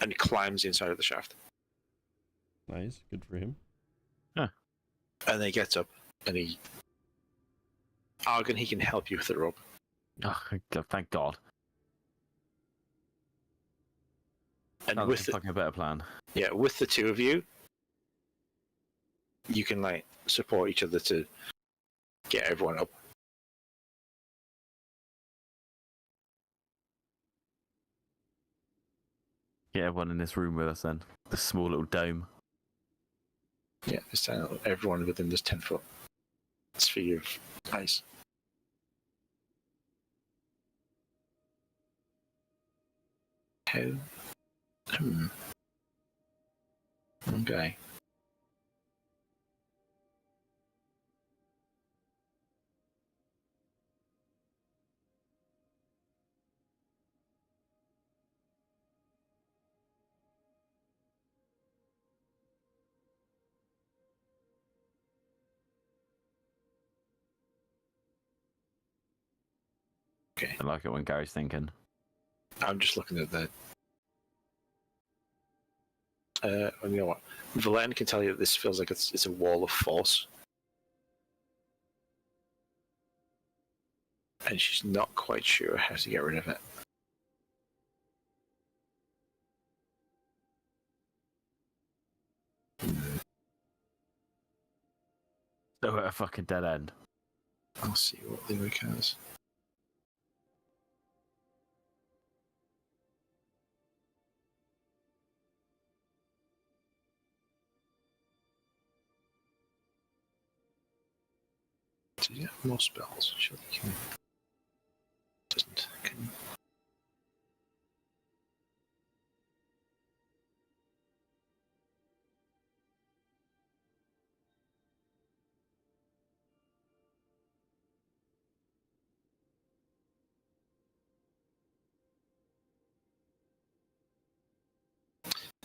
and climbs inside of the shaft. Nice, good for him. Huh. And then he gets up and he can help you with the rope. Oh, thank God. And That with was a fucking better plan. Yeah, with the two of you, you can like support each other to get everyone up. Get everyone in this room with us then. This small little dome. Yeah, just everyone within this 10-foot sphere of ice. How? Okay. Okay. I like it when Gary's thinking. I'm just looking at the. You know what? Valen can tell you that this feels like it's a wall of force, and she's not quite sure how to get rid of it. So at a fucking dead end. I'll see what Lyric has. Does he have more spells? Surely he can. Doesn't. Can...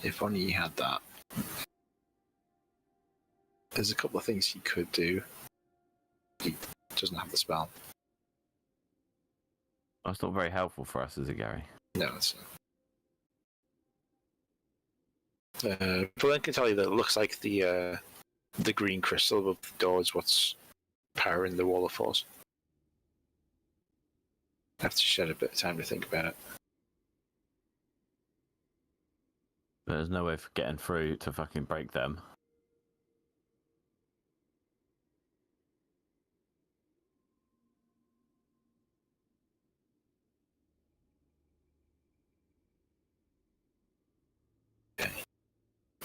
If only he had that. There's a couple of things he could do. He doesn't have the spell. That's not very helpful for us, is it, Gary? No, it's not. Valen can tell you that it looks like the green crystal above the door is what's powering the wall of force. I have to shed a bit of time to think about it. But there's no way for getting through to fucking break them.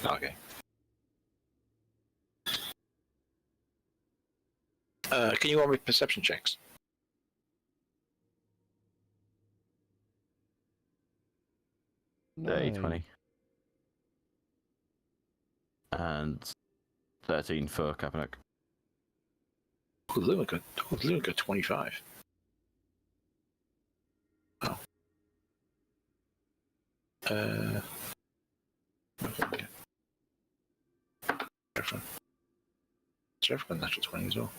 Okay. Can you roll me perception checks? Dirty 20. And 13 for Kaepernick. Oh, Luna got 25. Oh. Okay. Sheriff got natural 20 as well.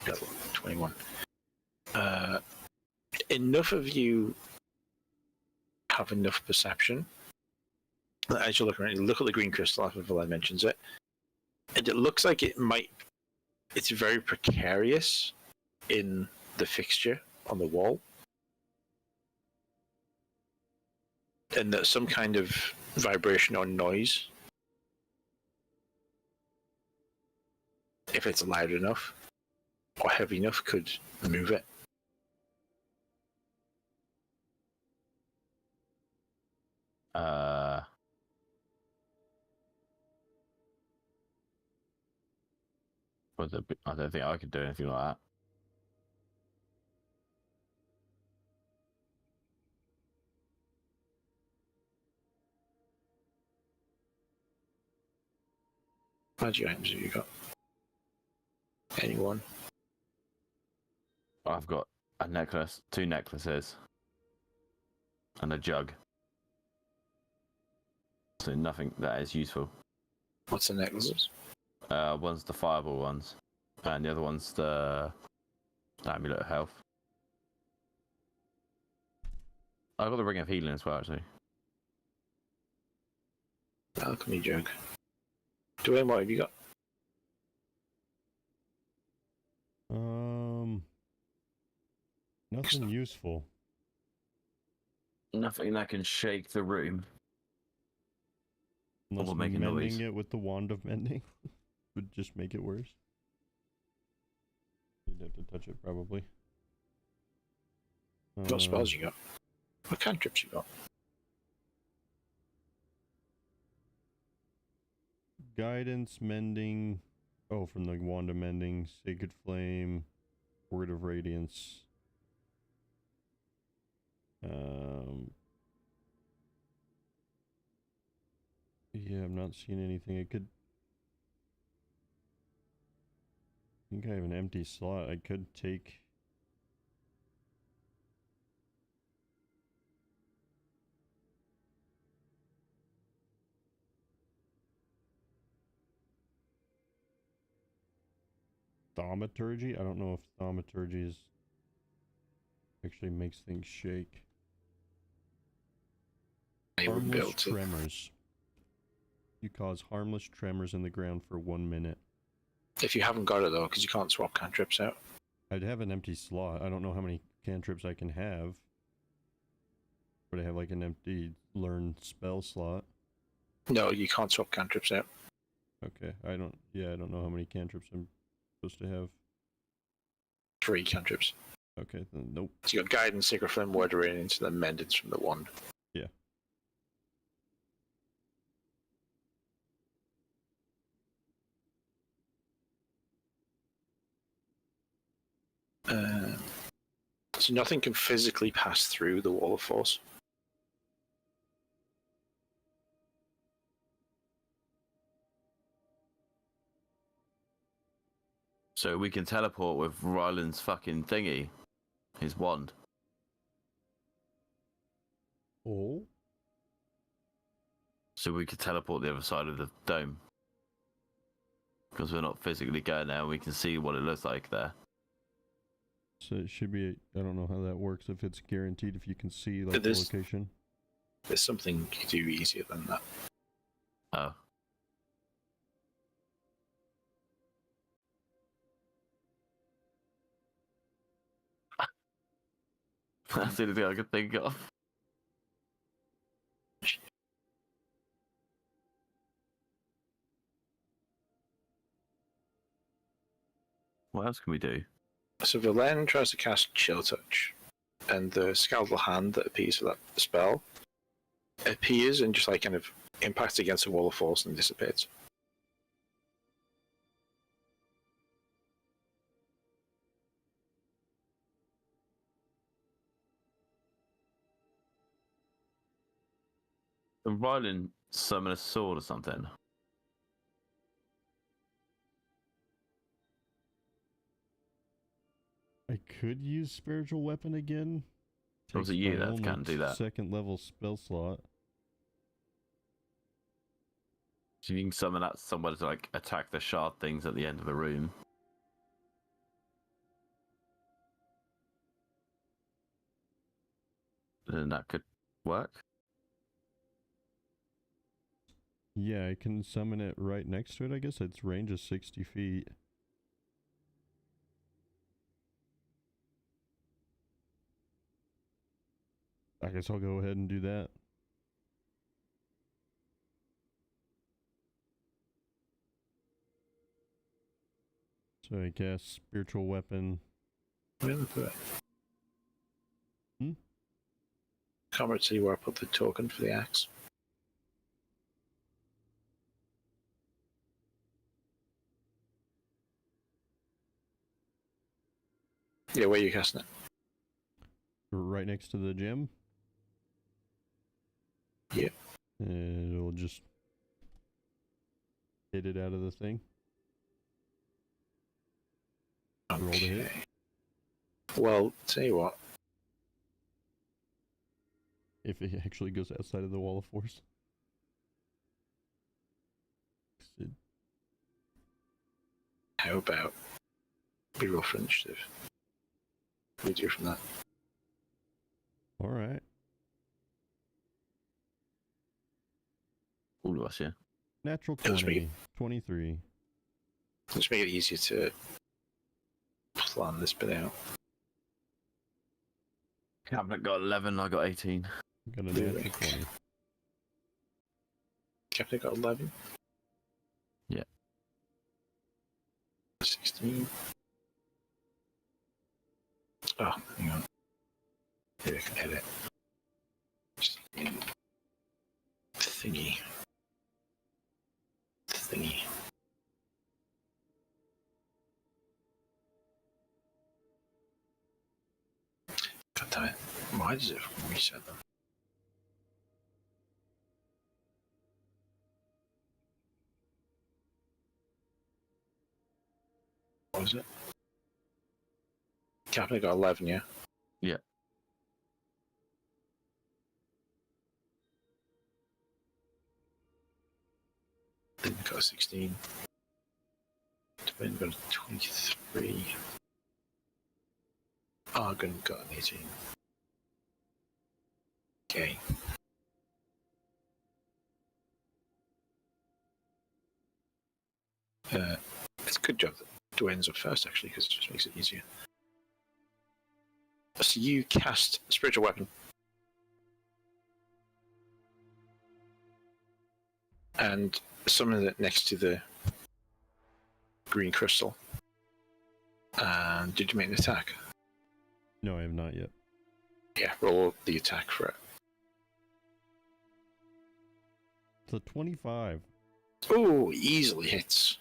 Got 21. Enough of you have enough perception that as you look around, you look at the green crystal after Valen mentions it, and it looks like it's very precarious in the fixture on the wall, and that some kind of vibration or noise, if it's loud enough or heavy enough, could move it. I don't think I could do anything like that. How many items have you got? Anyone? I've got A necklace, 2 necklaces, and a jug. So nothing that is useful. What's the necklaces? One's the fireball ones, and the other one's the amulet of health. I got the ring of healing as well, actually. Alchemy jug. Dwayne, what have you got? Nothing useful. Nothing that can shake the room. Unless Or make a mending noise. it with the wand of mending would just make it worse. You'd have to touch it probably. What spells you got? What cantrips you got? Guidance, mending. Oh, from the wand of mending, sacred flame, word of radiance. Yeah, I'm not seeing anything. I think I have an empty slot. I could take. Thaumaturgy? I don't know if thaumaturgy is actually makes things shake. I wouldn't be able Harmless to. tremors. You cause harmless tremors in the ground for 1 minute. If you haven't got it though, because you can't swap cantrips out. I'd have an empty slot. I don't know how many cantrips I can have. But I have like an empty learn spell slot. No, you can't swap cantrips out. Okay, I don't know how many cantrips I'm supposed to have. 3 cantrips. Okay, then nope. So you got guidance, sacred flame, word of radiance, and then mendance from the wand. Yeah. So nothing can physically pass through the wall of force. So we can teleport with Ryland's fucking thingy, his wand. Oh? So we could teleport the other side of the dome. Because we're not physically going there, we can see what it looks like there. So it should be, I don't know how that works, if it's guaranteed, if you can see like the There's- location. There's something you do easier than that. Oh. That's the only thing I could think of. What else can we do? So Verlaine tries to cast Chill Touch, and the skeletal hand that appears for that spell appears and just like kind of impacts against a wall of force and dissipates. Can Ryland summon a sword or something? I could use spiritual weapon again. Or was it Takes you my that only can do that? second level spell slot. So you can summon that somebody to like attack the shard things at the end of the room. Then that could work. Yeah, I can summon it right next to it, I guess. Its range is 60 feet. I guess I'll go ahead and do that. So I guess spiritual weapon. Where did I put it? Hmm? Can't remember to see where I put the token for the axe. Yeah, where are you casting it? Right next to the gem. Yeah. And it'll just hit it out of the thing. Roll to hit. Well, tell you what. If it actually goes outside of the wall of force. How about we roll for initiative? What do we do from that? Alright. All of us, yeah. Natural It was 20. 23. Let's make it easier to plan this bit out. Cabinet got 11, I got 18. Got a natural 20. Captain got 11. Yeah. 16. Oh, hang on. Maybe I can edit. Thingy. God damn it. Why does it reset them? What was it? Captain got 11, yeah? Yeah. Then got a 16. Twin got a 23. Argon got an 18. Okay. It's a good job that Dwayne's up first, actually, because it just makes it easier. So you cast Spiritual Weapon. And summon it next to the green crystal. And did you make an attack? No, I have not yet. Yeah, roll the attack for it. It's a 25. Ooh, easily hits.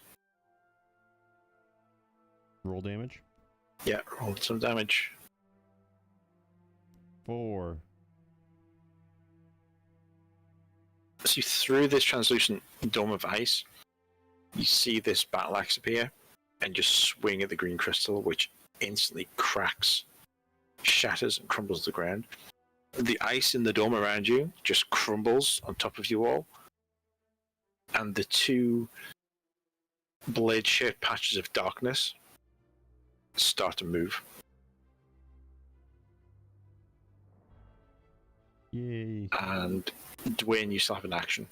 Roll damage. Yeah, roll some damage. 4. So through this translucent dome of ice, you see this battle axe appear and just swing at the green crystal, which instantly cracks, shatters, and crumbles to the ground. The ice in the dome around you just crumbles on top of you all, and the two blade-shaped patches of darkness start to move. Yay. And Dwayne, you still have an action.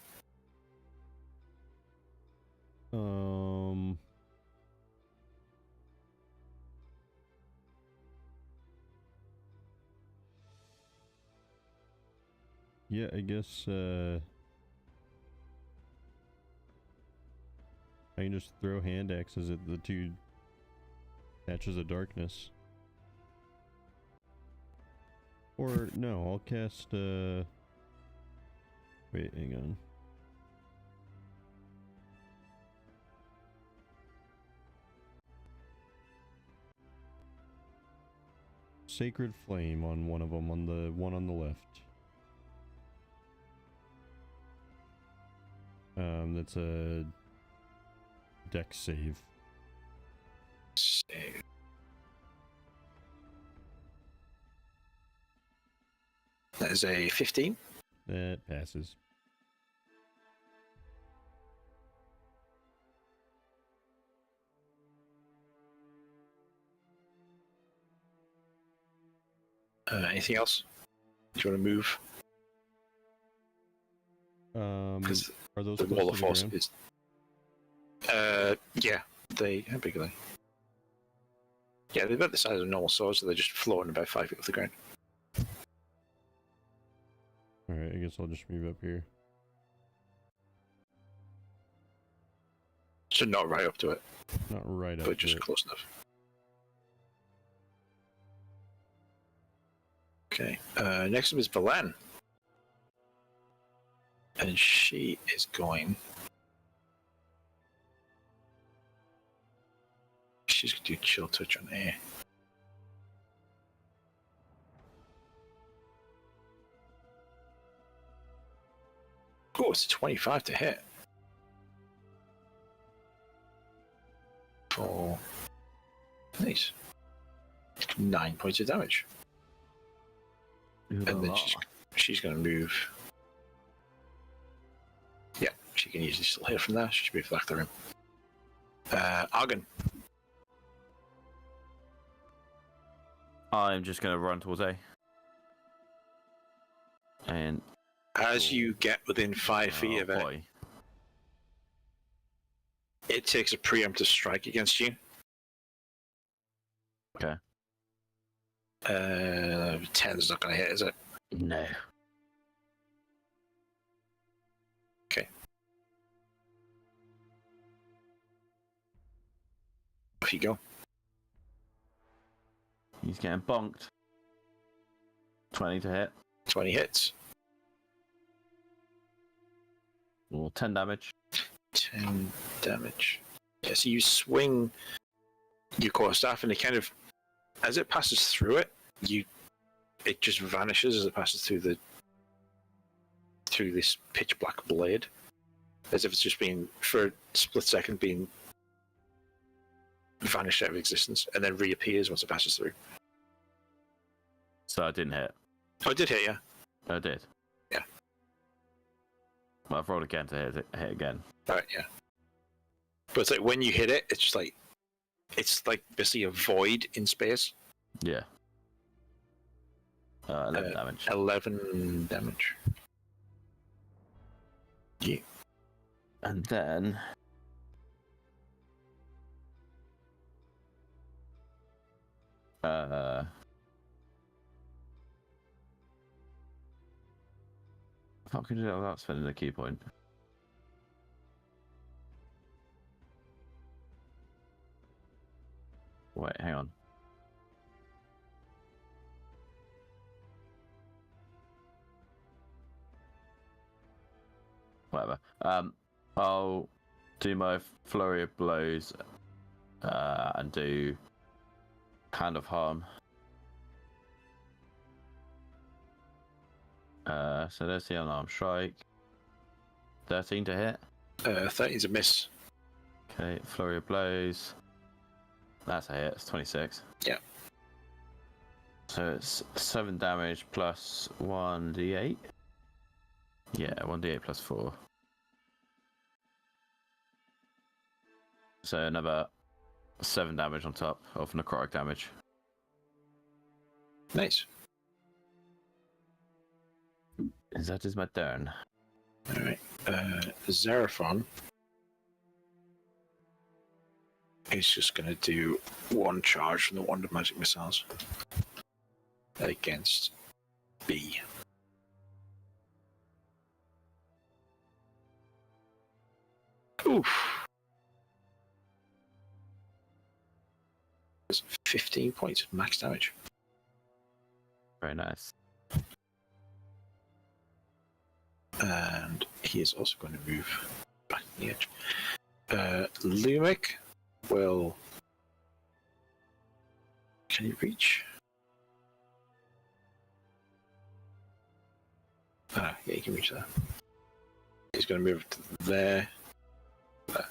Yeah, I guess, I can just throw hand axes at the two patches of darkness. Or, no, I'll cast, wait, hang on. Sacred Flame on one of them, on the one on the left. That's a dex save. Save. That is a 15. That passes. Anything else? Do you want to move? Because Are those the close wall to of the force ground? is. Yeah. How big are they? Yeah, they're about the size of normal swords, so they're just floating about 5 feet off the ground. Alright, I guess I'll just move up here. So not right up to it, Not right up but to just it. close enough. Okay. Next up is Belen. And she is going. She's going to do chill touch on air. Oh, it's a 25 to hit. For. Nice. 9 points of damage. And then she's going to move. Yeah, she can easily still hit from there. She should move back to the room. Argon. I'm just going to run towards A. And as you get within 5 feet of it, it takes a preemptive strike against you. Okay. 10's not going to hit, is it? No. Okay. Off you go. He's getting bonked. 20 to hit. 20 hits. Or 10 damage. 10 damage. Yeah, so you swing your quarterstaff, and it kind of, as it passes through it, it just vanishes as it passes through this pitch black blade, as if it's just been for a split second being vanished out of existence, and then reappears once it passes through. So I didn't hit. Oh, I did hit you. I did. Yeah. Well, I've rolled again to hit again. Right, yeah. But it's like when you hit it, it's like basically a void in space. Yeah. 11 damage. 11 damage. Yeah. And then how can you do that without spending a key point? Wait, hang on. Whatever. I'll do my flurry of blows and do hand of harm. So there's the unarmed strike. 13 to hit. 13's a miss. Okay, flurry of blows. That's a hit. It's 26. Yeah. So it's 7 damage plus 1d8. Yeah, 1d8 plus 4. So another 7 damage on top of necrotic damage. Nice. That is my turn. Alright. Xeraphon is just going to do one charge from the Wand of Magic Missiles against B. Oof. That's 15 points of max damage. Very nice. And he is also going to move back to the edge. Lumic will... Can he reach? Ah, yeah, he can reach there. He's going to move to there. There.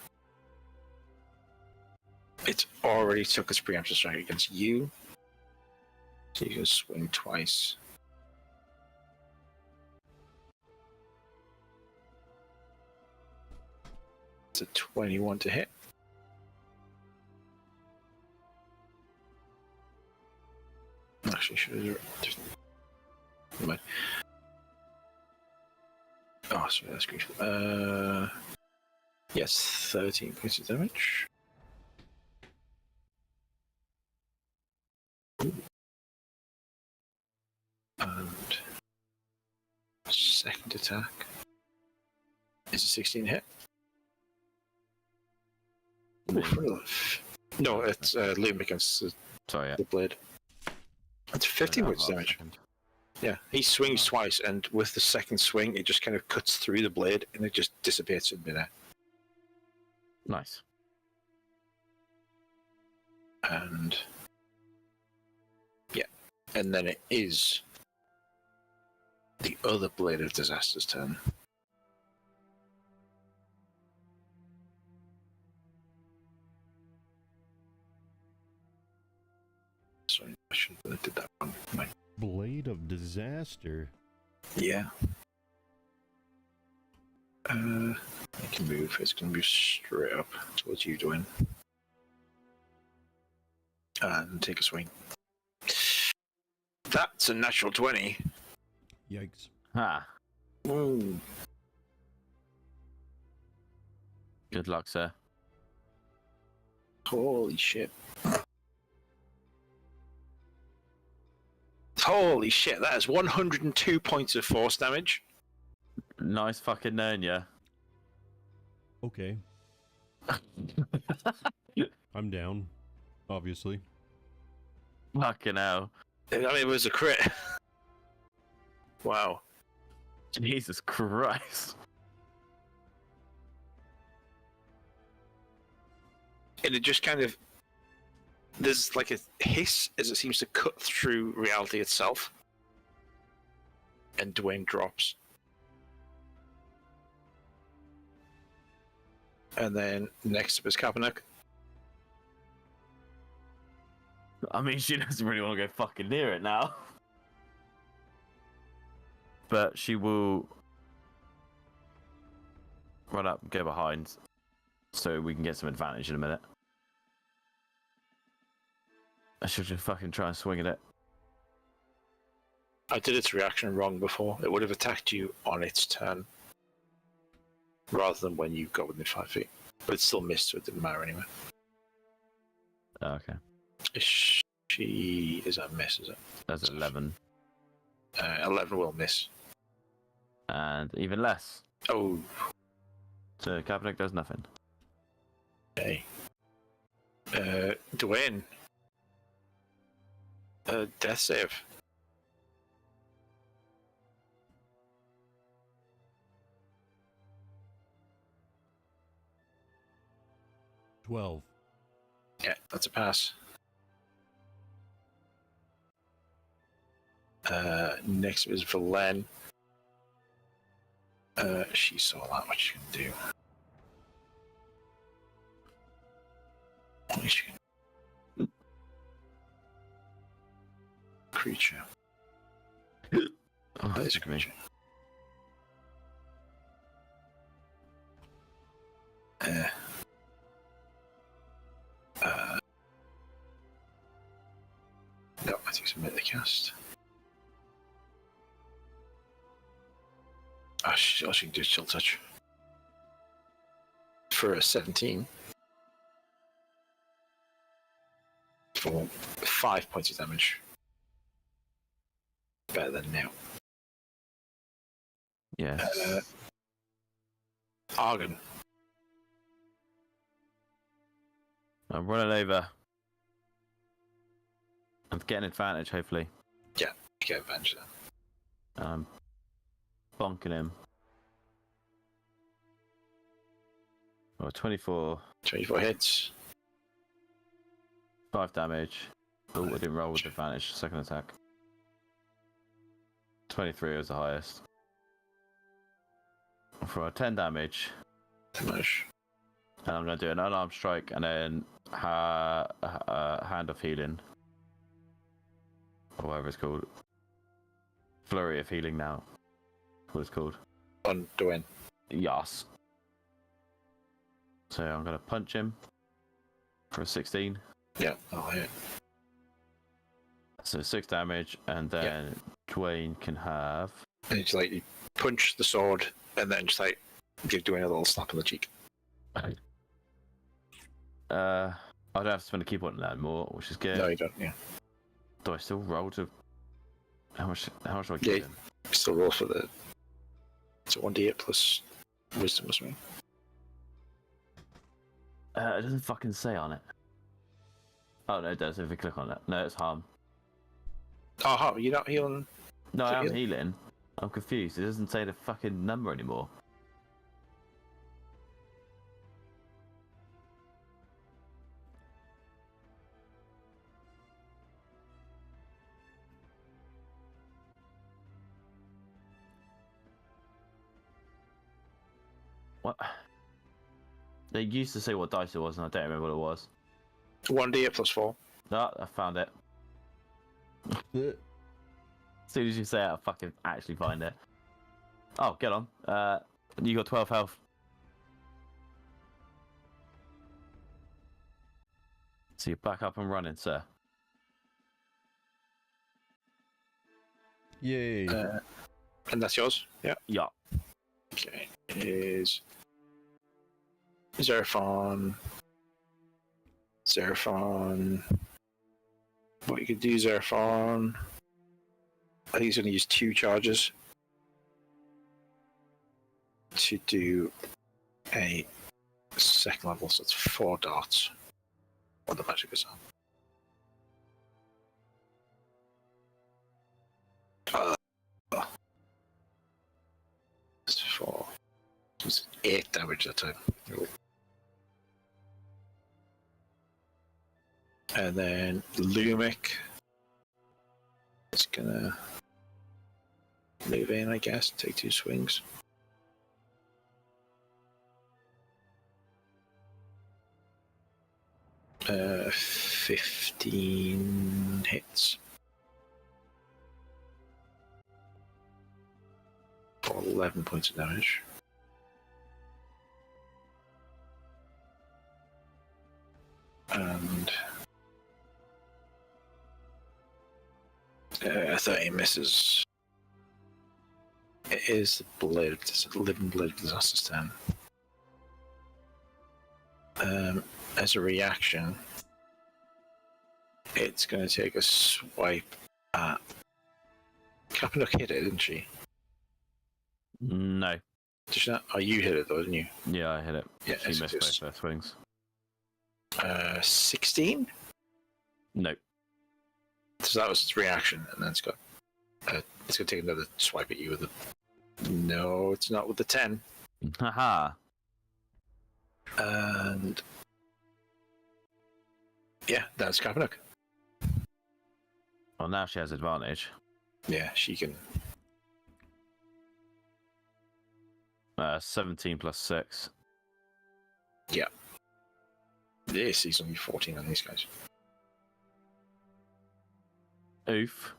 It's already took its preemptive strike against you. So you can swing twice. It's a 21 to hit. Actually, should have just... Never mind. Oh, sorry, that's good. Yes, 13 points of damage. And second attack is a 16 hit. No, it's Loom against the blade. It's 15 points of damage. Yeah, he swings twice, and with the second swing, it just kind of cuts through the blade, and it just dissipates in midair. Nice. And yeah, and then it is the other Blade of Disaster's turn. Sorry, I shouldn't have did that one. Blade of Disaster. Yeah. I can move. It's going to move straight up towards you, Dwayne. And take a swing. That's a natural 20. Yikes. Ha. Ooh. Good luck, sir. Holy shit. Holy shit, that is 102 points of force damage. Nice fucking knowing ya. Okay. I'm down, obviously. Fucking hell. I mean, it was a crit. Wow. Jesus Christ. And it just kind of... There's like a hiss as it seems to cut through reality itself. And Dwayne drops. And then next up is Kaepernick. I mean, she doesn't really want to go fucking near it now. But she will run up and go behind so we can get some advantage in a minute. I should just fucking try and swing at it. I did its reaction wrong before. It would have attacked you on its turn. Rather than when you got within 5 feet. But it still missed, so it didn't matter anyway. Oh, okay. She is a miss, is it? That's 11. 11 will miss. And even less. Oh, So Kaepernick does nothing. okay. Dwayne. Death save. $12. Yeah, that's a pass. Next is Valen. She saw that, what she can do. What she can... Creature. Oh, That is a fuck me. creature. No, I think it's a melee cast. All she can do is chill touch. For a 17. For 5 points of damage. Better than now. Yes. Argon. I'm running over. I'm getting advantage, hopefully. You get advantage then. Bonking him. Oh, 24. 24 hits. 5 damage. Oh, I didn't roll with advantage. Second attack. 23 was the highest. For 10 damage. Damage. And I'm going to do an unarmed strike and then hand of healing. Or whatever it's called. Flurry of healing now. That's what it's called. On Dwayne. Yes. So I'm going to punch him for a 16. Yeah, I'll hit. So 6 damage, and then Dwayne can have... And it's like you punch the sword and then just like give Dwayne a little slap on the cheek. I don't have to spend a key point on that anymore, which is good. No, you don't, yeah. Do I still roll to... How much do I Yeah, give him? still roll for the... It's a 1d8 plus wisdom or something. It doesn't fucking say on it. Oh, no, it does if you click on it. No, it's harm. Oh, you're not healing? No, So I am heal? healing. I'm confused. It doesn't say the fucking number anymore. What? They used to say what dice it was, and I don't remember what it was. 1d8 plus 4. No, I found it. As soon as you say it, I'll fucking actually find it. Oh, get on. You got 12 health. So you're back up and running, sir. Yay. And that's yours? Yeah. Yeah. Okay. Is Xeraphon. What you could do, Xeraphon. I think he's going to use 2 charges to do a second level, so it's 4 darts. What the magic is on. It's 4. It's 8 damage that time. And then Lumic is gonna move in, I guess, take 2 swings. Uh, 15 hits. For 11 points of damage. And 30 misses. It is the blade, it's a living blade of disaster's turn. As a reaction, it's going to take a swipe at. Kappanuk hit it, didn't she? No. Did she not? Oh, you hit it though, didn't you? Yeah, I hit it. Yeah, She missed both her swings. 16? No. So that was its reaction, and then it's going to take another swipe at you with it. No, it's not with the 10. Haha. And yeah, that's Kappanuk. Well, now she has advantage. Yeah, she can. 17 plus 6. Yeah. The AC's only 14 on these guys. Oof.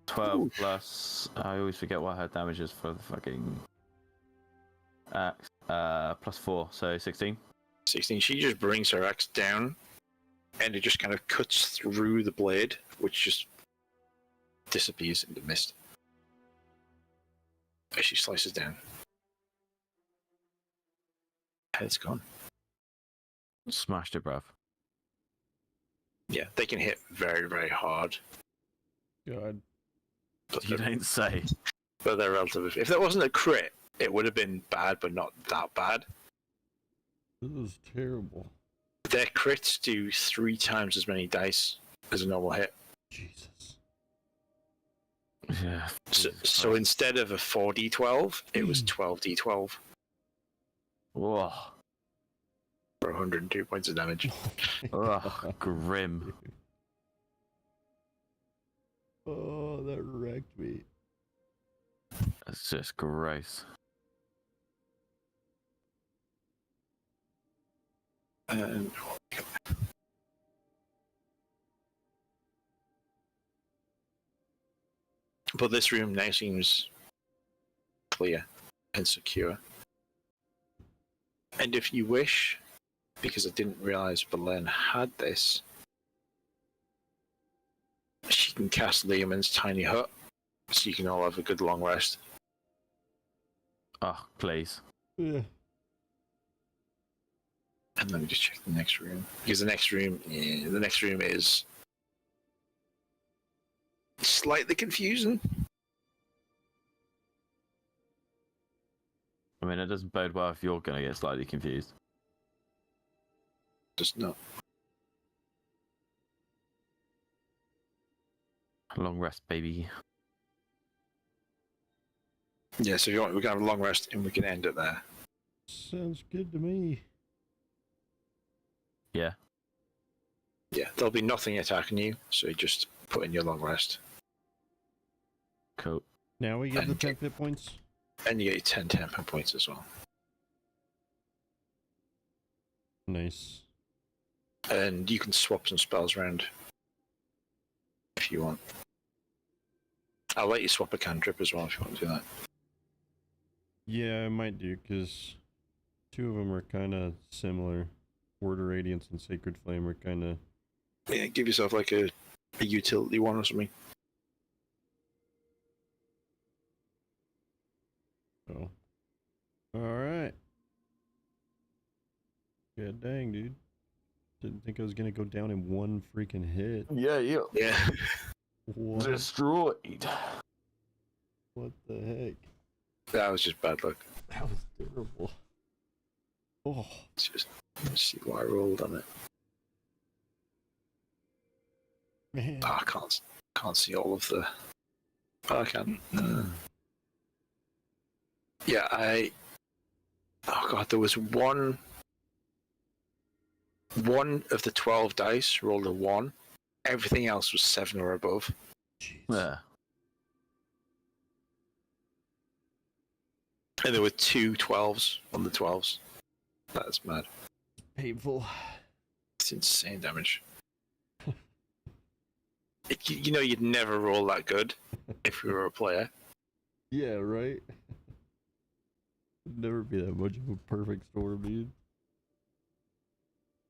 12 Oof. plus. I always forget what her damage is for the fucking axe. Plus 4, so 16. 16. She just brings her axe down, and it just kind of cuts through the blade, which just disappears into mist as she slices down. Head's gone. Smashed it, bruv. Yeah, they can hit very, very hard. God. But You don't say. But they're relative. If that wasn't a crit, it would have been bad, but not that bad. This is terrible. Their crits do 3 times as many dice as a normal hit. Jesus. Yeah. So instead of a 4d12, it was 12d12 Whoa. for 102 points of damage. Ugh, grim. Oh, that wrecked me. That's just gross. And but this room now seems clear and secure. And if you wish, because I didn't realize Belen had this, she can cast Leoman's tiny hut, so you can all have a good long rest. Oh, please. Yeah. And let me just check the next room, because the next room is slightly confusing. I mean, it doesn't bode well if you're going to get slightly confused. Just not. Long rest, baby. Yeah, so if you want, we can have a long rest and we can end it there. Sounds good to me. Yeah. Yeah, there'll be nothing attacking you, so you just put in your long rest. Cool. Now we get the And 10 hit points. And you get your 10 temper points as well. Nice. And you can swap some spells around if if you want. I'll let you swap a cantrip as well if you want to do that. Yeah, I might do, because two of them are kind of similar. Word of Radiance and Sacred Flame are kind of... Yeah, give yourself like a utility one or something. Oh. Alright. Yeah, dang, dude. Didn't think I was gonna go down in one freaking hit. Yeah. Yeah. What? Destroyed. What the heck? That was just bad luck. That was terrible. Oh. Let's see what I rolled on it. Man. Oh, I can't see all of the... Oh, I can. Yeah, oh god, there was one of the 12 dice rolled a 1. Everything else was 7 or above. Jeez. Yeah. And there were 2 12s on the 12s. That's mad. Painful. It's insane damage. You know you'd never roll that good if you were a player. Yeah, right? It'd never be that much of a perfect storm, dude.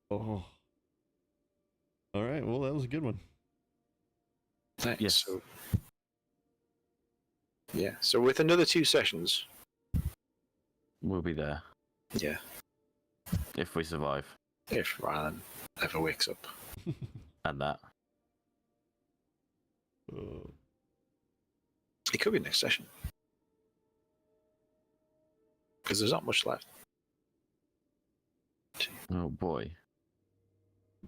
Oh. Alright, well, that was a good one. Thanks. Yes. So, yeah, so with another 2 sessions, We'll be there yeah, if we survive. if Ryan ever wakes up. And that. It could be next session. Because there's not much left. Oh boy.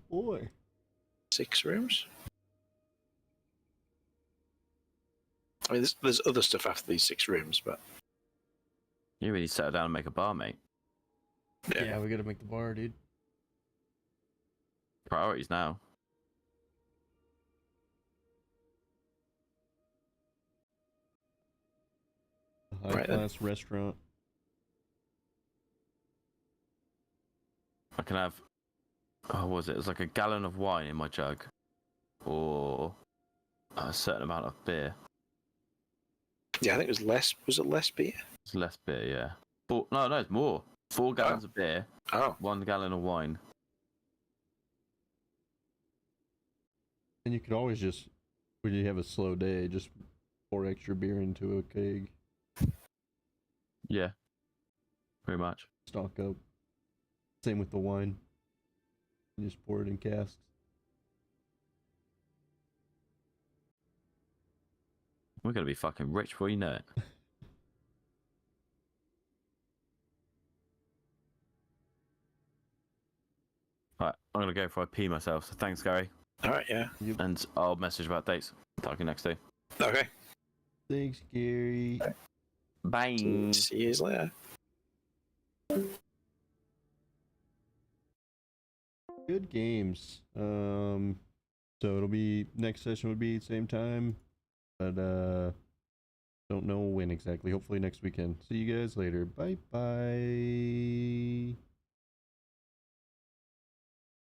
Boy. 6 rooms? I mean, there's other stuff after these 6 rooms, but... You really settle down and make a bar, mate. Yeah, we gotta make the bar, dude. Priorities now. A high-class restaurant. I can have... Oh, what was it? It was like a gallon of wine in my jug. Or a certain amount of beer. Yeah, I think it was less. Was it less beer? It's less beer, yeah. No, it's more. 4 gallons of beer, Oh. 1 gallon of wine. And you could always just, when you have a slow day, just pour extra beer into a keg. Yeah. Pretty much. Stock up. Same with the wine. You just pour it in casks. We're gonna be fucking rich before you know it. Alright, I'm gonna go for a pee myself, so thanks, Gary. Alright, yeah. And I'll message about dates. Talk to you next day. Okay. Thanks, Gary. Bye. See you later. Good games. So it'll be, next session would be same time, but don't know when exactly. Hopefully next weekend. See you guys later. Bye bye.